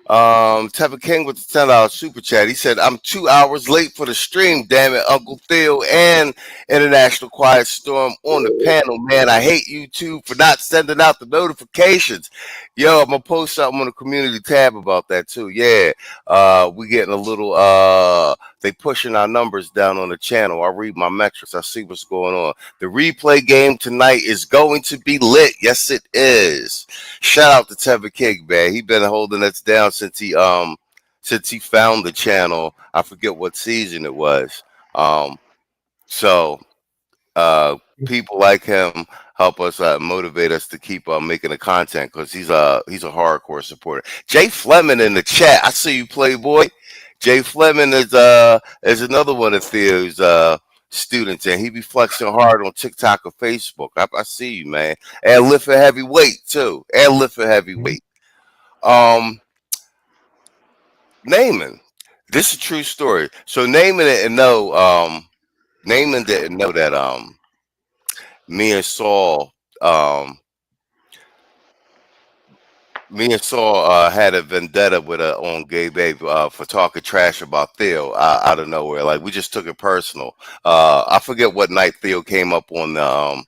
Tevin King with the $10 super chat. He said, I'm 2 hours late for the stream. Damn it, Uncle Theo and International Quiet Storm on the panel. Man, I hate you two for not sending out the notifications. Yo, I'm gonna post something on the community tab about that too. Yeah. We getting a little they pushing our numbers down on the channel. I read my metrics. I see what's going on. The replay game tonight is going to be lit. Yes, it is. Shout out to Tevin King, man. He been holding us down since he found the channel. I forget what season it was. So people like him help us motivate us to keep making the content because he's a hardcore supporter. Jay Fleming in the chat. I see you, Playboy. Jay Fleming is another one of Theo's students, and he be flexing hard on TikTok or Facebook. I see you, man. And lift a heavy weight too. Naaman, this is a true story. So Naaman didn't know that me and Saul had a vendetta on Gay Babe for talking trash about Theo out of nowhere. Like we just took it personal. I forget what night Theo came up on our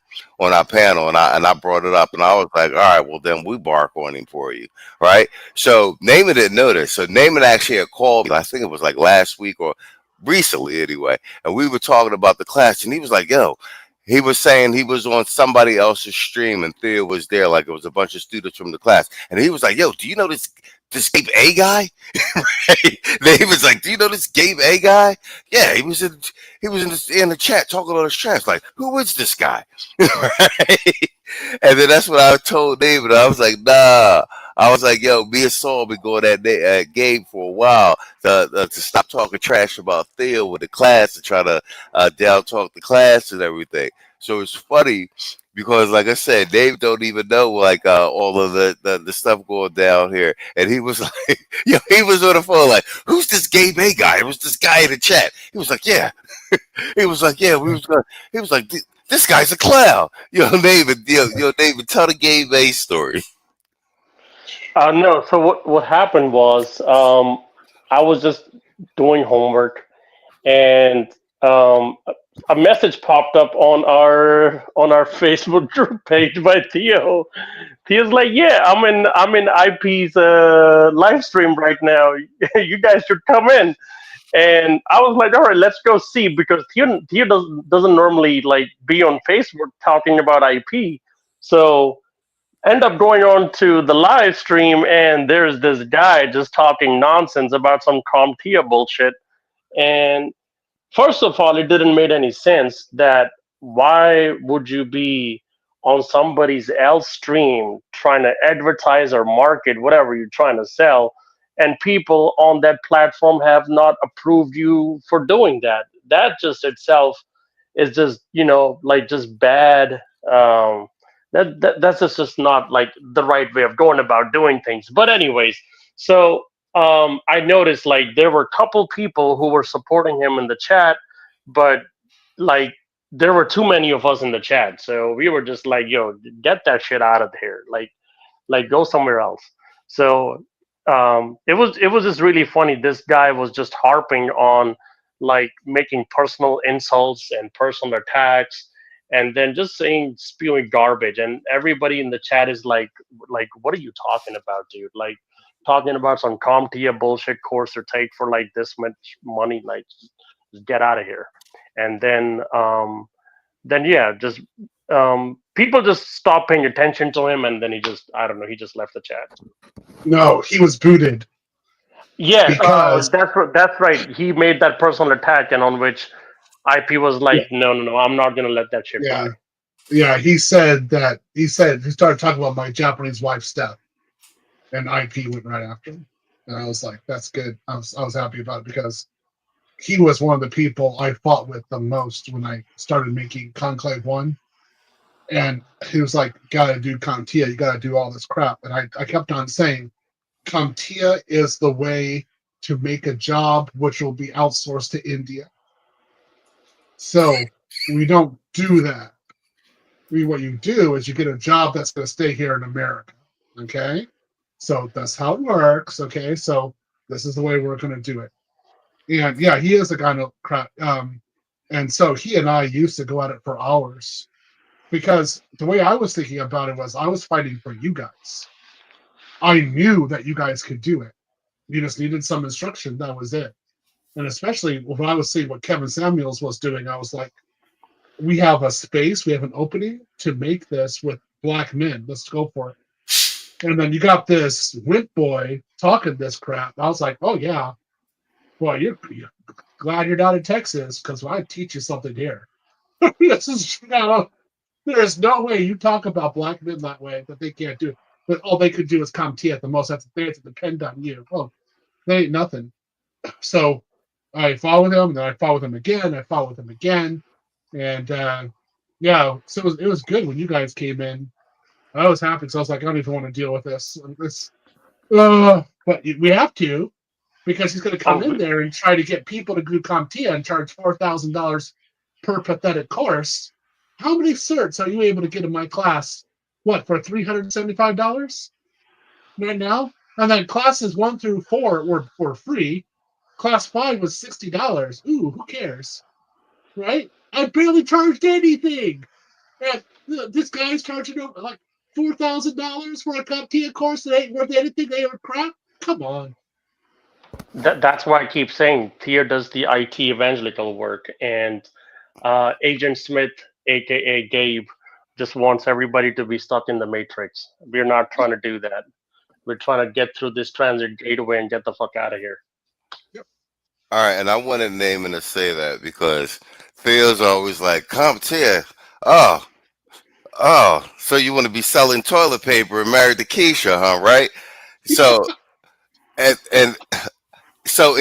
panel, and I brought it up, and I was like, all right, well then we bark on him for you, right? So Naaman didn't know this. So Naaman actually had called me. I think it was like last week or recently anyway, and we were talking about the class, and he was like, yo. He was saying he was on somebody else's stream and Theo was there, like it was a bunch of students from the class. And he was like, yo, do you know this Gabe A guy? He was like, do you know this Gabe A guy? Yeah, he was in the chat talking all this trash. Like, who is this guy? Right? And then that's what I told David. I was like, nah, I was like, yo, me and Saul been going at that game for a while to stop talking trash about Theo with the class and try to down talk the class and everything. So it's funny because, like I said, Dave don't even know like all of the stuff going down here, and he was like, yo, he was on the phone like, who's this Gay Bay guy? It was this guy in the chat. He was like, yeah. He was like, yeah, we was gonna. He was like, this guy's a clown. David, David, tell the Gay Bay story. No. So what happened was, I was just doing homework, and a message popped up on our Facebook group page by Theo. Theo's like, "Yeah, I'm in IP's live stream right now. You guys should come in." And I was like, "All right, let's go see," because Theo doesn't normally like be on Facebook talking about IP. So end up going on to the live stream, and there's this guy just talking nonsense about some CompTIA bullshit. And first of all, it didn't make any sense that why would you be on somebody's else stream trying to advertise or market whatever you're trying to sell, and people on that platform have not approved you for doing that. That just itself is just like just bad. That's just not like the right way of going about doing things. But anyways, so I noticed like there were a couple people who were supporting him in the chat, but like there were too many of us in the chat, so we were just like, "Yo, get that shit out of here! Like go somewhere else." So it was just really funny. This guy was just harping on like making personal insults and personal attacks, and then just spewing garbage. And everybody in the chat is like, "What are you talking about, dude? Like talking about some CompTIA bullshit course or take for like this much money? Like just get out of here." And then yeah, just people just stopped paying attention to him, and then he just left the chat. No, he was booted. Yeah, Because that's right. He made that personal attack, and on which IP was like, no, I'm not gonna let that shit fly. Yeah, he said he started talking about my Japanese wife's death, and IP went right after him, and I was like, that's good. I was happy about it because he was one of the people I fought with the most when I started making Conclave 1. And he was like, gotta do CompTIA, you gotta do all this crap. And I kept on saying, CompTIA is the way to make a job which will be outsourced to India. So we don't do that. What you do is you get a job that's going to stay here in America. Okay? So that's how it works. Okay? So this is the way we're going to do it. And yeah, he is a kind of crap. And so he and I used to go at it for hours because the way I was thinking about it was I was fighting for you guys. I knew that you guys could do it. You just needed some instruction. That was it. And especially when I was seeing what Kevin Samuels was doing, I was like, we have a space, we have an opening to make this with black men. Let's go for it. And then you got this wimp boy talking this crap. I was like, oh, yeah. Well, you're glad you're not in Texas because I teach you something here. There's no way you talk about black men that way that they can't do it. But all they could do is CompTIA at the most. They have to depend on you. Oh, they ain't nothing. So I fought with him, and then I fought with him again. I fought with him again. And yeah, so it was good when you guys came in. I was happy because I was like, I don't even want to deal with this. But we have to because he's going to come in there and try to get people to do CompTIA and charge $4,000 per pathetic course. How many certs are you able to get in my class? What, for $375 right now? And then classes 1 through 4 were free. Class 5 was $60. Ooh, who cares? Right? I barely charged anything. And this guy's charging over like $4,000 for a CompTIA course that ain't worth anything. They are crap. Come on. That's why I keep saying Theo does the IT evangelical work, and Agent Smith, aka Gabe, just wants everybody to be stuck in the matrix. We're not trying to do that. We're trying to get through this transit gateway and get the fuck out of here. Yep. All right, and I wanted Naaman to say that because Theo's always like, CompTIA. Oh, so you want to be selling toilet paper and married to Keisha, huh? Right? So and so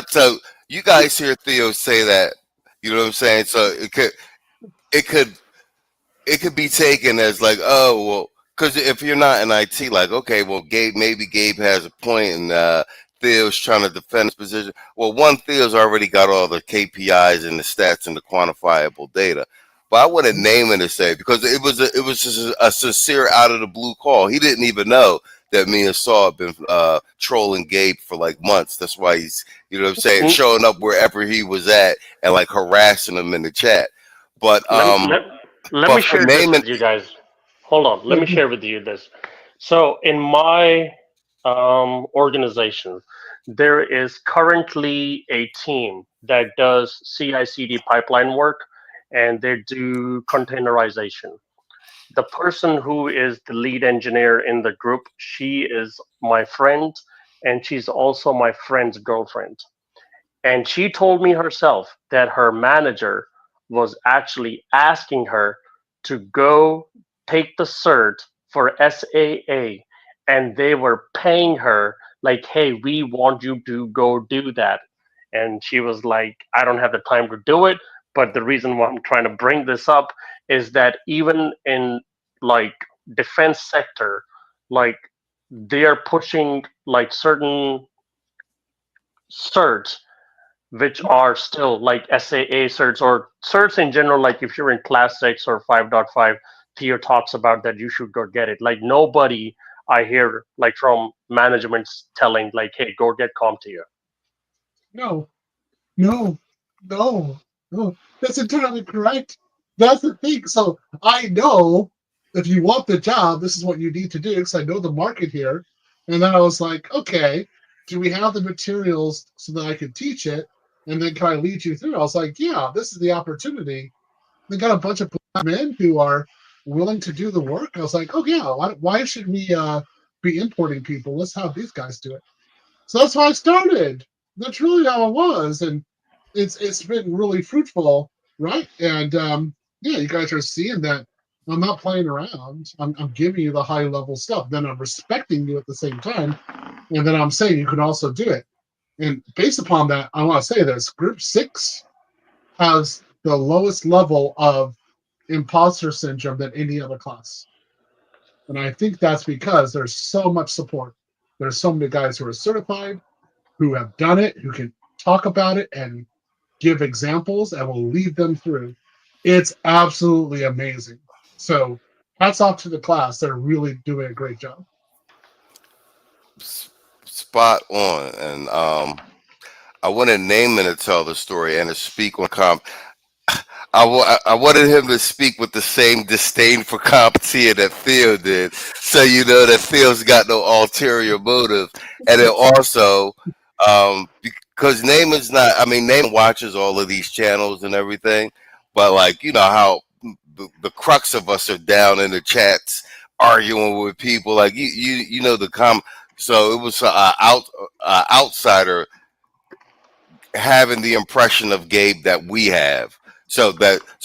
so you guys hear Theo say that, you know what I'm saying? So it could it could be taken as like, oh well, because if you're not in IT, like, okay, well, maybe Gabe has a point, and Theo's trying to defend his position. Well, one, Theo's already got all the KPIs and the stats and the quantifiable data, but I wouldn't name it to say, because it was just a sincere out of the blue call. He didn't even know that me and Saul had been trolling Gabe for like months. That's why he's, you know what I'm saying, showing up wherever he was at and like harassing him in the chat. But let me share this with you guys. Hold on. Let me share with you this. So in my organization, there is currently a team that does CI/CD pipeline work, and they do containerization. The person who is the lead engineer in the group, she is my friend, and she's also my friend's girlfriend. And she told me herself that her manager was actually asking her to go take the cert for SAA, and they were paying her like, hey, we want you to go do that. And she was like, I don't have the time to do it. But the reason why I'm trying to bring this up is that even in like defense sector, like they are pushing like certain certs which are still like SAA certs or certs in general. Like if you're in class 6 or 5.5, Theo talks about that you should go get it. Like nobody I hear like from management's telling like, hey, go get CompTIA. No, no, no, no. That's entirely correct. That's the thing. So I know if you want the job, this is what you need to do, because I know the market here. And then I was like, okay, do we have the materials so that I can teach it? And then can I lead you through? I was like, yeah, this is the opportunity. They got a bunch of black men who are willing to do the work. I was like, oh yeah, why should we be importing people? Let's have these guys do it. So that's how I started. That's really how it was, and it's been really fruitful, right? And yeah, you guys are seeing that I'm not playing around. I'm giving you the high level stuff. Then I'm respecting you at the same time, and then I'm saying you can also do it. And based upon that, I want to say this: Group 6 has the lowest level of imposter syndrome than any other class, and I think that's because there's so much support. There's so many guys who are certified, who have done it, who can talk about it and give examples, and will lead them through. It's absolutely amazing. So hats off to the class. They're really doing a great job. Spot on. And I wanted Naaman to tell the story and to speak on comp. I wanted him to speak with the same disdain for CompTIA that Theo did, so you know that Theo's got no ulterior motive. And then also, because Naaman's not, I mean, Naaman watches all of these channels and everything, but like, you know how the crux of us are down in the chats arguing with people, like you know so it was outsider having the impression of Gabe that we have. So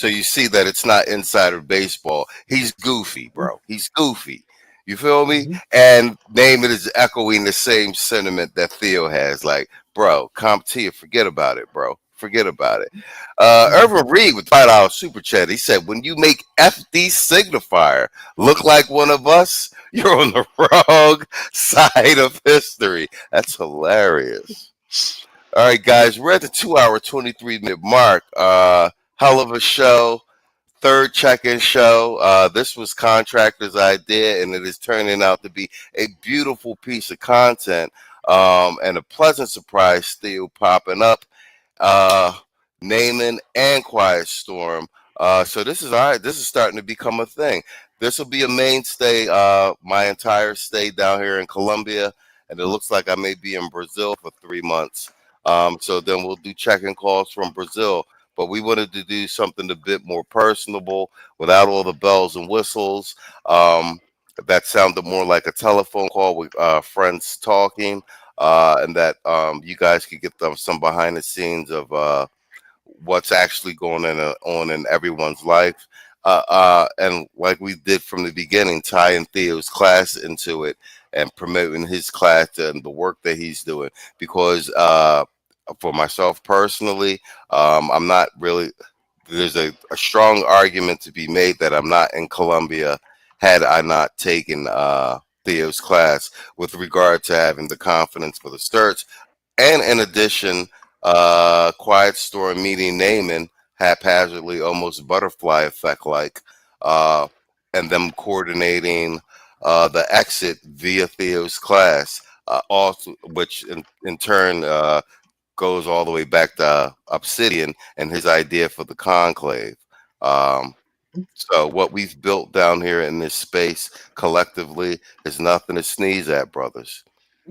you see that it's not insider baseball. He's goofy, bro. He's goofy. You feel me? Mm-hmm. And Naaman is echoing the same sentiment that Theo has. Like, bro, CompTIA, forget about it, bro. Forget about it. Irvin Reed with $5 super chat. He said, when you make FD Signifier look like one of us, you're on the wrong side of history. That's hilarious. All right, guys, we're at the 2-hour, 23-minute mark. Hell of a show. Third check-in show. This was Contractor's idea, and it is turning out to be a beautiful piece of content and a pleasant surprise still popping up. Naaman and Quiet Storm. So this is all right. This is starting to become a thing. This will be a mainstay my entire stay down here in Colombia, and it looks like I may be in Brazil for 3 months. So then we'll do check-in calls from Brazil. But we wanted to do something a bit more personable without all the bells and whistles. That sounded more like a telephone call with friends talking, and that you guys could get them some behind the scenes of what's actually going on in everyone's life. And like we did from the beginning, tying Theo's class into it and promoting his class and the work that he's doing. Because for myself personally, I'm not really. There's a strong argument to be made that I'm not in Columbia had I not taken Theo's class with regard to having the confidence for the starts. And in addition, Quiet Storm meeting Naaman haphazardly, almost butterfly effect like, and them coordinating the exit via Theo's class, also, which in turn goes all the way back to Obsidian and his idea for the conclave. Um, so what we've built down here in this space collectively is nothing to sneeze at, brothers.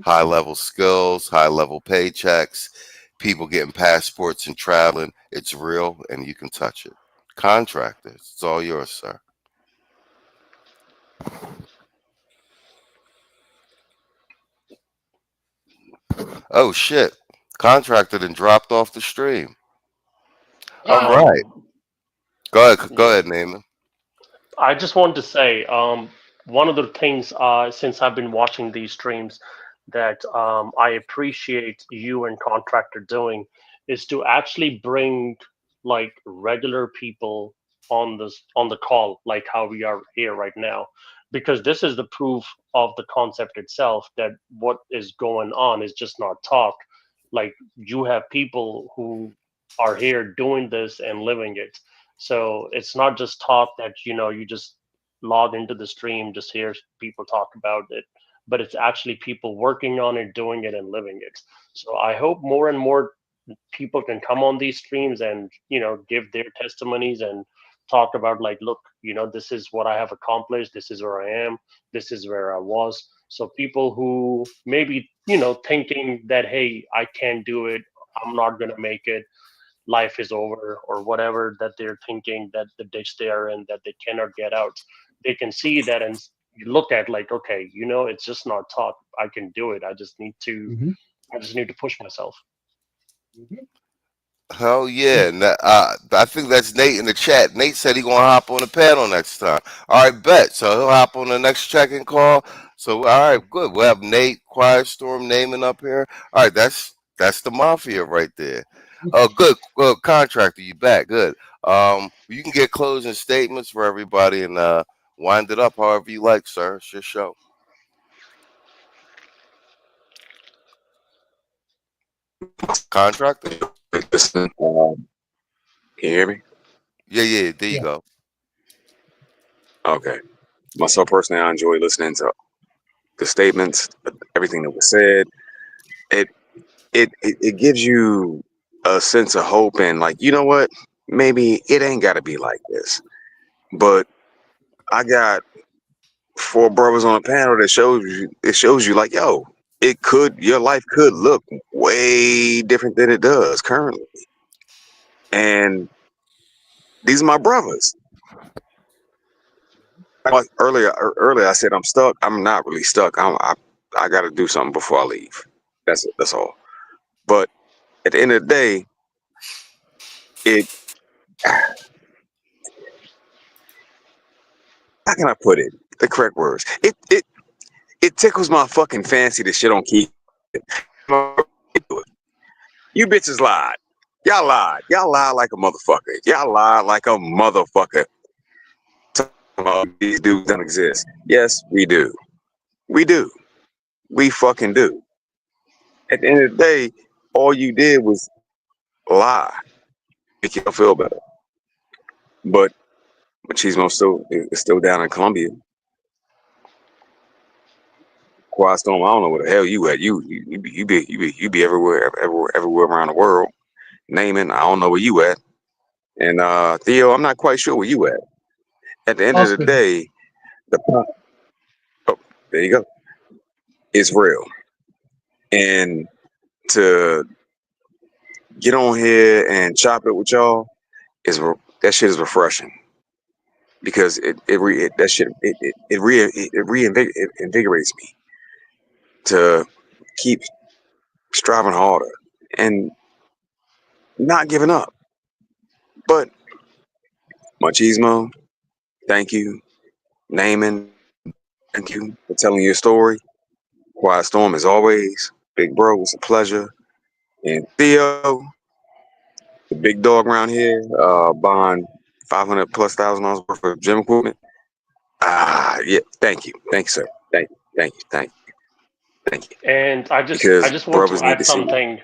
High level skills, high level paychecks, people getting passports and traveling. It's real and you can touch it. Contractors, it's all yours, sir. Oh shit. Contractor then dropped off the stream. All right. Go ahead, Naaman. I just wanted to say, one of the things, since I've been watching these streams, that I appreciate you and Contractor doing is to actually bring like regular people on the call, like how we are here right now, because this is the proof of the concept itself that what is going on is just not talk. Like you have people who are here doing this and living it. So it's not just talk that you just log into the stream, just hear people talk about it, but it's actually people working on it, doing it, and living it. So I hope more and more people can come on these streams and give their testimonies and talk about, like, look, this is what I have accomplished, this is where I am, this is where I was. So people who maybe thinking that, hey, I can't do it, I'm not going to make it, life is over, or whatever that they're thinking, that the ditch they are in, that they cannot get out, they can see that and look at, like, okay, it's just not talk, I can do it, I just need to push myself. Hell yeah. I think that's Nate in the chat. Nate said he gonna hop on the panel next time. All right, bet. So he'll hop on the next check-in call. So all right, good. We'll have Nate, Quiet Storm, Naaman up here. All right, that's the mafia right there. Oh, good. Well, Contractor, you back. Good. You can get closing statements for everybody and wind it up however you like, sir. It's your show. Contractor? Listen, can you hear me? Yeah, there you go. Okay. Myself personally, I enjoy listening to the statements, everything that was said. It gives you a sense of hope and, like, you know what? Maybe it ain't got to be like this. But I got 4 brothers on a panel that shows you like, yo, your life could look way different than it does currently. And these are my brothers. Like earlier I said I'm stuck. I'm not really stuck. I got to do something before I leave. That's it. That's all. But at the end of the day, how can I put it? The correct words. It tickles my fucking fancy to shit on Keith. You bitches lied. Y'all lied. Y'all lied like a motherfucker. Y'all lied like a motherfucker. These dudes don't exist. Yes, we do. We do. We fucking do. At the end of the day, all you did was lie. Make you feel better. But Machismo is still down in Columbia. Quiet Storm, I don't know where the hell you at. You be everywhere around the world. Naaman, I don't know where you at. And Theo, I'm not quite sure where you at. At the end of the day, there you go. It's real. And to get on here and chop it with y'all that shit is refreshing, because it reinvigorates me to keep striving harder and not giving up. But Machismo, thank you. Naaman, thank you for telling your story. Quiet Storm, as always. Big bro, it's a pleasure. And Theo, the big dog around here, buying 500 plus $1,000 worth of gym equipment. Yeah, thank you, sir. Thank you. And I Because just want to brothers need add to see it. something.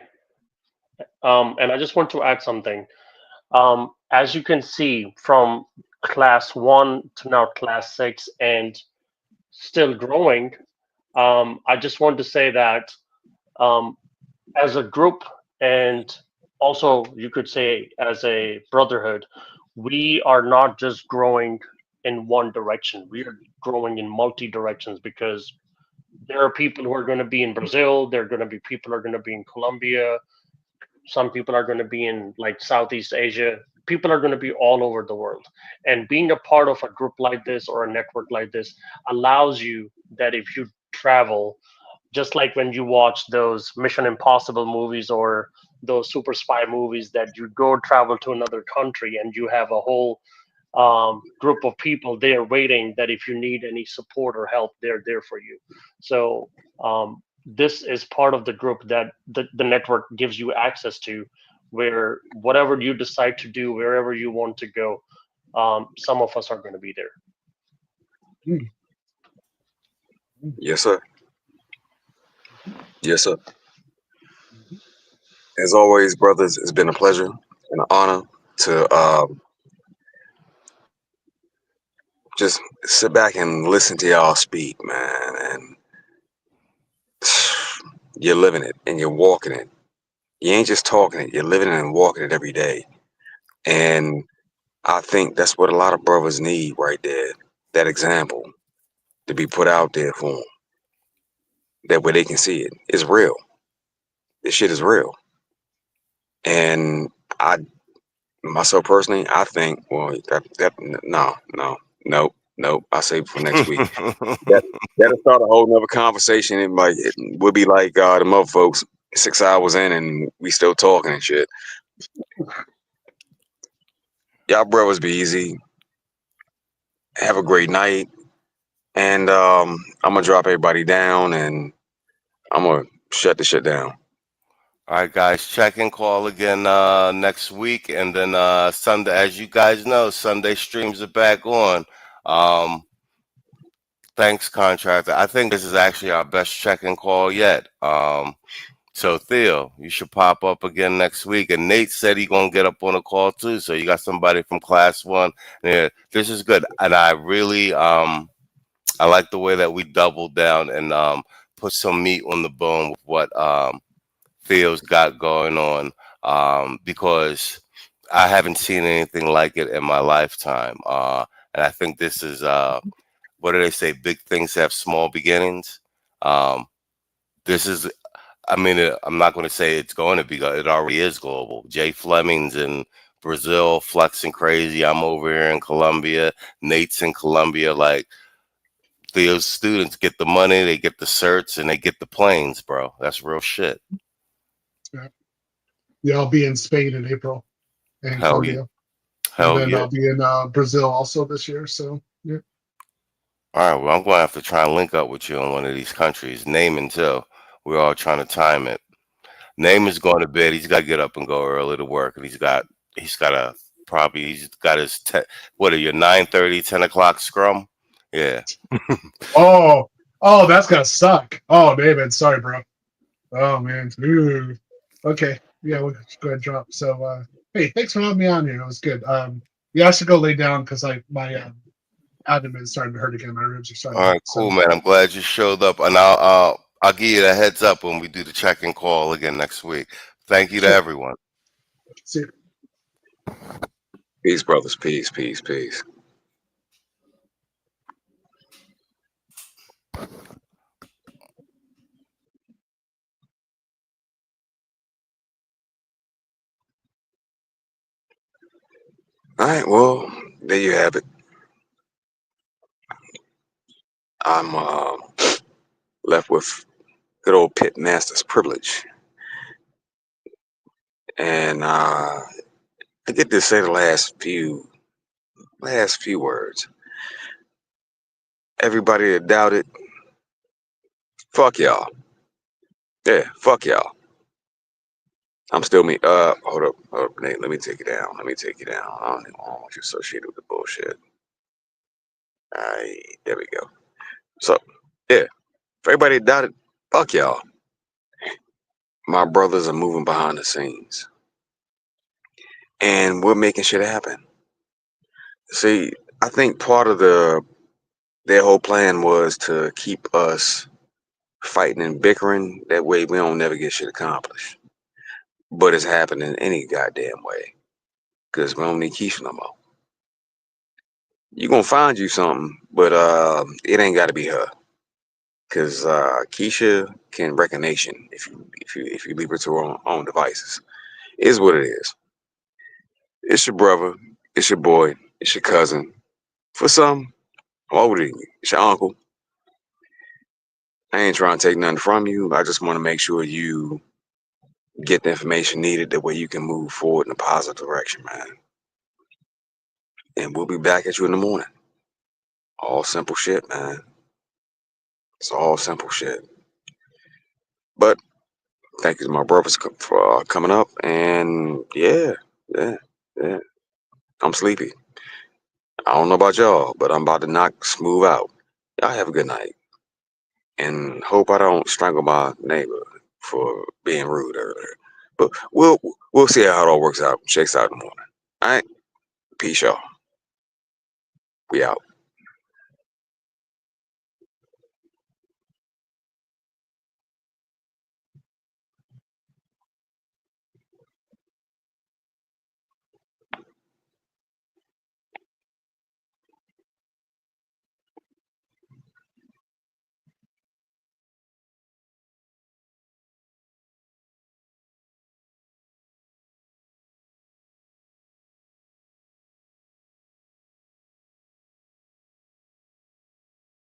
And I just want to add something. As you can see, from class 1 to now class 6 and still growing, I just want to say that as a group, and also you could say as a brotherhood, we are not just growing in one direction. We are growing in multi directions, because there are people who are going to be in Brazil. There are going to be people who are going to be in Colombia. Some people are going to be in like Southeast Asia. People are going to be all over the world. And being a part of a group like this or a network like this allows you that if you travel, just like when you watch those Mission Impossible movies or those super spy movies, that you go travel to another country and you have a whole group of people there waiting, that if you need any support or help, they're there for you. So this is part of the group that the network gives you access to, where whatever you decide to do, wherever you want to go, some of us are going to be there. Yes, sir. Yes, sir. As always, brothers, it's been a pleasure and an honor to just sit back and listen to y'all speak, man. And you're living it and you're walking it. You ain't just talking it, you're living it and walking it every day. And I think that's what a lot of brothers need right there. That example to be put out there for them. That way they can see it. It's real. This shit is real. And myself personally, I think, well, no. I say for next week. That'll start a whole nother conversation. It would be like the other folks 6 hours in and we still talking and shit. Y'all brothers be easy. Have a great night. And I'm gonna drop everybody down and I'm gonna shut the shit down. All right, guys, check and call again next week. And then Sunday, as you guys know, Sunday streams are back on. Thanks, contractor. I think this is actually our best check and call yet. So Theo, you should pop up again next week. And Nate said he's gonna get up on a call too. So you got somebody from class 1. Yeah, this is good. And I really I like the way that we doubled down and put some meat on the bone with what Theo's got going on, because I haven't seen anything like it in my lifetime. And I think this is what do they say? Big things have small beginnings. This is, I mean, I'm not going to say it's going to be, it already is global. Jay Fleming's in Brazil, flexing crazy. I'm over here in Colombia. Nate's in Colombia. Like, Theo's students get the money, they get the certs, and they get the planes, bro. That's real shit. Yeah, I'll be in Spain in April and Hell Colombia. Yeah. Hell and then yeah. I'll be in Brazil also this year. So yeah. All right, well, I'm going to have to try and link up with you in one of these countries. Name until we're all trying to time it. Name is going to bed. He's got to get up and go early to work, and he's got his what are your 9:30, 10 o'clock scrum? Yeah. Oh, that's gonna suck. Oh, David, sorry, bro. Oh man. Ooh. Okay. Yeah, we'll just go ahead and drop. So hey, thanks for having me on here. It was good. Yeah, I should go lay down because my abdomen is starting to hurt again. My ribs are starting. All right, cool, man. I'm glad you showed up, and I'll give you the heads up when we do the check and call again next week. Thank you to everyone. See you. Peace, brothers. Peace, peace, peace. All right, well, there you have it. I'm left with good old pit master's privilege. And I get to say the last few words. Everybody that doubted, Fuck y'all. Yeah, fuck y'all. I'm still me. Hold up, Nate. Let me take it down. Let me take it down. I don't even want you associated with the bullshit. Alright, there we go. So, yeah, for everybody that doubted, fuck y'all. My brothers are moving behind the scenes, and we're making shit happen. See, I think part of their whole plan was to keep us fighting and bickering. That way, we don't never get shit accomplished. But it's happening any goddamn way, because we don't need Keisha no more. You gonna find you something, but it ain't got to be her, because Keisha can wreck a nation if you leave her to her own devices. It is what it is. It's your brother, it's your boy, it's your cousin. For some, I'm older than you. It's your uncle. I ain't trying to take nothing from you. I just want to make sure you get the information needed, that way you can move forward in a positive direction, man. And we'll be back at you in the morning. All simple shit, man. It's all simple shit. But thank you to my brothers for coming up. And yeah. I'm sleepy. I don't know about y'all, but I'm about to knock smooth out. Y'all have a good night. And hope I don't strangle my neighbor for being rude earlier. But we'll see how it all works out, shakes out in the morning. All right? Peace, y'all. We out.